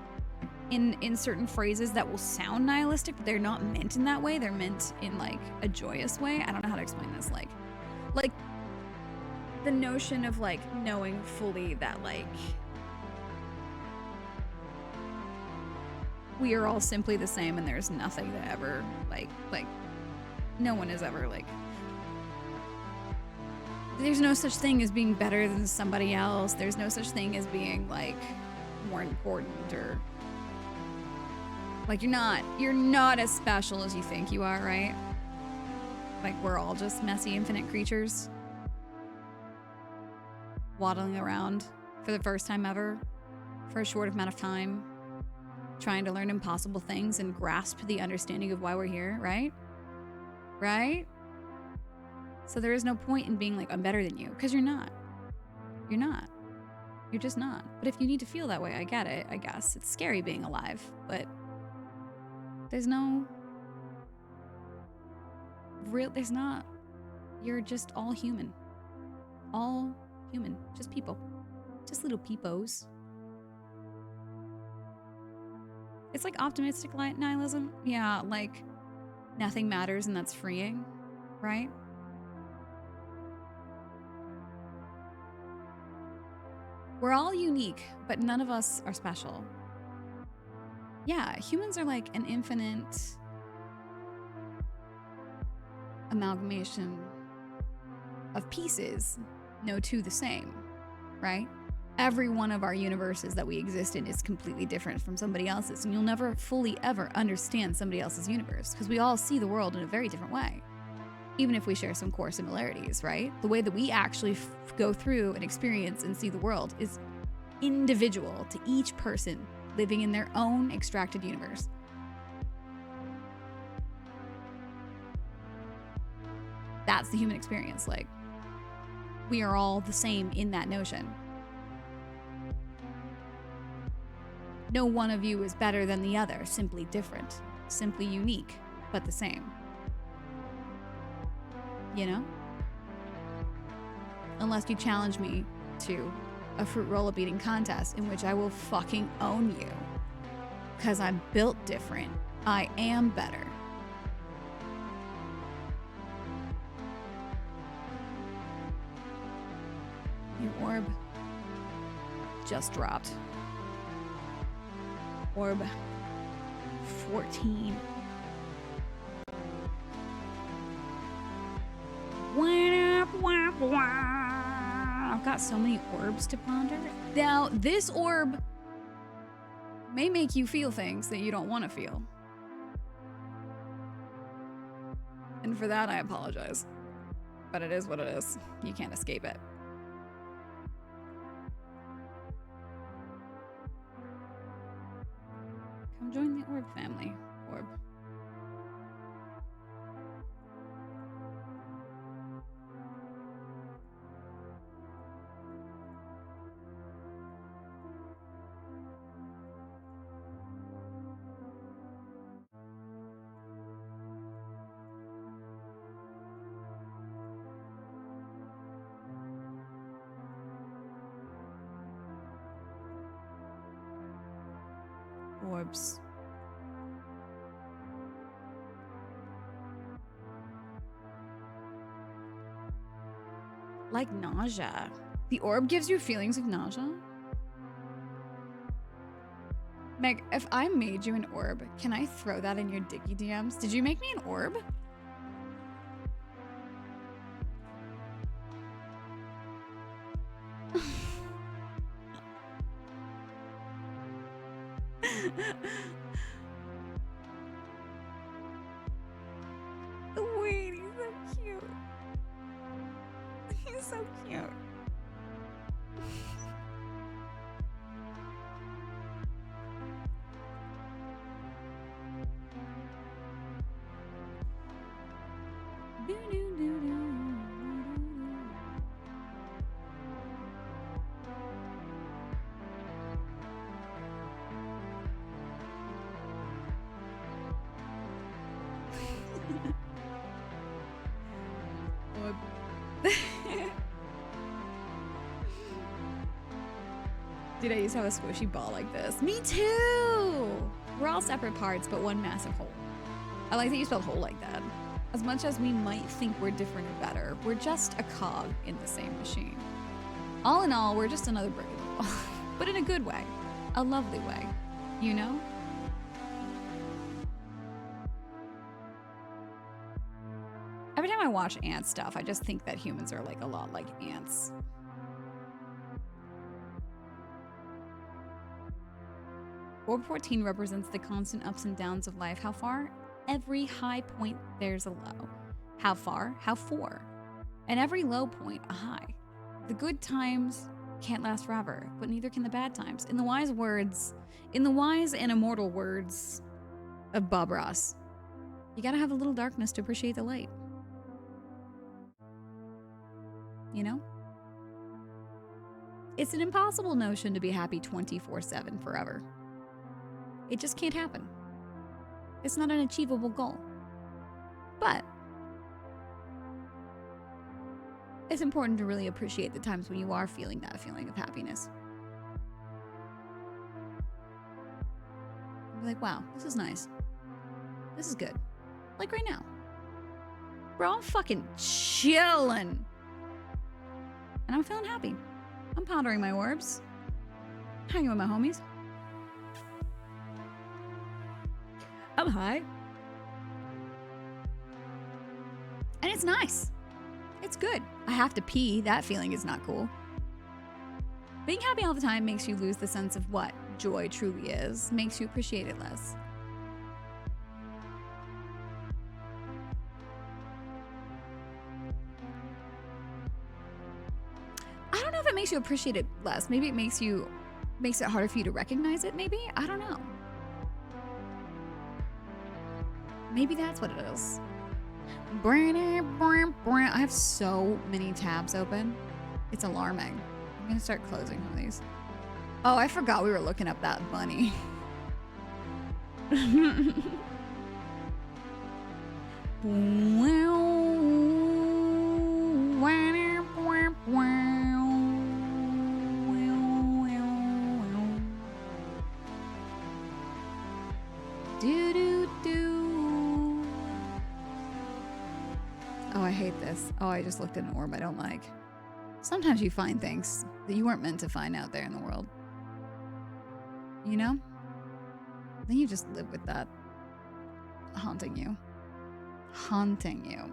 in certain phrases that will sound nihilistic, but they're not meant in that way. They're meant in like a joyous way. I don't know how to explain this. Like the notion of like knowing fully that like we are all simply the same and there's nothing that ever like no one is ever like, there's no such thing as being better than somebody else. There's no such thing as being like more important or like you're not as special as you think you are, right? Like we're all just messy infinite creatures waddling around for the first time ever for a short amount of time, trying to learn impossible things and grasp the understanding of why we're here, right? Right? So there is no point in being like, I'm better than you, because you're not. You're not. You're just not. But if you need to feel that way, I get it, I guess. It's scary being alive, but there's not. You're just all human. All human. Just people. Just little peepos. It's like optimistic nihilism. Yeah, like nothing matters and that's freeing, right? We're all unique, but none of us are special. Yeah, humans are like an infinite amalgamation of pieces, no two the same, right? Every one of our universes that we exist in is completely different from somebody else's, and you'll never fully ever understand somebody else's universe because we all see the world in a very different way, even if we share some core similarities, right? The way that we actually go through and experience and see the world is individual to each person living in their own extracted universe. That's the human experience. Like, we are all the same in that notion. No one of you is better than the other, simply different, simply unique, but the same. You know? Unless you challenge me to a fruit roll-up eating contest in which I will fucking own you. Because I'm built different. I am better. Your orb just dropped. Orb 14. I've got so many orbs to ponder. Now, this orb may make you feel things that you don't want to feel. And for that, I apologize. But it is what it is. You can't escape it. Come join the orb family. Orb. Orbs. Like nausea. The orb gives you feelings of nausea? Meg, if I made you an orb, can I throw that in your Dicky DMs? Did you make me an orb? Wait, he's so cute. He's so cute. Dude, I used to have a squishy ball like this. Me too! We're all separate parts, but one massive whole. I like that you spelled whole like that. As much as we might think we're different or better, we're just a cog in the same machine. All in all, we're just another brick in the wall. But in a good way. A lovely way. You know? Every time I watch ant stuff, I just think that humans are like a lot like ants. Orb 14 represents the constant ups and downs of life. How far? Every high point, there's a low. How far? How for? And every low point, a high. The good times can't last forever, but neither can the bad times. In the wise and immortal words of Bob Ross, you gotta have a little darkness to appreciate the light. You know? It's an impossible notion to be happy 24/7 forever. It just can't happen. It's not an achievable goal. But it's important to really appreciate the times when you are feeling that feeling of happiness. Be like, wow, this is nice. This is good. Like right now. Bro, I'm fucking chilling. And I'm feeling happy. I'm pondering my orbs. Hanging with my homies. I'm high. And it's nice. It's good. I have to pee. That feeling is not cool. Being happy all the time makes you lose the sense of what joy truly is. Makes you appreciate it less. I don't know if it makes you appreciate it less. Maybe it makes it harder for you to recognize it, maybe? I don't know. Maybe that's what it is. I have so many tabs open. It's alarming. I'm gonna start closing some of these. Oh, I forgot we were looking up that bunny. Oh, I hate this. Oh, I just looked at an orb I don't like. Sometimes you find things that you weren't meant to find out there in the world. You know? Then you just live with that haunting you. Haunting you.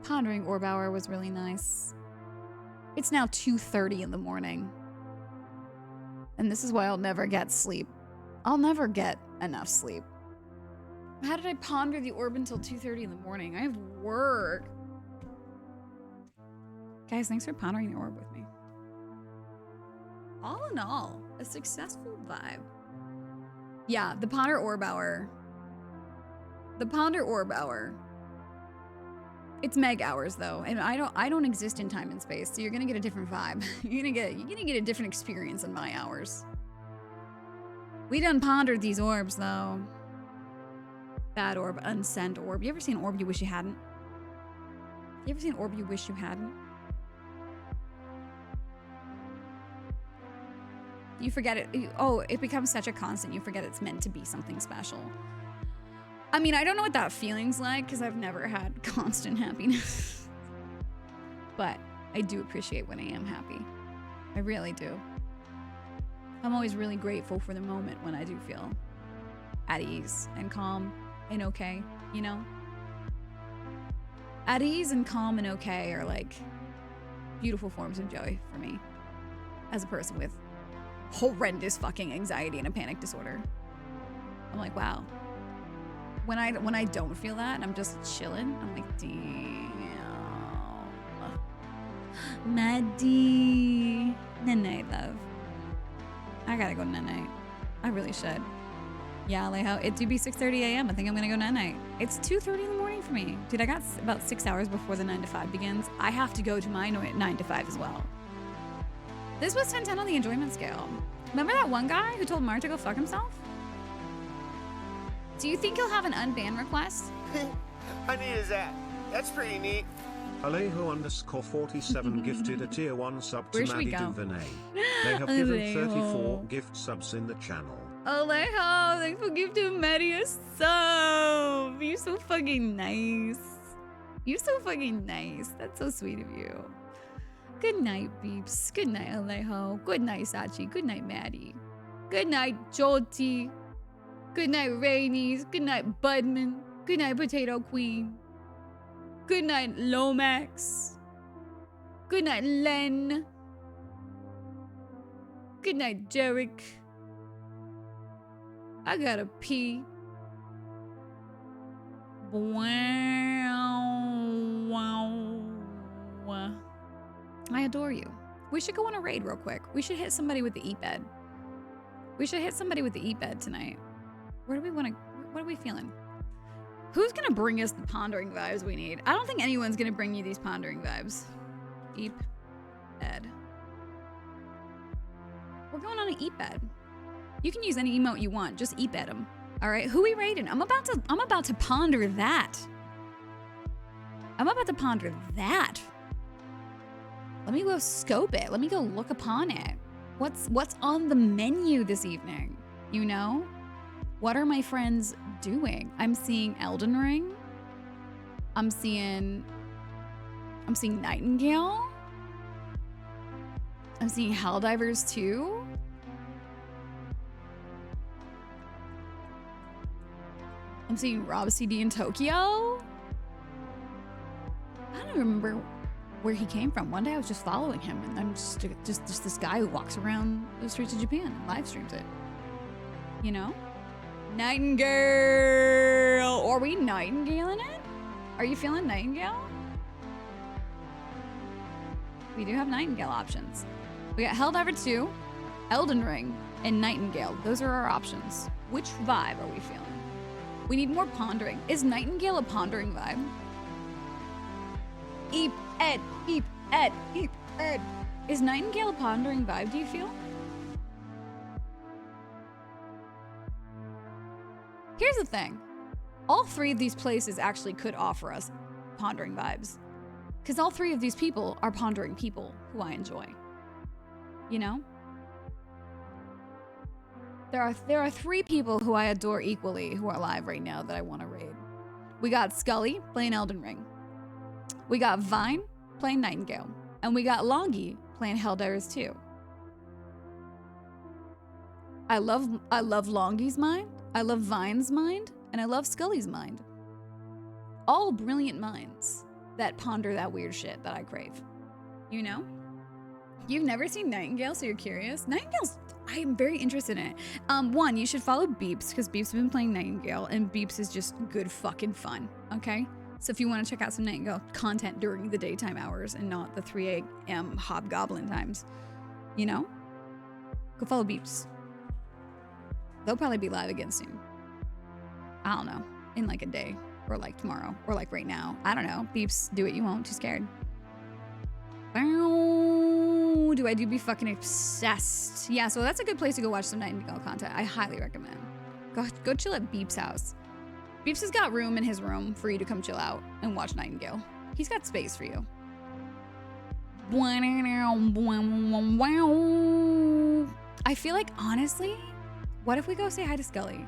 Pondering orb hour was really nice. It's now 2:30 in the morning. And this is why I'll never get sleep. I'll never get enough sleep. How did I ponder the orb until 2:30 in the morning? I have work. Guys, thanks for pondering the orb with me. All in all, a successful vibe. Yeah, the ponder orb hour. The ponder orb hour. It's meg hours though, and I don't exist in time and space, so you're gonna get a different vibe. You're gonna get a different experience in my hours. We done pondered these orbs though. Bad orb, unsent orb. You ever seen an orb you wish you hadn't? You ever seen an orb you wish you hadn't? You forget it. It becomes such a constant. You forget it's meant to be something special. I mean, I don't know what that feeling's like because I've never had constant happiness. But I do appreciate when I am happy. I really do. I'm always really grateful for the moment when I do feel at ease and calm and okay, you know? At ease and calm and okay are like beautiful forms of joy for me as a person with horrendous fucking anxiety and a panic disorder. I'm like, wow. When I don't feel that and I'm just chilling, I'm like, damn. Maddie. Night, love. I gotta go night. I really should. Yeah, Alejo, it do be 6:30 a.m. I think I'm gonna go night. It's 2:30 in the morning for me. Dude, I got about 6 hours before the 9 to 5 begins. I have to go to my 9 to 5 as well. This was 10/10 on the enjoyment scale. Remember that one guy who told Mark to go fuck himself? Do you think he'll have an unban request? How neat is that? That's pretty neat. Alejo_47 gifted a tier 1 sub to Where should we Maddie go? Duvernay. They have given 34 gift subs in the channel. Alejo, thanks for gifting Maddie a sub. You're so fucking nice. You're so fucking nice. That's so sweet of you. Good night, beeps. Good night, Alejo. Good night, Sachi. Good night, Maddie. Good night, Jolty. Good night, Rainies. Good night, Budman. Good night, Potato Queen. Good night, Lomax. Good night, Len. Good night, Derek. I gotta pee. Wow. I adore you. We should go on a raid real quick. We should hit somebody with the eat bed. We should hit somebody with the eat bed tonight. Where do we want to, what are we feeling? Who's gonna bring us the pondering vibes we need? I don't think anyone's gonna bring you these pondering vibes. Eep bed. We're going on an eat bed. You can use any emote you want, just eat bed them. All right, who we raiding? I'm about to ponder that. I'm about to ponder that. Let me go scope it. Let me go look upon it. What's on the menu this evening? You know? What are my friends doing? I'm seeing Elden Ring. I'm seeing Nightingale. I'm seeing Helldivers 2. I'm seeing Rob CD in Tokyo. I don't remember where he came from. One day I was just following him, and I'm just this guy who walks around the streets of Japan and live streams it. You know? Nightingale! Are we Nightingale-ing it? Are you feeling Nightingale? We do have Nightingale options. We got Helldiver 2, Elden Ring, and Nightingale. Those are our options. Which vibe are we feeling? We need more pondering. Is Nightingale a pondering vibe? Eep, Ed, Eep, Ed, Eep, Ed. Is Nightingale a pondering vibe, do you feel? Here's the thing. All three of these places actually could offer us pondering vibes. Because all three of these people are pondering people who I enjoy. You know? There are three people who I adore equally who are alive right now that I want to raid. We got Scully playing Elden Ring. We got Vine playing Nightingale. And we got Longy playing Helldivers 2. I love Longy's mind. I love Vine's mind. And I love Scully's mind. All brilliant minds that ponder that weird shit that I crave. You know? You've never seen Nightingale, so you're curious? Nightingale's, I am very interested in it. One, you should follow Beeps, because Beeps has been playing Nightingale, and Beeps is just good fucking fun, okay? So if you want to check out some Nightingale content during the daytime hours and not the 3 a.m. hobgoblin times, you know? Go follow Beeps. They'll probably be live again soon. I don't know, in like a day, or like tomorrow, or like right now. I don't know. Beeps, do it, you won't, too scared. Do I do be fucking obsessed? Yeah, so that's a good place to go watch some Nightingale content. I highly recommend. Go chill at Beeps' house. Beeps has got room in his room for you to come chill out and watch Nightingale. He's got space for you. I feel like, honestly, what if we go say hi to Scully?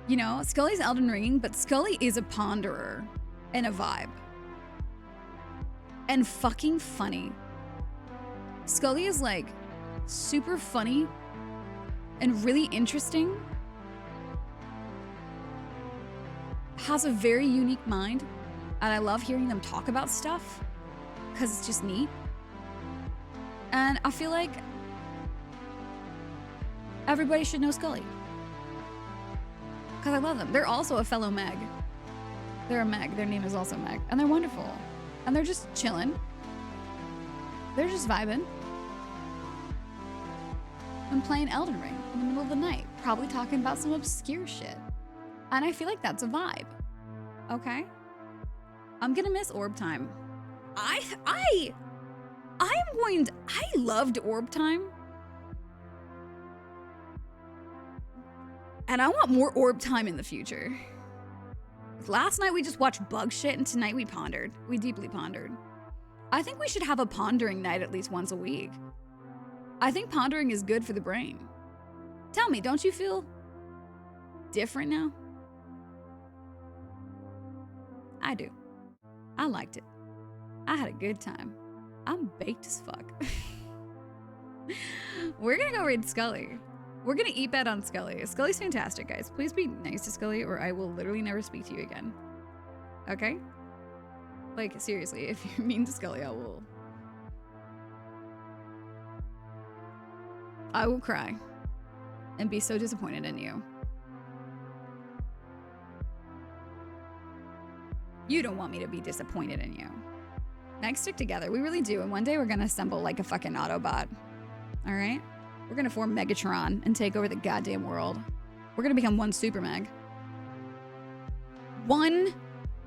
You know, Scully's Elden Ring, but Scully is a ponderer and a vibe. And fucking funny. Scully is like super funny and really interesting. Has a very unique mind. And I love hearing them talk about stuff because it's just neat. And I feel like everybody should know Scully. Because I love them. They're also a fellow Meg. They're a Meg. Their name is also Meg. And they're wonderful. And they're just chilling. They're just vibing. And playing Elden Ring in the middle of the night. Probably talking about some obscure shit. And I feel like that's a vibe. Okay? I'm gonna miss Orb Time. I loved Orb Time. And I want more Orb Time in the future. Last night we just watched bug shit, and tonight we pondered. We deeply pondered. I think we should have a pondering night at least once a week. I think pondering is good for the brain. Tell me, don't you feel different now? I do. I liked it. I had a good time. I'm baked as fuck. We're gonna go raid Scully. We're gonna eat bet on Scully. Scully's fantastic, guys. Please be nice to Scully or I will literally never speak to you again. Okay? Like, seriously, if you're mean to Scully, I will cry and be so disappointed in you. You don't want me to be disappointed in you. Next, stick together. We really do. And one day we're gonna assemble like a fucking Autobot. All right? We're gonna form Megatron and take over the goddamn world. We're gonna become one Super Meg. One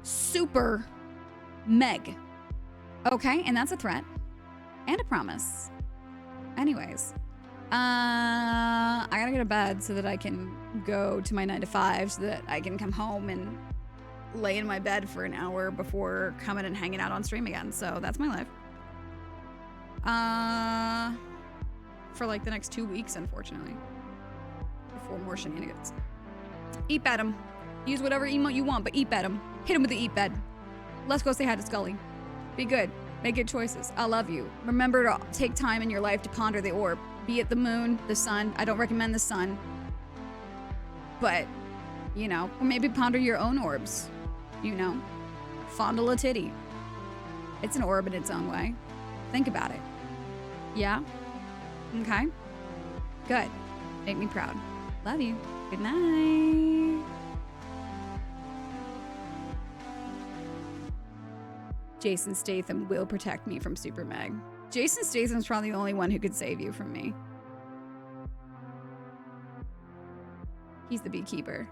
Super Meg. Okay? And that's a threat. And a promise. Anyways. I gotta go to bed so that I can go to my 9 to 5 so that I can come home and lay in my bed for an hour before coming and hanging out on stream again. So that's my life. For like the next 2 weeks, unfortunately. Before more shenanigans. Eat bet him. Use whatever emote you want, but eat bet him. Hit him with the eat bet. Let's go say hi to Scully. Be good. Make good choices. I love you. Remember to take time in your life to ponder the orb. Be it the moon, the sun. I don't recommend the sun. But, you know, or maybe ponder your own orbs. You know, fondle a titty. It's an orb in its own way. Think about it. Yeah? Okay? Good. Make me proud. Love you. Good night. Jason Statham will protect me from Super Meg. Jason Statham's probably the only one who could save you from me. He's the beekeeper.